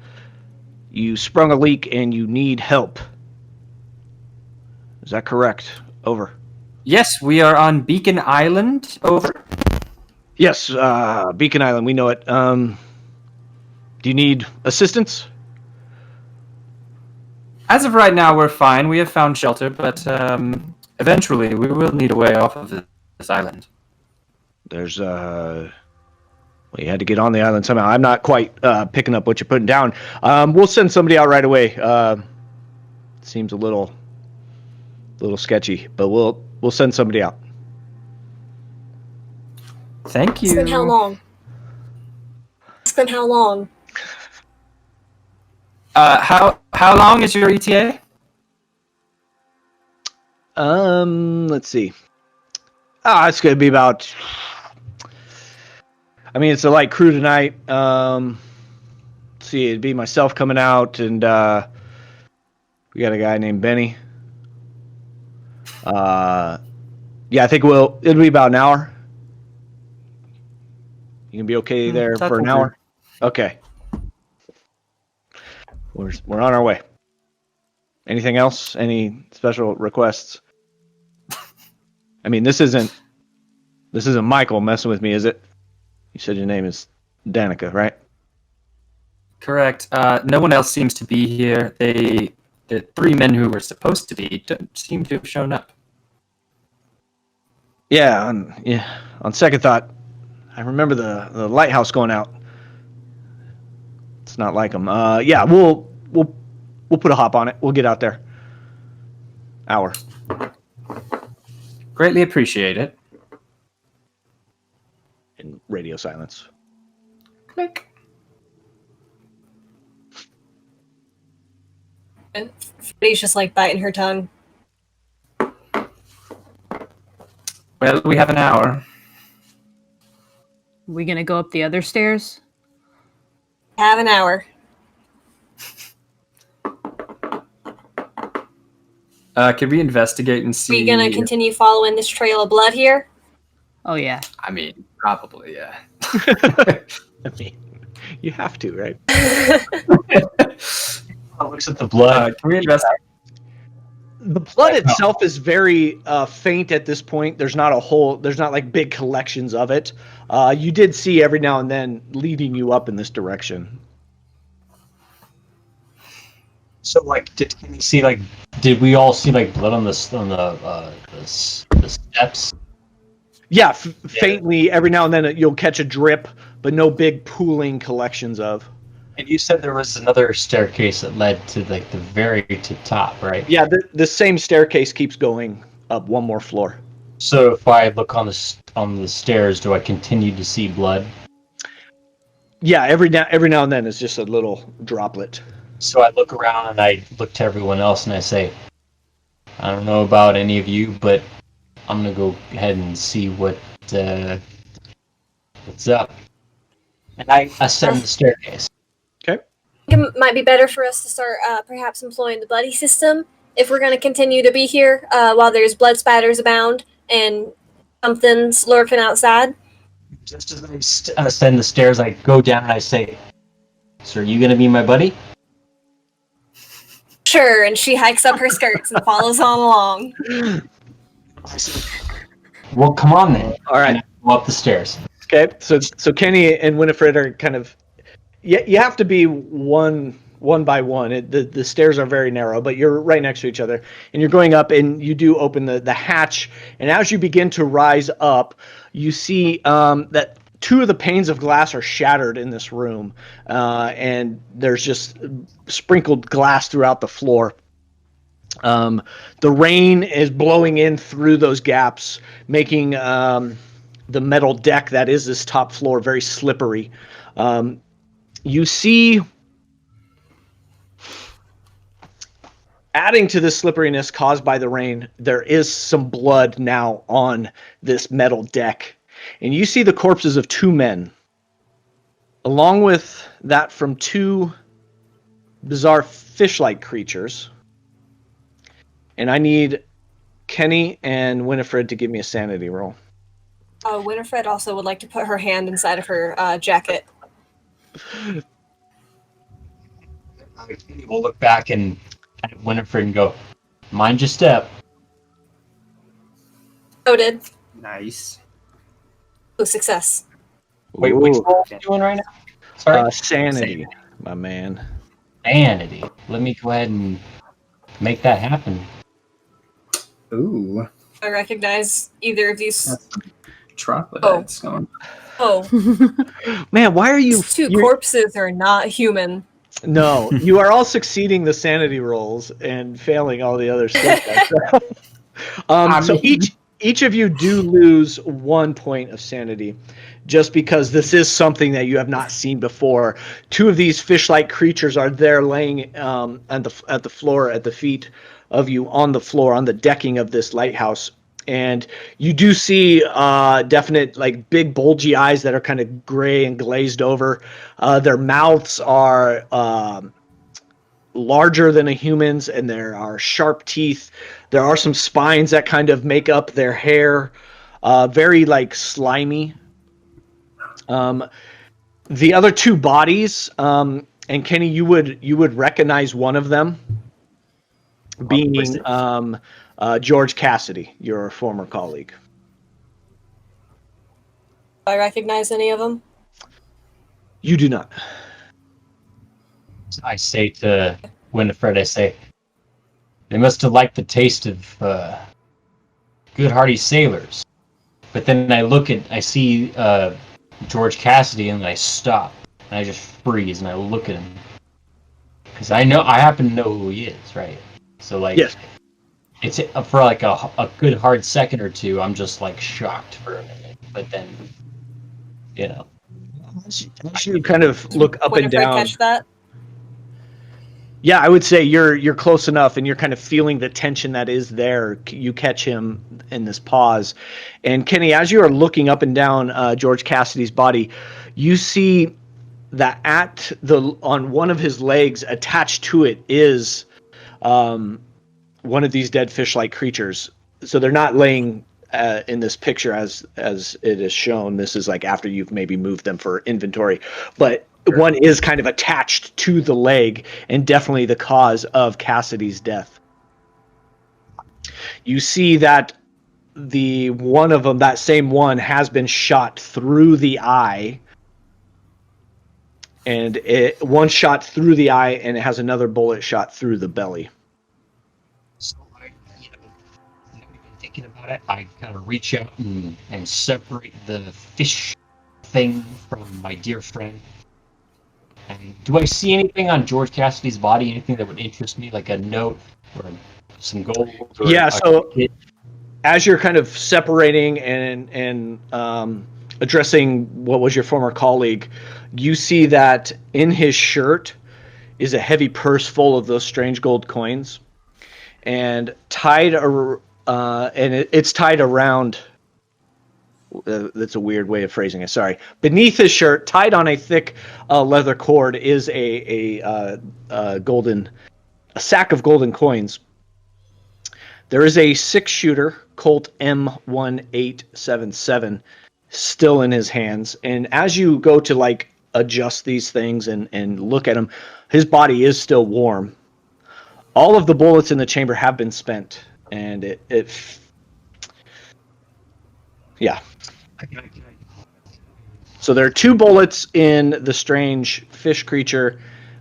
you sprung a leak and you need help. Is that correct? Over. Yes, we are on Beacon Island. Over. Yes, Beacon Island. We know it. Do you need assistance? As of right now, we're fine. We have found shelter, but eventually we will need a way off of this island. There's well, you had to get on the island somehow. I'm not quite picking up what you're putting down. We'll send somebody out right away. Seems a little sketchy, but we'll send somebody out. Thank you. Ask them how long. Ask them how long. How long is your ETA? Let's see. It's gonna be about. I mean, it's a light crew tonight. Let's see, it'd be myself coming out, and we got a guy named Benny. Yeah, I think it'll be about an hour. You can be okay there That for an will hour? Okay. We're on our way. Anything else? Any special requests? I mean, this isn't Michael messing with me, is it? You said your name is Danica, right? Correct. No one else seems to be here. The three men who were supposed to be don't seem to have shown up. Yeah, on second thought, I remember the lighthouse going out. It's not like them. Yeah, we'll put a hop on it. We'll get out there. Hour. Greatly appreciate it. In radio silence. Click. And Freddie's just like biting her tongue. Well, we have an hour. We gonna go up the other stairs? Have an hour. Could we investigate and see? Are you gonna continue following this trail of blood here? Oh yeah. I mean, probably, yeah. I mean, you have to, right? Looks at the blood. Can we investigate? The blood itself is very faint at this point. There's not like big collections of it. You did see every now and then leading you up in this direction. So, like, did we all see like blood on the steps? Yeah, faintly every now and then you'll catch a drip, but no big pooling collections of. And you said there was another staircase that led to like the very top, right? Yeah, the same staircase keeps going up one more floor. So if I look on the stairs, do I continue to see blood? Yeah, every now and then it's just a little droplet. So I look around and I look to everyone else and I say, I don't know about any of you, but I'm gonna go ahead and see what's up. And I ascend the staircase. Okay. I think it might be better for us to start perhaps employing the buddy system if we're going to continue to be here while there's blood spatters abound and something's lurking outside. Just as I ascend the stairs, I go down and I say, so are you gonna be my buddy? Sure, and she hikes up her skirts and follows on along. Well, come on then. All right. And I go up the stairs. Okay, so Kenny and Winifred are kind of, you have to be one by one. The stairs are very narrow, but you're right next to each other, and you're going up, and you do open the hatch, and as you begin to rise up, you see that two of the panes of glass are shattered in this room, and there's just sprinkled glass throughout the floor. The rain is blowing in through those gaps, making the metal deck that is this top floor very slippery. You see, adding to the slipperiness caused by the rain, there is some blood now on this metal deck. And you see the corpses of two men, along with that from two bizarre fish-like creatures. And I need Kenny and Winifred to give me a sanity roll. Winifred also would like to put her hand inside of her jacket. We'll look back and at Winifred and go, mind your step. Noted. Nice. Oh, success. Wait, which roll are you doing right now? Sorry? Sanity, my man. Sanity. Let me go ahead and make that happen. Ooh. I recognize either of these. That's chocolate Oh. heads going. Oh, Man, why are you... these two you're- corpses are not human. No, you are all succeeding the sanity rolls and failing all the other stuff. So each of you do lose 1 point of sanity, just because this is something that you have not seen before. Two of these fish-like creatures are there laying at the floor at the feet of you on the floor on the decking of this lighthouse. And you do see definite, like, big bulgy eyes that are kind of gray and glazed over. Their mouths are larger than a human's, and there are sharp teeth. There are some spines that kind of make up their hair. Very, like, slimy. The other two bodies, and Kenny, you would recognize one of them. being George Cassidy, your former colleague. Do I recognize any of them? You do not. I say to Winifred, I say, they must have liked the taste of good hearty sailors. But then I see George Cassidy, and I stop, and I just freeze, and I look at him. Because I happen to know who he is, right? So, like, yes. It's for like a good hard second or two, I'm just like shocked for a minute. But then, As you kind of look up and down. Catch that? Yeah, I would say you're close enough, and you're kind of feeling the tension that is there. You catch him in this pause, and Kenny, as you are looking up and down George Cassidy's body, you see that on one of his legs, attached to it, is one of these dead fish-like creatures. So they're not laying in this picture as it is shown. This is like after you've maybe moved them for inventory, but one is kind of attached to the leg, and definitely the cause of Cassidy's death. You see that the one of them, that same one, has been shot through the eye, and one shot through the eye, and it has another bullet shot through the belly. So thinking about it, I kind of reach out and separate the fish thing from my dear friend. And do I see anything on George Cassidy's body? Anything that would interest me, like a note or some gold? Or so as you're kind of separating and addressing what was your former colleague, you see that in his shirt is a heavy purse full of those strange gold coins, and it's tied around. That's a weird way of phrasing it. Sorry. Beneath his shirt, tied on a thick leather cord, is a sack of golden coins. There is a 6-shooter Colt M1877 still in his hands, and as you go to like adjust these things and look at him, his body is still warm. All of the bullets in the chamber have been spent, and yeah. So there are 2 bullets in the strange fish creature,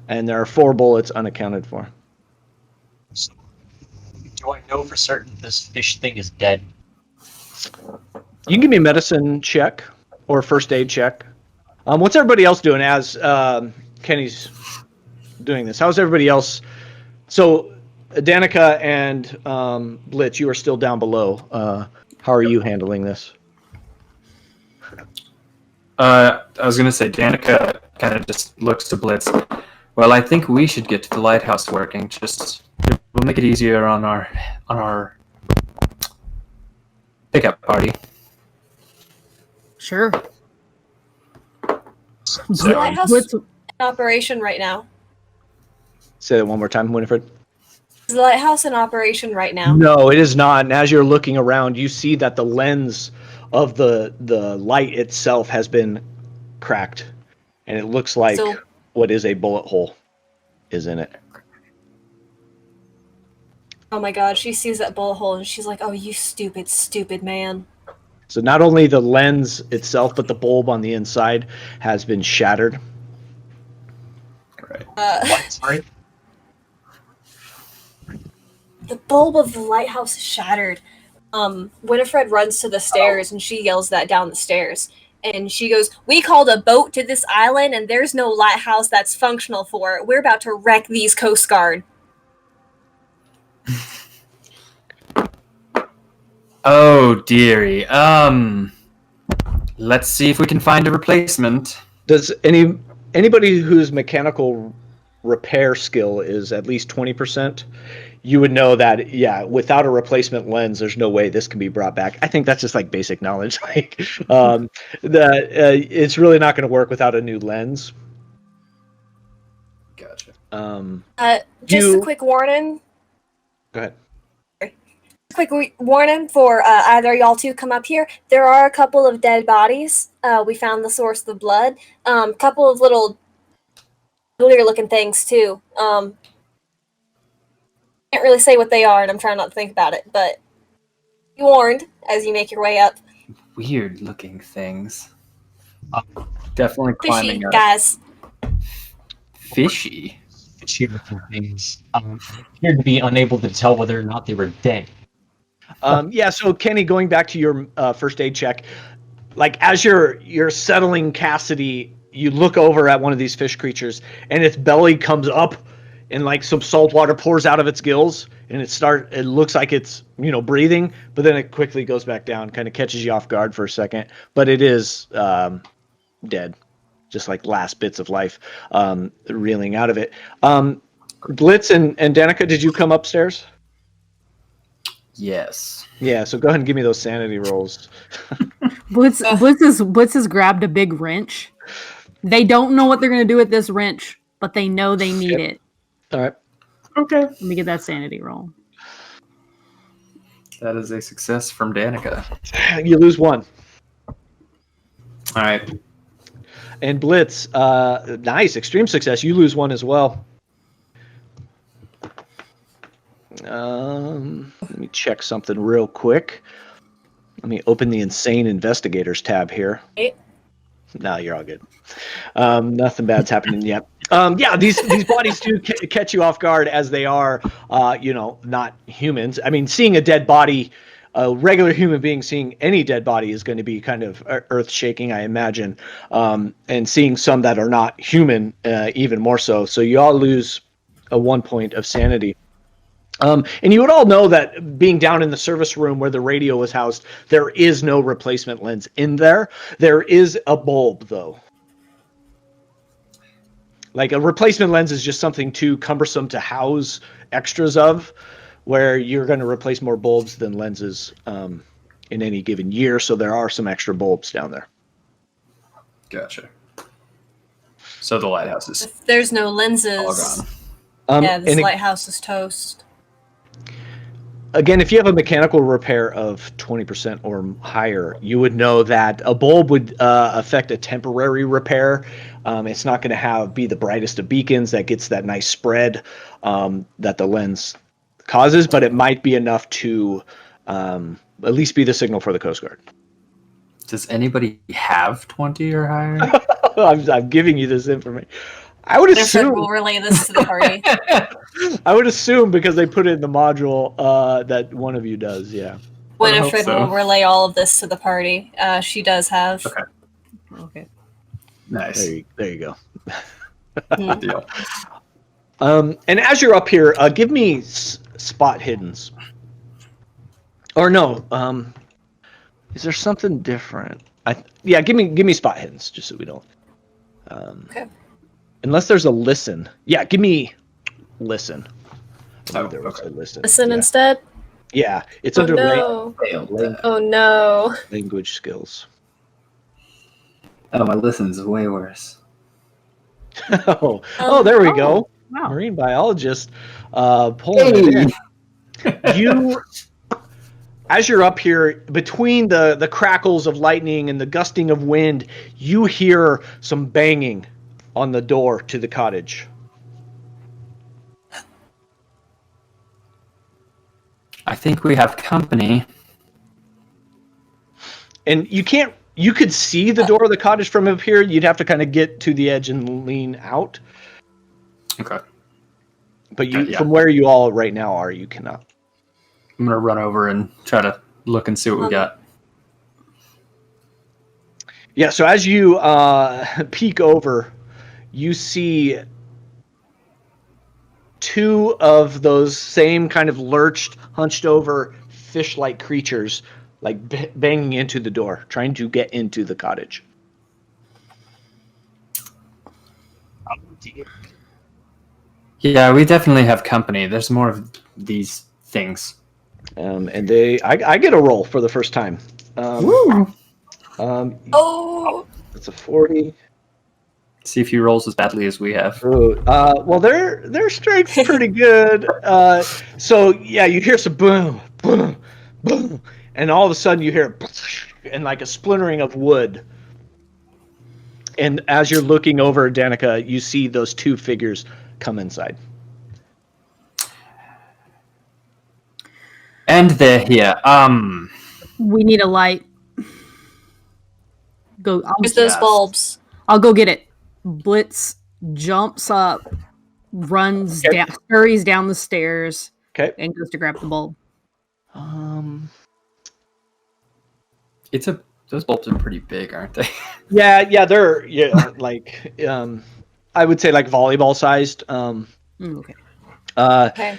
and there are 4 bullets unaccounted for. So, do I know for certain this fish thing is dead? You can give me a medicine check or first aid check. What's everybody else doing as Kenny's doing this? How's everybody else? So Danica and Blitz, you are still down below. How are you handling this? I was going to say, Danica kind of just looks to Blitz. Well, I think we should get to the lighthouse working. We'll make it easier on our pickup party. Sure. Is the lighthouse in operation right now? Say that one more time, Winifred. Is the lighthouse in operation right now? No, it is not. And as you're looking around, you see that the lens of the light itself has been cracked, and it looks like what is a bullet hole is in it. Oh my god, she sees that bullet hole and she's like, oh, you stupid, stupid man. So not only the lens itself, but the bulb on the inside has been shattered. Right. What? Sorry? The bulb of the lighthouse is shattered. Winifred runs to the stairs and she yells that down the stairs. And she goes, we called a boat to this island and there's no lighthouse that's functional for it. We're about to wreck these Coast Guard. Oh, dearie. Let's see if we can find a replacement. Does anybody whose mechanical repair skill is at least 20%, you would know that, yeah, without a replacement lens, there's no way this can be brought back. I think that's just like basic knowledge. Like, it's really not going to work without a new lens. Gotcha. Just a quick warning. Go ahead. Quick warning for either y'all two come up here. There are a couple of dead bodies. We found the source of the blood. Couple of little clear looking things too. Can't really say what they are, and I'm trying not to think about it, but be warned as you make your way up. Weird looking things. Definitely Fishy, climbing up. guys. Fishy. Fishy looking things appeared to be unable to tell whether or not they were dead. Yeah, so Kenny, going back to your first aid check, like as you're settling Cassidy, you look over at one of these fish creatures, and its belly comes up, and like some salt water pours out of its gills, and it looks like it's breathing, but then it quickly goes back down, kind of catches you off guard for a second, but it is dead, just like last bits of life reeling out of it. Blitz and Danica, did you come upstairs? Yes. Yeah, so go ahead and give me those sanity rolls. Blitz has grabbed a big wrench. They don't know what they're going to do with this wrench, but they know they need it. All right. Okay. Let me get that sanity roll. That is a success from Danica. You lose one. All right. And Blitz, nice, extreme success. You lose one as well. Let me check something real quick. Let me open the Insane Investigators tab here. No, you're all good. Nothing bad's happening yet. Yeah, these bodies do catch you off guard, as they are, not humans. I mean, seeing a dead body, a regular human being seeing any dead body is going to be kind of earth-shaking, I imagine. And seeing some that are not human, even more so. So you all lose a 1 point of sanity. And you would all know that being down in the service room where the radio was housed, there is no replacement lens in there. There is a bulb, though. Like, a replacement lens is just something too cumbersome to house extras of, where you're going to replace more bulbs than lenses in any given year. So there are some extra bulbs down there. Gotcha. So the lighthouse is If there's no all lenses, gone. yeah, this And lighthouse is toast. again, if you have a mechanical repair of 20% or higher, you would know that a bulb would affect a temporary repair. It's not going to be the brightest of beacons that gets that nice spread that the lens causes, but it might be enough to at least be the signal for the Coast Guard. Does anybody have 20 or higher? I'm giving you this information. I would Winifred assume. will relay this to the party. I would assume because they put it in the module that one of you does. Yeah. Winifred so. will relay all of this to the party. She does have. Okay. Okay. Nice. There you go. Mhm. Deal. And as you're up here, give me spot hiddens. Or no, is there something different? Yeah, give me spot hiddens, just so we don't. Okay. Unless there's a listen. Yeah, give me listen. I believe Oh, there was okay. a listen. Listen Yeah. instead. Yeah, it's Oh under no! Failed. Oh no! language skills. Oh, my listen's way worse. Oh, there we go. Wow. Marine biologist pulling it in. You, as you're up here, between the crackles of lightning and the gusting of wind, you hear some banging on the door to the cottage. I think we have company. And you could see the door of the cottage from up here. You'd have to kind of get to the edge and lean out. Okay. But Yeah. from where you all right now are, you cannot. I'm going to run over and try to look and see what we got. Yeah, so as you peek over, you see two of those same kind of lurched, hunched over, fish-like creatures, like banging into the door, trying to get into the cottage. Yeah, we definitely have company. There's more of these things. And I get a roll for the first time. Woo! Oh! It's a 40. See if he rolls as badly as we have. Well, their strength's pretty good. So yeah, you hear some boom, boom, boom, and all of a sudden you hear and like a splintering of wood. And as you're looking over, Danica, you see those two figures come inside. And they're here. We need a light. Go. There's those bulbs. I'll go get it. Blitz jumps up, runs Okay. down, scurries down the stairs, Okay. and goes to grab the bulb. Those bulbs are pretty big, aren't they? Yeah, they're like I would say like volleyball sized. Okay. Okay.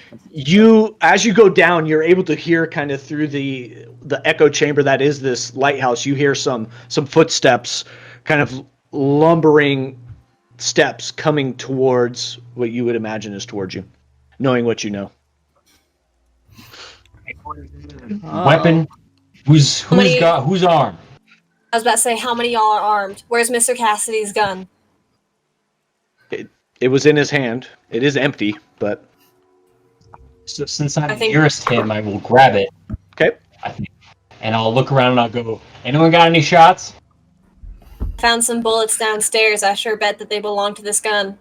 As you go down, you're able to hear kind of through the echo chamber that is this lighthouse. You hear some footsteps, kind of lumbering steps coming towards what you would imagine is towards you, knowing what you know. Weapon. Who's armed? I was about to say, how many y'all are armed? Where's Mr. Cassidy's gun? It was in his hand. It is empty, but So since I'm I think- nearest him, I will grab it. okay. I think, and I'll look around and I'll go. Anyone got any shots? Found some bullets downstairs. I sure bet that they belong to this gun.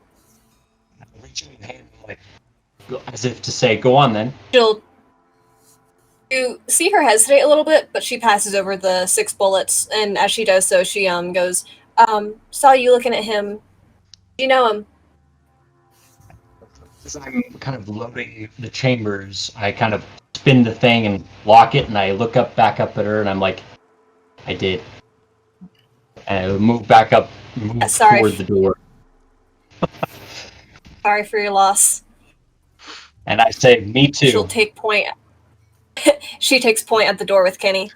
Reaching in hand, like, as if to say, "Go on then." You see her hesitate a little bit, but she passes over the 6 bullets, and as she does so, she goes, saw you looking at him. Do you know him? As I'm kind of loading the chambers, I kind of spin the thing and lock it, and I look back up at her, and I'm like, "I did." And I move back up, Sorry. toward the door, Sorry for your loss. and I say, "Me too." She'll take point. She takes point at the door with Kenny.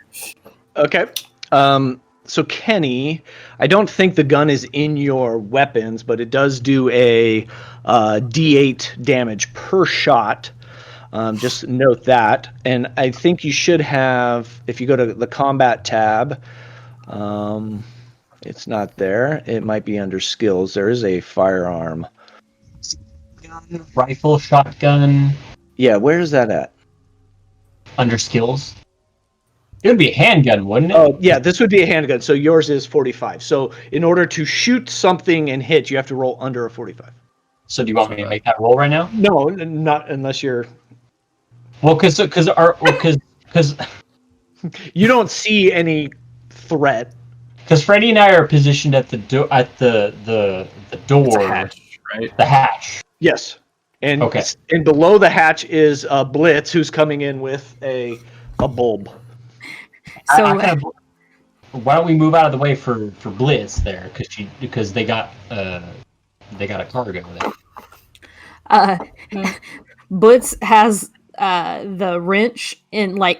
Okay. So Kenny, I don't think the gun is in your weapons, but it does do a D8 damage per shot. Just note that. And I think you should have, if you go to the combat tab, it's not there. It might be under skills. There is a firearm. Gun, rifle, shotgun, Yeah, where is that at? under skills. It would be a handgun, wouldn't it? Oh, yeah, this would be a handgun. So yours is 45. So in order to shoot something and hit, you have to roll under a 45. So do you want me to make that roll right now? No, not unless you're... Well, because You don't see any threat. Freddie and I are positioned at the door. It's a hatch, right? The hatch. Yes. And Okay. and below the hatch is Blitz, who's coming in with a bulb. So Why don't we move out of the way for Blitz there? Because they got a cargo there. Blitz has the wrench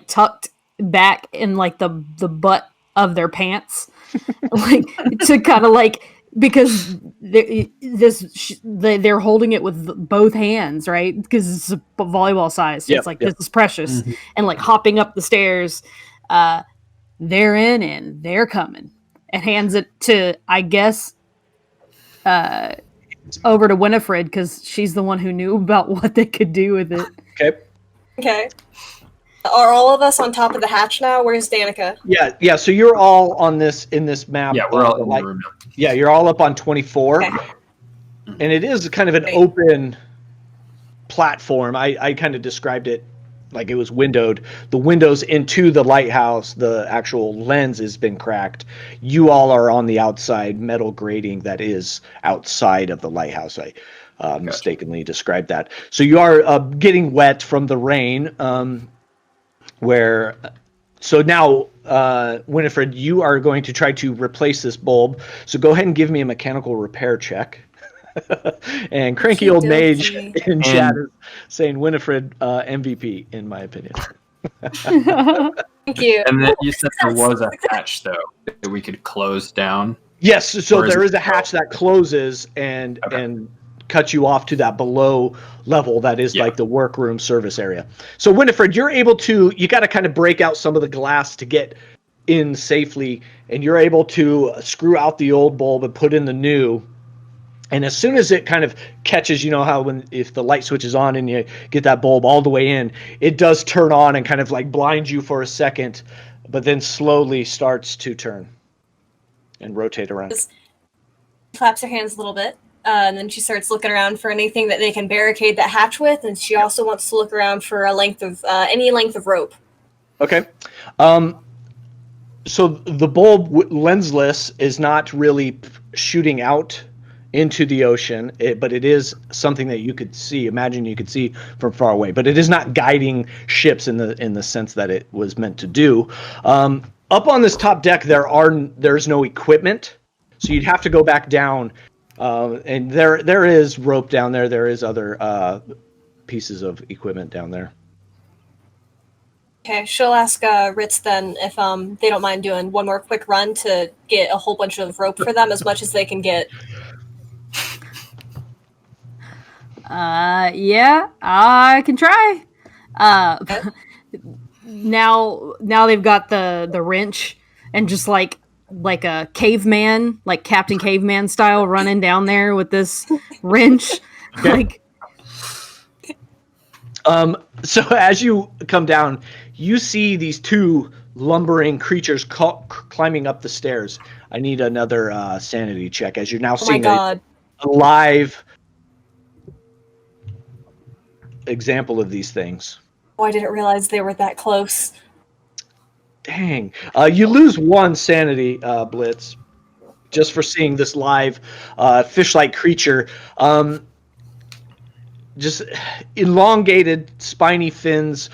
tucked back in the butt of their pants, to kind of because they're holding it with both hands, right? Because it's a volleyball size, so it's this is precious, and hopping up the stairs, they're in and they're coming, and hands it to, I guess, over to Winifred, because she's the one who knew about what they could do with it. Okay. Are all of us on top of the hatch now? Where's Danica? Yeah. So you're all on this map. Yeah, we're all in the room. Yeah, you're all up on 24, Okay. and it is kind of an open platform. I kind of described it like it was windowed. The windows into the lighthouse, the actual lens has been cracked. You all are on the outside metal grating that is outside of the lighthouse. I mistakenly described that. So you are getting wet from the rain. So now, Winifred, you are going to try to replace this bulb. So go ahead and give me a mechanical repair check. And Cranky Old Mage in chat is saying Winifred MVP, in my opinion. Thank you. And then you said there was a hatch, though, that we could close down. Yes, so Or is there it- is a hatch that closes and cuts you off to that below level that is like the workroom service area. So Winifred, you got to kind of break out some of the glass to get in safely, and you're able to screw out the old bulb and put in the new. And as soon as it kind of catches, you know how if the light switches on and you get that bulb all the way in, it does turn on and kind of blind you for a second, but then slowly starts to turn and rotate around. Claps her hands a little bit. And then she starts looking around for anything that they can barricade that hatch with, and she also wants to look around for a length of any length of rope. Okay. So the bulb, lensless, is not really shooting out into the ocean, but it is something that you could see. Imagine you could see from far away, but it is not guiding ships in the sense that it was meant to do. Up on this top deck, there's no equipment, so you'd have to go back down. And there is rope down there. There is other pieces of equipment down there. Okay, she'll ask Ritz then if they don't mind doing one more quick run to get a whole bunch of rope for them, as much as they can get. Yeah, I can try. Now they've got the wrench and just like a caveman, like Captain Caveman style, running down there with this wrench. Okay. So as you come down, you see these two lumbering creatures climbing up the stairs. I need another sanity check, as you're now seeing a live example of these things. Oh, I didn't realize they were that close. Dang. You lose one sanity, Blitz, just for seeing this live fish-like creature. Just elongated, spiny fins.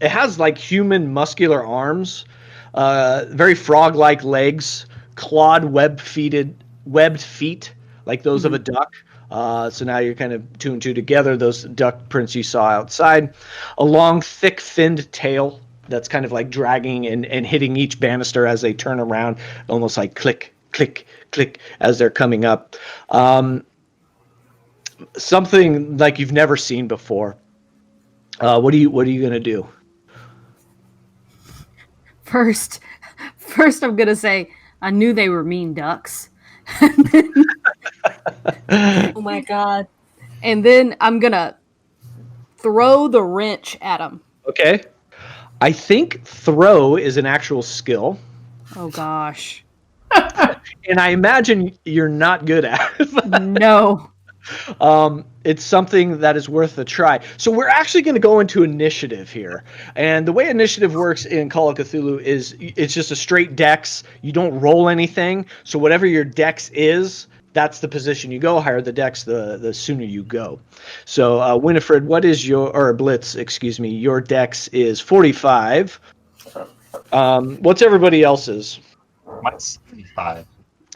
It has like human muscular arms, very frog-like legs, clawed webbed feet, like those of a duck. So now you're kind of two and two together, those duck prints you saw outside. A long, thick, finned tail that's kind of like dragging and hitting each banister as they turn around, almost like click, click, click as they're coming up. Something like you've never seen before. What are you gonna do? First, I'm gonna say I knew they were mean ducks. Oh my god! And then I'm gonna throw the wrench at them. Okay. I think throw is an actual skill. Oh gosh. And I imagine you're not good at it. No. It's something that is worth a try. So we're actually going to go into initiative here. And the way initiative works in Call of Cthulhu is it's just a straight dex. You don't roll anything. So whatever your dex is, that's the position you go. Higher the dex, the sooner you go. So Winifred, what is or Blitz, excuse me, your dex is 45. What's everybody else's? Mine's 65.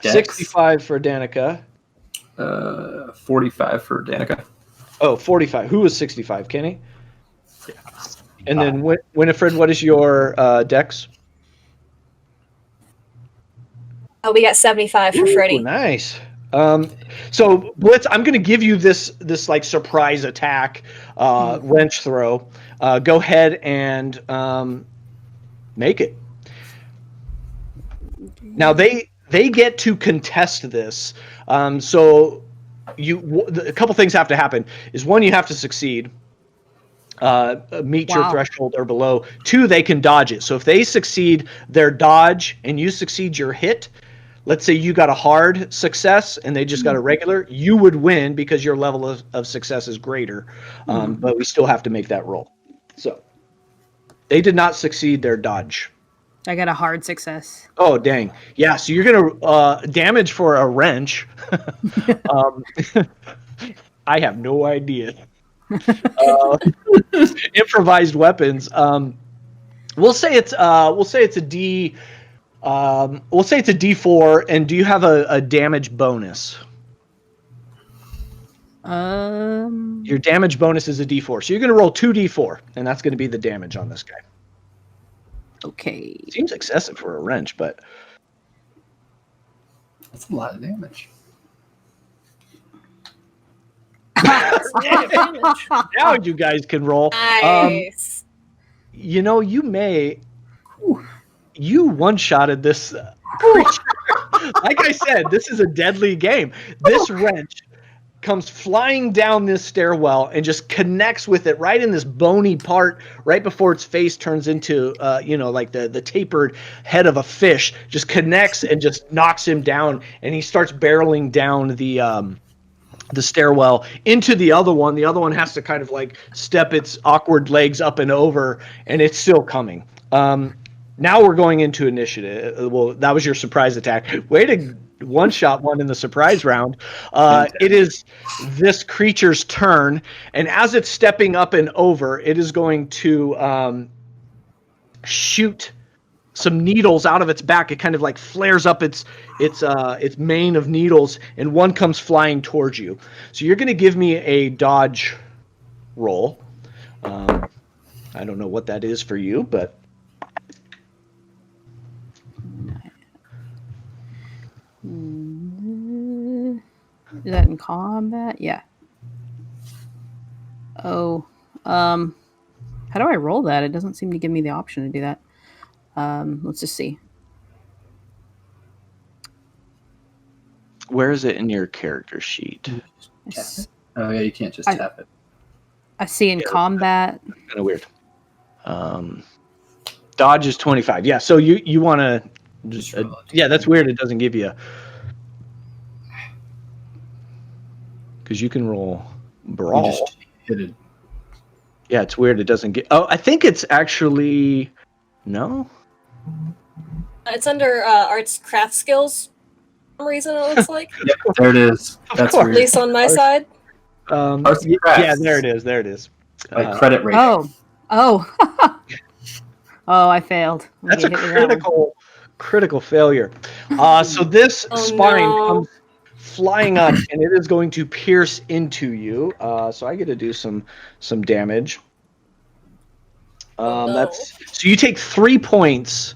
65 for Danica. 45 for Danica. Oh, 45. Who was 65? Kenny? Yeah, And then Winifred, what is your dex? Oh, we got 75 for Freddy. Ooh, nice. So Blitz, I'm going to give you this like surprise attack, wrench throw. Go ahead and make it. Now they get to contest this. So a couple things have to happen. Is one, you have to succeed, meet your threshold or below. Two, they can dodge it. So if they succeed their dodge and you succeed your hit, let's say you got a hard success and they just got a regular, you would win because your level of success is greater. But we still have to make that roll. So they did not succeed their dodge. I got a hard success. Oh, dang. Yeah, so you're going to damage for a wrench. I have no idea. Improvised weapons. We'll say it's a D. We'll say it's a D4. And do you have a damage bonus? Your damage bonus is a D4. So you're going to roll 2D4, and that's going to be the damage on this guy. Okay. Seems excessive for a wrench, but That's a lot of damage. now you guys can roll. Nice. You one-shotted this creature. Like I said, this is a deadly game. This wrench comes flying down this stairwell and just connects with it right in this bony part right before its face turns into like the tapered head of a fish, just connects and just knocks him down, and he starts barreling down the stairwell into the other one. The other one has to kind of like step its awkward legs up and over, and it's still coming. Now we're going into initiative. Well, that was your surprise attack. Way to one-shot one in the surprise round. It is this creature's turn, and as it's stepping up and over, it is going to shoot some needles out of its back. It kind of like flares up its mane of needles, and one comes flying towards you. So you're going to give me a dodge roll. I don't know what that is for you, but is that in combat? Yeah. Oh, how do I roll that? It doesn't seem to give me the option to do that. Let's just see. where is it in your character sheet? Oh yeah, you can't just tap it. I see in combat. Kind of weird. Dodge is 25. Yeah, so you want to just yeah, that's weird. It doesn't give you because you can roll brawl. You just hit it. Yeah, it's weird. It doesn't get. Oh, I think it's actually no. It's under arts craft skills. For some reason, it looks like. Yep, there it is. That's course. At least on my side. Arts and crafts. Yeah, there it is. There it is. Like credit rating. Oh. Oh, I failed. That's a critical failure. So this spine comes flying up, and it is going to pierce into you. So I get to do some damage. That's so you take 3 points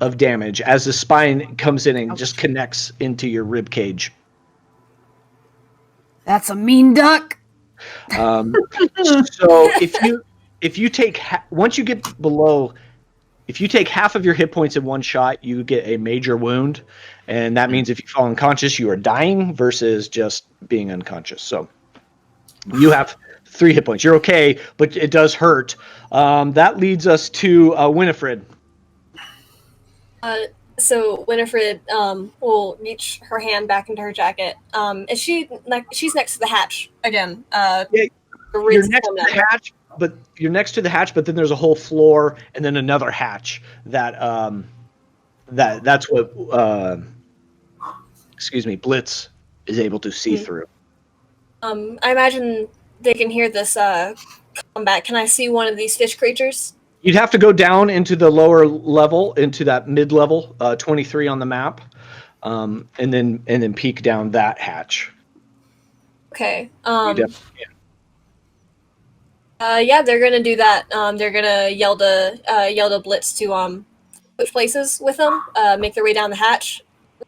of damage as the spine comes in and just connects into your rib cage. That's a mean duck. So if you take once you get below. If you take half of your hit points in one shot, you get a major wound, and that means if you fall unconscious, you are dying versus just being unconscious. So you have 3 hit points. You're okay, but it does hurt. That leads us to Winifred. So Winifred will reach her hand back into her jacket. Is she like she's next to the hatch again? You're next to the hatch. But you're next to the hatch, but then there's a whole floor and then another hatch that's what Blitz is able to see through. I imagine they can hear this combat. Can I see one of these fish creatures? You'd have to go down into the lower level, into that mid-level, 23 on the map, and then peek down that hatch. Okay. Yeah, they're gonna do that. They're gonna yell to Blitz to switch places with them. Make their way down the hatch,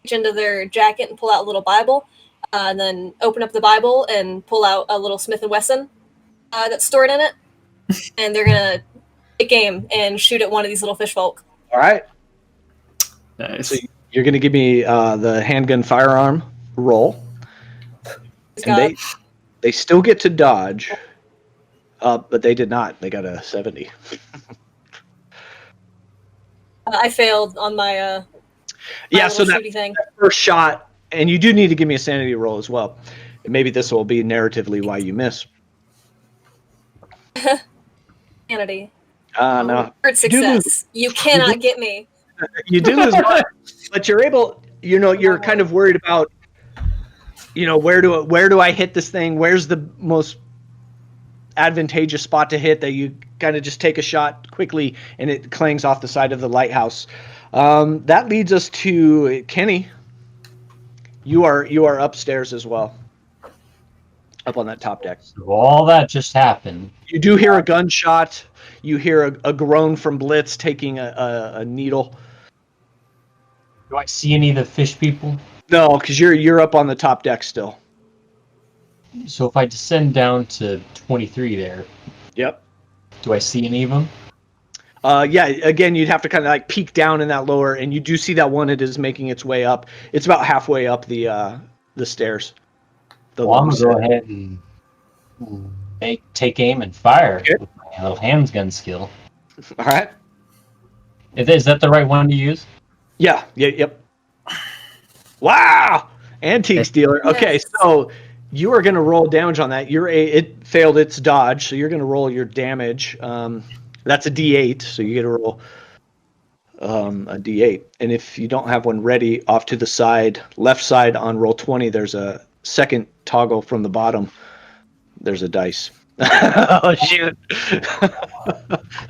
reach into their jacket and pull out a little Bible, and then open up the Bible and pull out a little Smith & Wesson that's stored in it. And they're gonna take aim and shoot at one of these little fish folk. All right. Nice. So you're gonna give me the handgun firearm roll, and they still get to dodge. But they did not. They got a 70. I failed on my so that first shot, and you do need to give me a sanity roll as well. And maybe this will be narratively why you miss. Sanity. No. Hard success. You cannot get me. You do lose one, but you're able. You're kind of worried about. Where do I hit this thing? Where's the most advantageous spot to hit that you kind of just take a shot quickly and it clangs off the side of the lighthouse. That leads us to Kenny. You are upstairs as well, up on that top deck. So all that just happened. You do hear a gunshot. You hear a groan from Blitz taking a needle. Do I see any of the fish people? No, because you're up on the top deck still. So if I descend down to 23 there, yep. Do I see any of them? Yeah, again, you'd have to kind of like peek down in that lower, and you do see that one. It is making its way up. It's about halfway up the stairs. I'm going to go ahead and take aim and fire with my little handgun skill. All right. Is that the right one to use? Yeah, yep. Wow! Antiques dealer. Okay, so You are going to roll damage on that. It failed its dodge, so you're going to roll your damage. That's a D8, so you get to roll a D8. And if you don't have one ready, off to the side, left side on roll 20, there's a second toggle from the bottom. There's a dice. Oh shoot!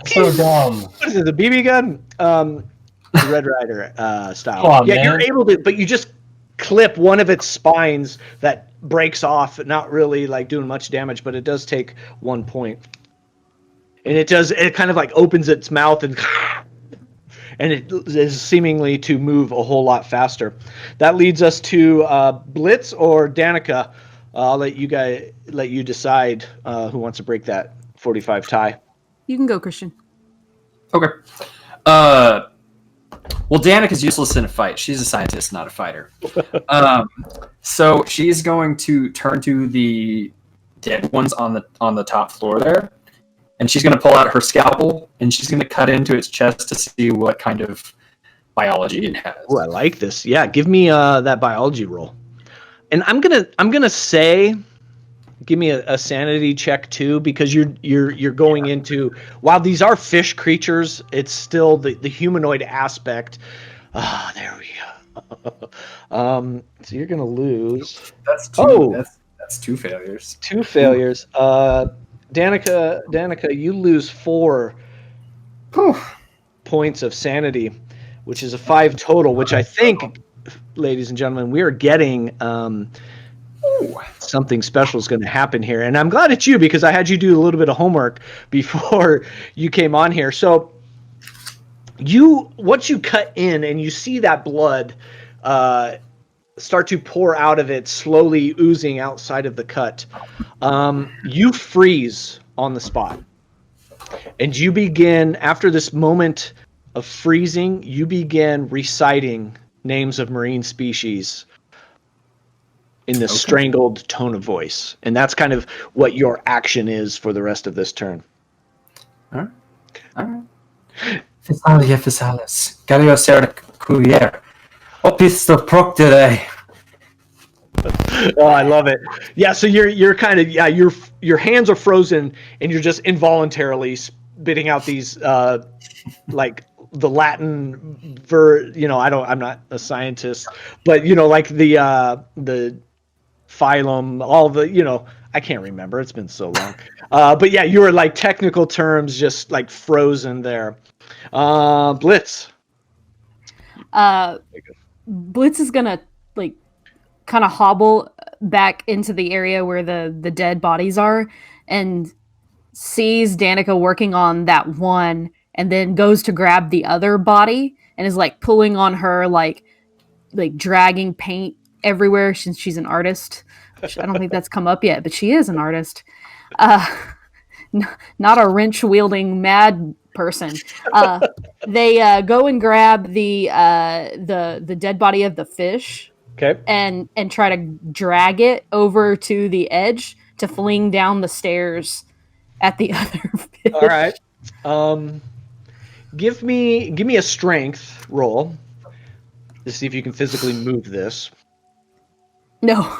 So dumb. What is it? The BB gun? Red Rider style. Come on, yeah, man. you're able to, but you just clip one of its spines that breaks off, not really like doing much damage, but it does take 1 point. And it kind of like opens its mouth and it is seemingly to move a whole lot faster. That leads us to Blitz or Danica. I'll let you decide who wants to break that 45 tie. You can go, Christian. Okay. Well, Danica's useless in a fight. She's a scientist, not a fighter. So she's going to turn to the dead ones on the top floor there, and she's going to pull out her scalpel and she's going to cut into its chest to see what kind of biology it has. Oh, I like this. Yeah, give me that biology roll. And I'm gonna say, give me a sanity check too, because you're going into, while these are fish creatures, it's still the humanoid aspect. There we go. So you're gonna lose. That's two. Oh. That's 2 failures. 2 failures. Danica, you lose 4 points of sanity, which is a 5 total, which I think, ladies and gentlemen, we are getting something special is going to happen here. And I'm glad it's you, because I had you do a little bit of homework before you came on here. So once you cut in and you see that blood start to pour out of it, slowly oozing outside of the cut, you freeze on the spot. And you begin, after this moment of freezing, you begin reciting names of marine species in this strangled tone of voice. And that's kind of what your action is for the rest of this turn. All right. Physalia physalis, Galiosera culier, opis the proctere. Oh, I love it. Yeah, so you're kind of, your hands are frozen and you're just involuntarily spitting out these like the Latin I'm not a scientist, but like the phylum, all the, I can't remember. It's been so long. But yeah, you were like technical terms just like frozen there. Blitz. Blitz is gonna like kind of hobble back into the area where the dead bodies are and sees Danica working on that one, and then goes to grab the other body and is like pulling on her, like dragging paint everywhere since she's an artist. I don't think that's come up yet, but she is an artist. Not a wrench wielding mad person. They go and grab the dead body of the fish. Okay. And try to drag it over to the edge to fling down the stairs at the other fish. All right. Give me a strength roll to see if you can physically move this. No.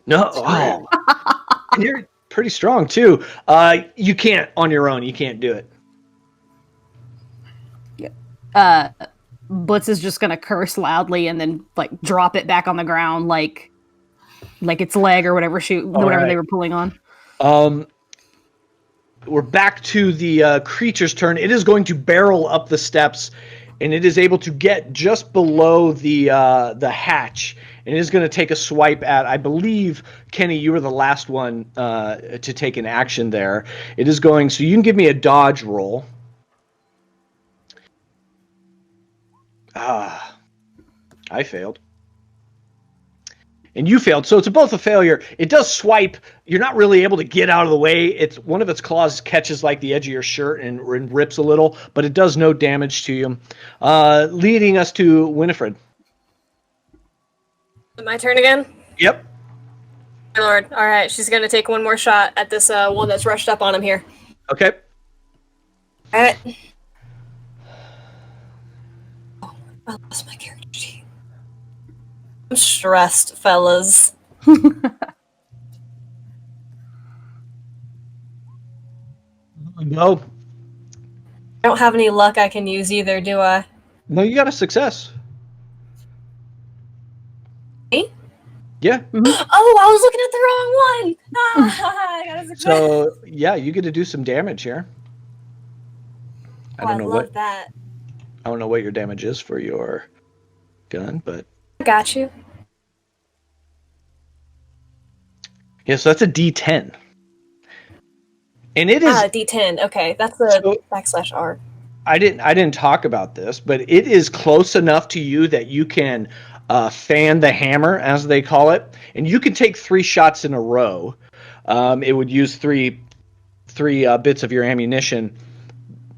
Oh. You're pretty strong too. You can't on your own. You can't do it. Yeah. Blitz is just gonna curse loudly and then like drop it back on the ground like its leg or whatever they were pulling on. We're back to the creature's turn. It is going to barrel up the steps, and it is able to get just below the hatch, and it is going to take a swipe at, I believe, Kenny, you were the last one to take an action there. It is going, so you can give me a dodge roll. I failed. And you failed, so it's both a failure. It does swipe. You're not really able to get out of the way. It's one of its claws catches like the edge of your shirt and rips a little, but it does no damage to you. Leading us to Winifred. My turn again? Yep. My lord. All right, she's going to take one more shot at this one that's rushed up on him here. Okay. All right. Oh, I lost my character sheet. I'm stressed, fellas. No, I don't have any luck I can use either, do I? no, you got a success. Me? Yeah. Oh, I was looking at the wrong one. I got a success. So yeah, you get to do some damage here. Oh, I love that. I don't know what your damage is for your gun, but I got you. yeah, so that's a D10. And it is D10. Okay, that's a /R. I didn't talk about this, but it is close enough to you that you can fan the hammer, as they call it, and you can take 3 shots in a row. It would use three bits of your ammunition,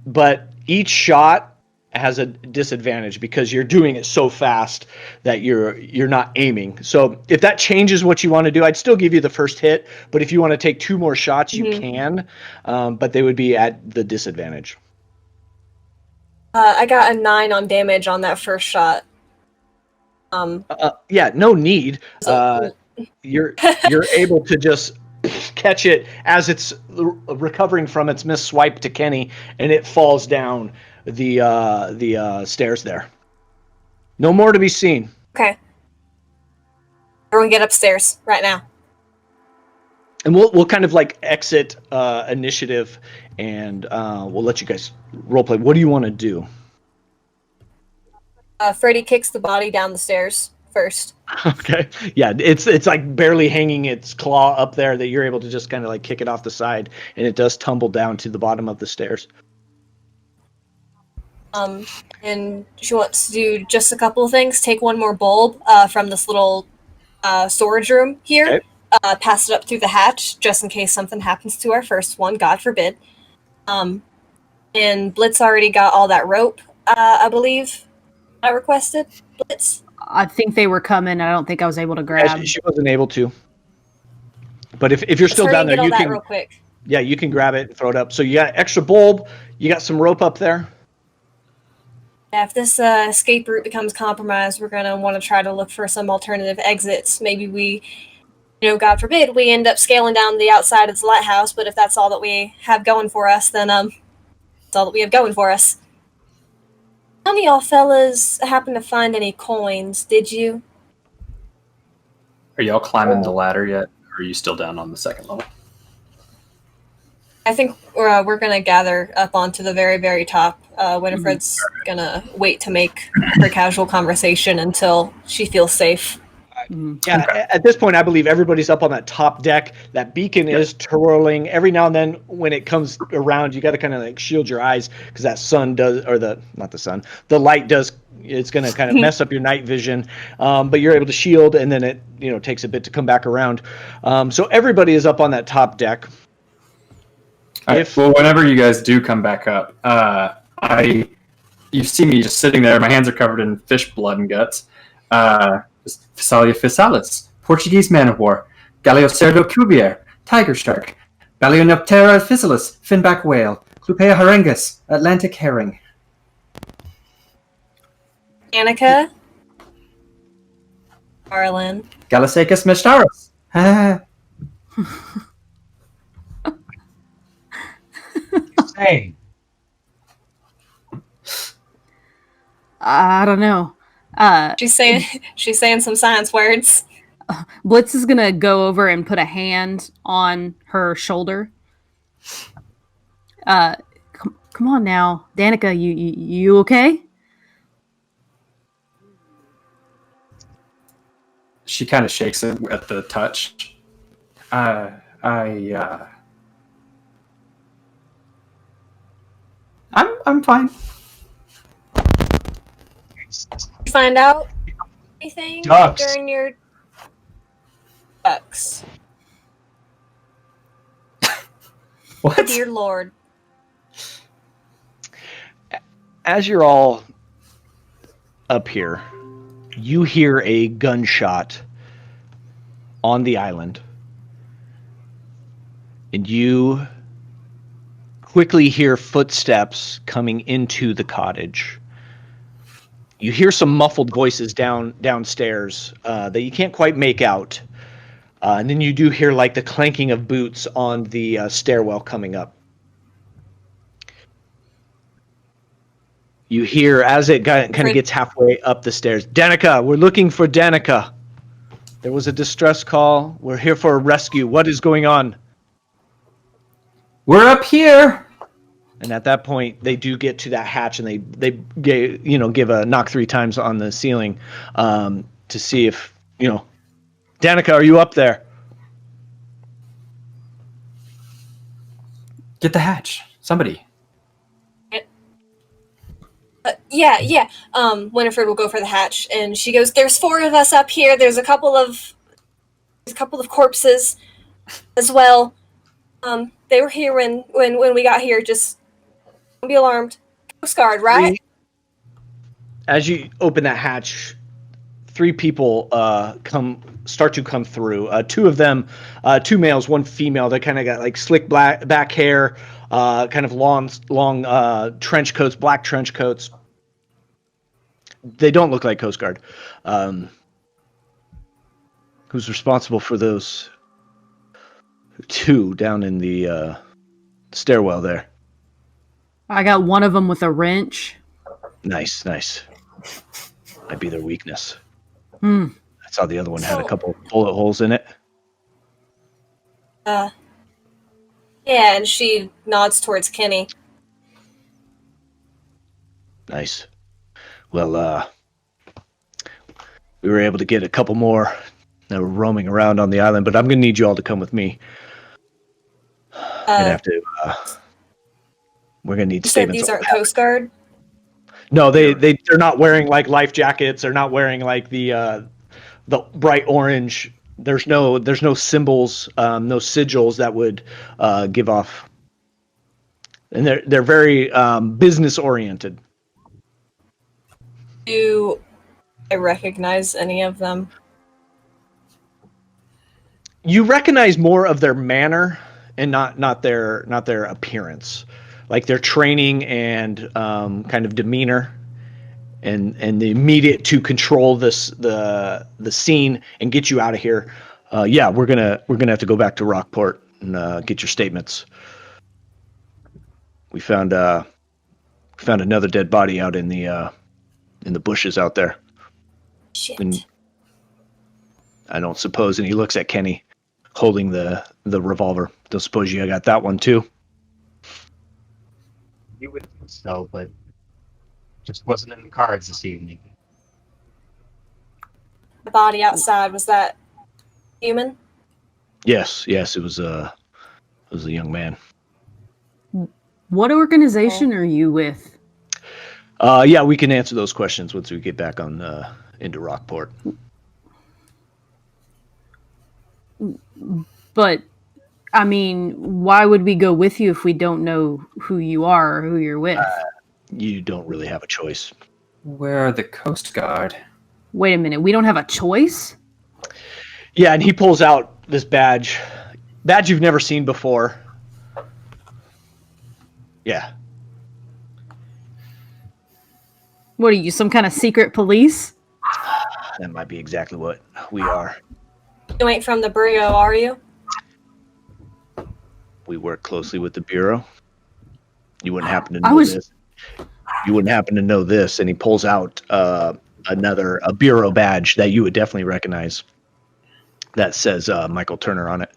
but each shot has a disadvantage because you're doing it so fast that you're not aiming. So if that changes what you want to do, I'd still give you the first hit, but if you want to take 2 more shots, you can, but they would be at the disadvantage. I got a 9 on damage on that first shot. Yeah, no need. You're able to just catch it as it's recovering from its missed swipe to Kenny, and it falls down the stairs there. No more to be seen. Okay. Everyone get upstairs right now. And we'll kind of like exit initiative, and we'll let you guys roleplay. What do you want to do? Freddy kicks the body down the stairs first. Okay. Yeah, it's like barely hanging its claw up there that you're able to just kind of like kick it off the side, and it does tumble down to the bottom of the stairs. And she wants to do just a couple of things. Take one more bulb from this little storage room here. Okay. Pass it up through the hatch just in case something happens to our first one, God forbid. And Blitz already got all that rope, I believe. I requested Blitz. I think they were coming. I don't think I was able to grab. Yeah, she wasn't able to. But if you're still down there, you can. Real quick. Yeah, you can grab it and throw it up. So you got an extra bulb. You got some rope up there. Yeah, if this escape route becomes compromised, we're gonna want to try to look for some alternative exits. Maybe we, God forbid, we end up scaling down the outside of the lighthouse. But if that's all that we have going for us, then that's all that we have going for us. None of y'all fellas happen to find any coins, did you? Are y'all climbing the ladder yet? Or are you still down on the second level? I think we're going to gather up onto the very, very top. Winifred's going to wait to make her casual conversation until she feels safe. Yeah, okay. At this point, I believe everybody's up on that top deck. That beacon is twirling. Every now and then, when it comes around, you got to kind of like shield your eyes because that sun does, or the light does. It's going to kind of mess up your night vision. But you're able to shield, and then it takes a bit to come back around. So everybody is up on that top deck. Well, whenever you guys do come back up, you see me just sitting there. My hands are covered in fish blood and guts. Phasalia physalis, Portuguese man of war, Galiocerdo cuvier, tiger shark, Balaenoptera physalis, finback whale, Clupea harengus, Atlantic herring. Annika, Arlen, Galisacus mestaris. Hey. I don't know. She's saying some science words. Blitz is gonna go over and put a hand on her shoulder. Come on now, Danica, you okay? She kind of shakes it at the touch. I'm fine. You find out anything during your ducks? What? Dear Lord. As you're all up here, you hear a gunshot on the island, and you quickly hear footsteps coming into the cottage. You hear some muffled voices downstairs that you can't quite make out. And then you do hear like the clanking of boots on the stairwell coming up. You hear as it kind of gets halfway up the stairs. Danica, we're looking for Danica. There was a distress call. We're here for a rescue. What is going on? We're up here. And at that point, they do get to that hatch, and they give a knock 3 times on the ceiling to see if Danica, are you up there? Get the hatch. Somebody. Yeah. Winifred will go for the hatch, and she goes, "There's 4 of us up here. There's a couple of corpses as well. They were here when we got here. Just don't be alarmed. Coast Guard, right?" As you open that hatch, 3 people start to come through. 2 of them, 2 males, 1 female. They kind of got like slick back hair, kind of long trench coats, black trench coats. They don't look like Coast Guard. Who's responsible for those 2 down in the stairwell there? I got one of them with a wrench. Nice. Might be their weakness. Hmm. I saw the other one had a couple bullet holes in it. Yeah, and she nods towards Kenny. Nice. Well, we were able to get a couple more that were roaming around on the island, but I'm going to need you all to come with me. We're going to need You said statements. these aren't Coast Guard? No, they're not wearing like life jackets. They're not wearing like the bright orange. There's no symbols, no sigils that would give off. And they're very business oriented. Do I recognize any of them? You recognize more of their manner and not their appearance, like their training and kind of demeanor, and the immediate to control the scene and get you out of here. We're gonna have to go back to Rockport and get your statements. We found another dead body out in the bushes out there. Shit. And I don't suppose, and he looks at Kenny holding the revolver. Don't suppose you got that one too? You would think so, but just wasn't in the cards this evening. The body outside, was that human? Yes, it was a young man. What organization are you with? We can answer those questions once we get back on into Rockport. But, I mean, why would we go with you if we don't know who you are or who you're with? You don't really have a choice. Where are the Coast Guard? Wait a minute, we don't have a choice? Yeah, and he pulls out this badge you've never seen before. Yeah. What are you, some kind of secret police? That might be exactly what we are. You ain't from the Bureau, are you? We work closely with the Bureau. You wouldn't happen to know this. You wouldn't happen to know this. And he pulls out a Bureau badge that you would definitely recognize that says Michael Turner on it.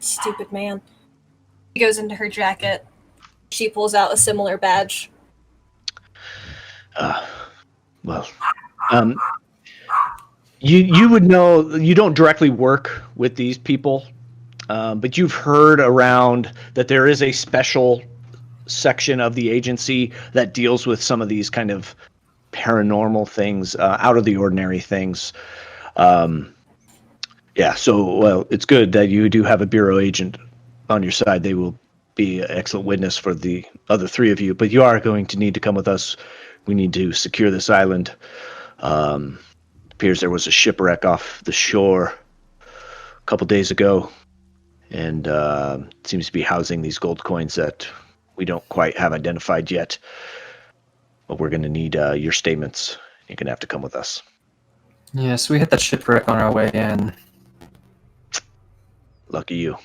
Stupid man. She goes into her jacket. She pulls out a similar badge. You would know, you don't directly work with these people, but you've heard around that there is a special section of the agency that deals with some of these kind of paranormal things, out of the ordinary things. It's good that you do have a Bureau agent on your side. They will be an excellent witness for the other 3 of you, but you are going to need to come with us. We need to secure this island. Appears there was a shipwreck off the shore a couple days ago, and seems to be housing these gold coins that we don't quite have identified yet. But we're going to need your statements. You're going to have to come with us. Yes, we hit that shipwreck on our way in. Lucky you.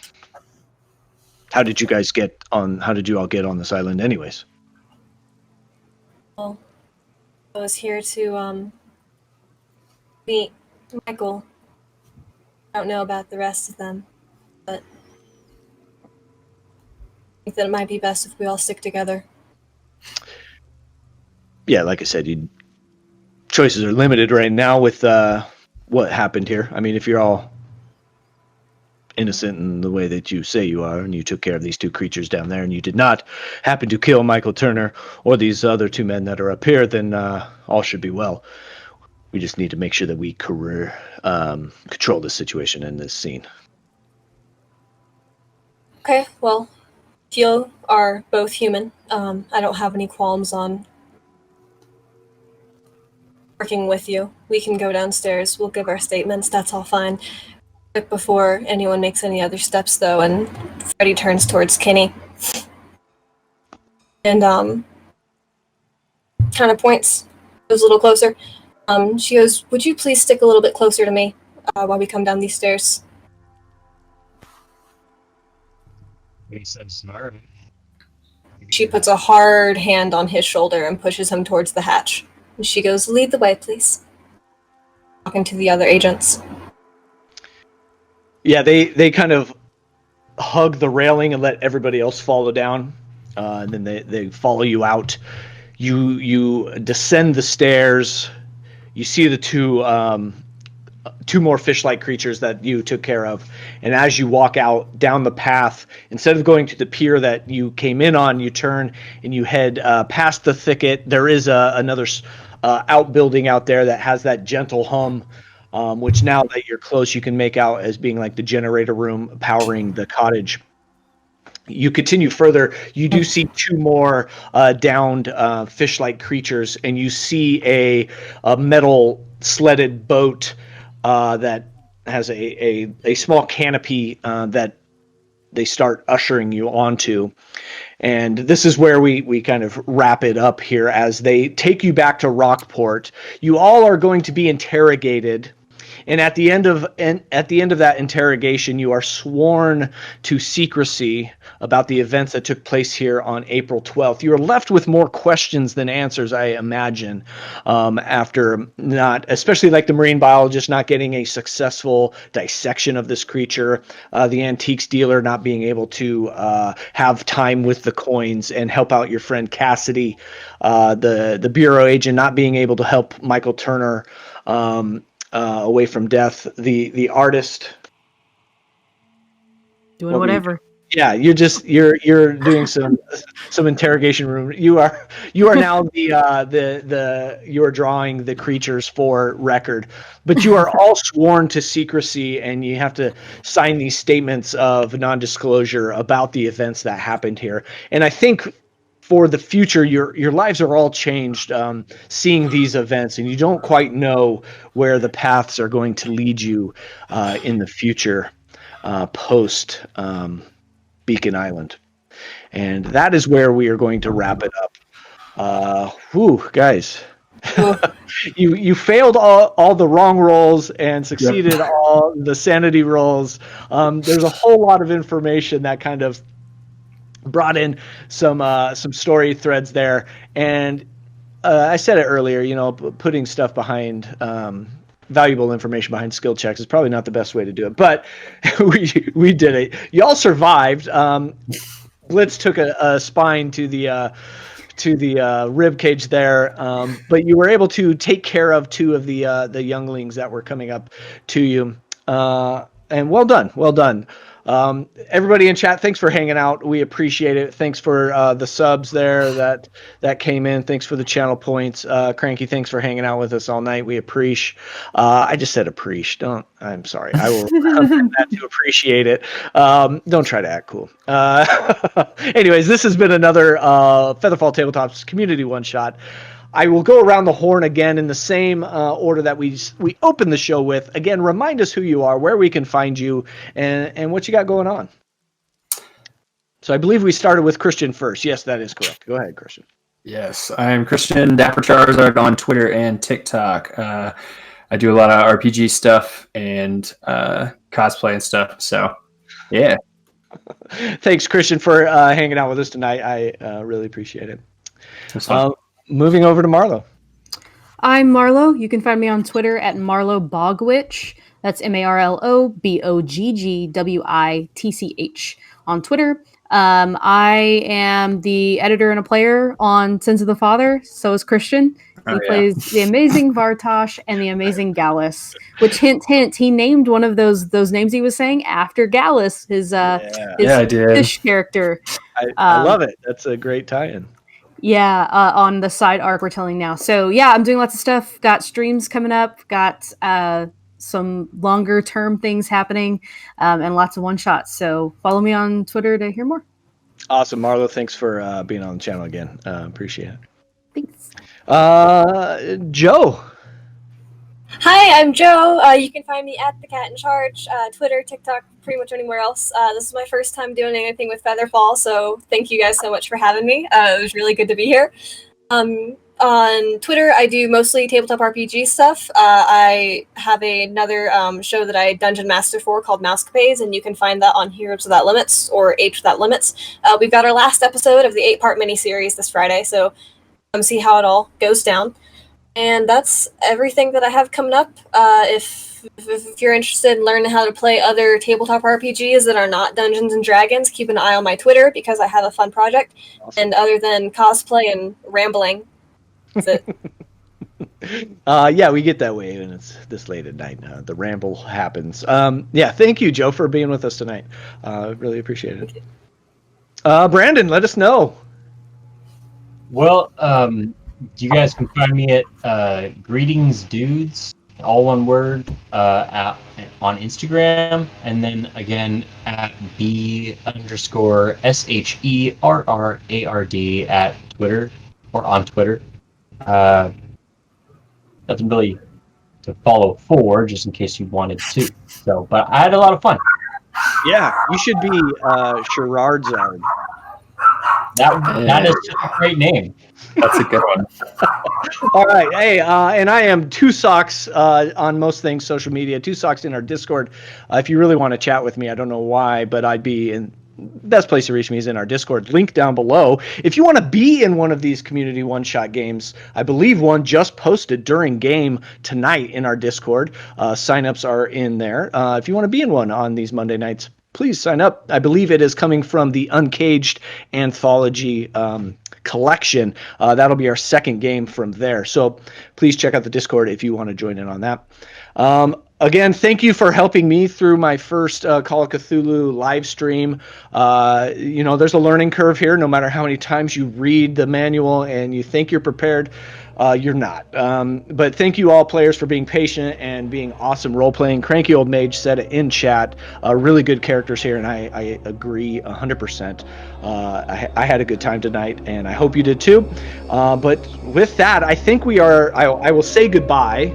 how did you guys get on? How did you all get on this island, anyways? Well, I was here to meet Michael. I don't know about the rest of them, but I think that it might be best if we all stick together. Yeah, like I said, choices are limited right now with what happened here. I mean, if you're all innocent in the way that you say you are, and you took care of these two creatures down there, and you did not happen to kill Michael Turner or these other two men that are up here, then all should be well. We just need to make sure that we control this situation and this scene. Okay, well, if you are both human, I don't have any qualms on working with you. We can go downstairs. We'll give our statements. That's all fine. Quick before anyone makes any other steps, though, and Freddie turns towards Kenny and kind of points, goes a little closer. She goes, "Would you please stick a little bit closer to me while we come down these stairs?" He said smart. She puts a hard hand on his shoulder and pushes him towards the hatch. And she goes, "Lead the way, please." Talking to the other agents. Yeah, they kind of hug the railing and let everybody else follow down. And then they follow you out. You descend the stairs. You see the two more fish-like creatures that you took care of. And as you walk out down the path, instead of going to the pier that you came in on, you turn and you head past the thicket. There is another outbuilding out there that has that gentle hum, which now that you're close, you can make out as being like the generator room powering the cottage. You continue further. You do see two more downed fish-like creatures, and you see a metal sledded boat that has a small canopy that they start ushering you onto. And this is where we kind of wrap it up here as they take you back to Rockport. You all are going to be interrogated. And at the end of that interrogation, you are sworn to secrecy about the events that took place here on April 12th. You are left with more questions than answers, I imagine, after not, especially like the marine biologist not getting a successful dissection of this creature, the antiques dealer not being able to have time with the coins and help out your friend Cassidy, the bureau agent not being able to help Michael Turner away from death, the artist Doing whatever. Yeah, you're doing some interrogation room. You are now the you are drawing the creatures for record, but you are all sworn to secrecy, and you have to sign these statements of non-disclosure about the events that happened here. And I think for the future, your lives are all changed seeing these events, and you don't quite know where the paths are going to lead you in the future post Beacon Island. And that is where we are going to wrap it up. Guys. you failed all the wrong rolls and succeeded all the sanity rolls. There's a whole lot of information that kind of brought in some story threads there, and I said it earlier, putting stuff behind valuable information behind skill checks is probably not the best way to do it, but we did it. Y'all survived. Blitz took a spine to the rib cage there, but you were able to take care of two of the younglings that were coming up to you, and well done. Everybody in chat, thanks for hanging out. We appreciate it. Thanks for the subs there that came in. Thanks for the channel points. Cranky, thanks for hanging out with us all night. We appreciate. I just said appreciate. I'm sorry. I will that to appreciate it. Don't try to act cool. Anyways, this has been another FeatherFall Tabletop's community one shot. I will go around the horn again in the same order that we opened the show with. Again, remind us who you are, where we can find you, and what you got going on. So I believe we started with Christian first. Yes, that is correct. Go ahead, Christian. Yes, I'm Christian Dapper Charizard on Twitter and TikTok. I do a lot of RPG stuff and cosplay and stuff. So, yeah. Thanks, Christian, for hanging out with us tonight. I really appreciate it. Moving over to Marlo. I'm Marlo. You can find me on Twitter at Marlo Bogwitch. That's MarloBoggwitch on Twitter. I am the editor and a player on Sins of the Father. So is Christian. He plays the amazing Vartosh and the amazing Gallus. Which, hint, hint, he named one of those names he was saying after Gallus, his I did. fish character. I love it. That's a great tie-in. Yeah, on the side arc we're telling now. So yeah, I'm doing lots of stuff. Got streams coming up. Got some longer term things happening, and lots of one shots. So follow me on Twitter to hear more. Awesome, Marlo. Thanks for being on the channel again. Appreciate it. Thanks. Joe. Hi, I'm Joe. You can find me at The Cat in Charge, Twitter, TikTok, pretty much anywhere else. This is my first time doing anything with FeatherFall, so thank you guys so much for having me. It was really good to be here. On Twitter, I do mostly tabletop RPG stuff. I have another show that I dungeon master for called Mousecapades, and you can find that on Heroes Without Limits or H Without Limits. We've got our last episode of the 8-part miniseries this Friday, so see how it all goes down. And that's everything that I have coming up. If you're interested in learning how to play other tabletop RPGs that are not Dungeons and Dragons, keep an eye on my Twitter because I have a fun project. Awesome. And other than cosplay and rambling, that's it. Yeah, we get that way when it's this late at night. The ramble happens. Yeah, thank you, Joe, for being with us tonight. Really appreciate it. Brandon, let us know. Well, you guys can find me at Greetings Dudes, all one word, on Instagram, and then again at B_SHERRARD at Twitter, or on Twitter. Nothing really to follow for, just in case you wanted to. So, but I had a lot of fun. Yeah, you should be Sherrard-Zard. That is such a great name. That's a good one. All right. Hey, and I am Two Socks on most things social media. Two Socks in our Discord. If you really want to chat with me, I don't know why, but I'd be in. Best place to reach me is in our Discord. Link down below. If you want to be in one of these community one-shot games, I believe one just posted during game tonight in our Discord. Sign-ups are in there. If you want to be in one on these Monday nights, please sign up. I believe it is coming from the Uncaged Anthology collection. That'll be our second game from there. So please check out the Discord if you want to join in on that. Again, thank you for helping me through my first Call of Cthulhu live stream. There's a learning curve here. No matter how many times you read the manual and you think you're prepared, you're not. But thank you all players for being patient and being awesome role-playing. Cranky Old Mage said it in chat. Really good characters here, and I agree 100%. I had a good time tonight, and I hope you did too. But with that, I think we are. I will say goodbye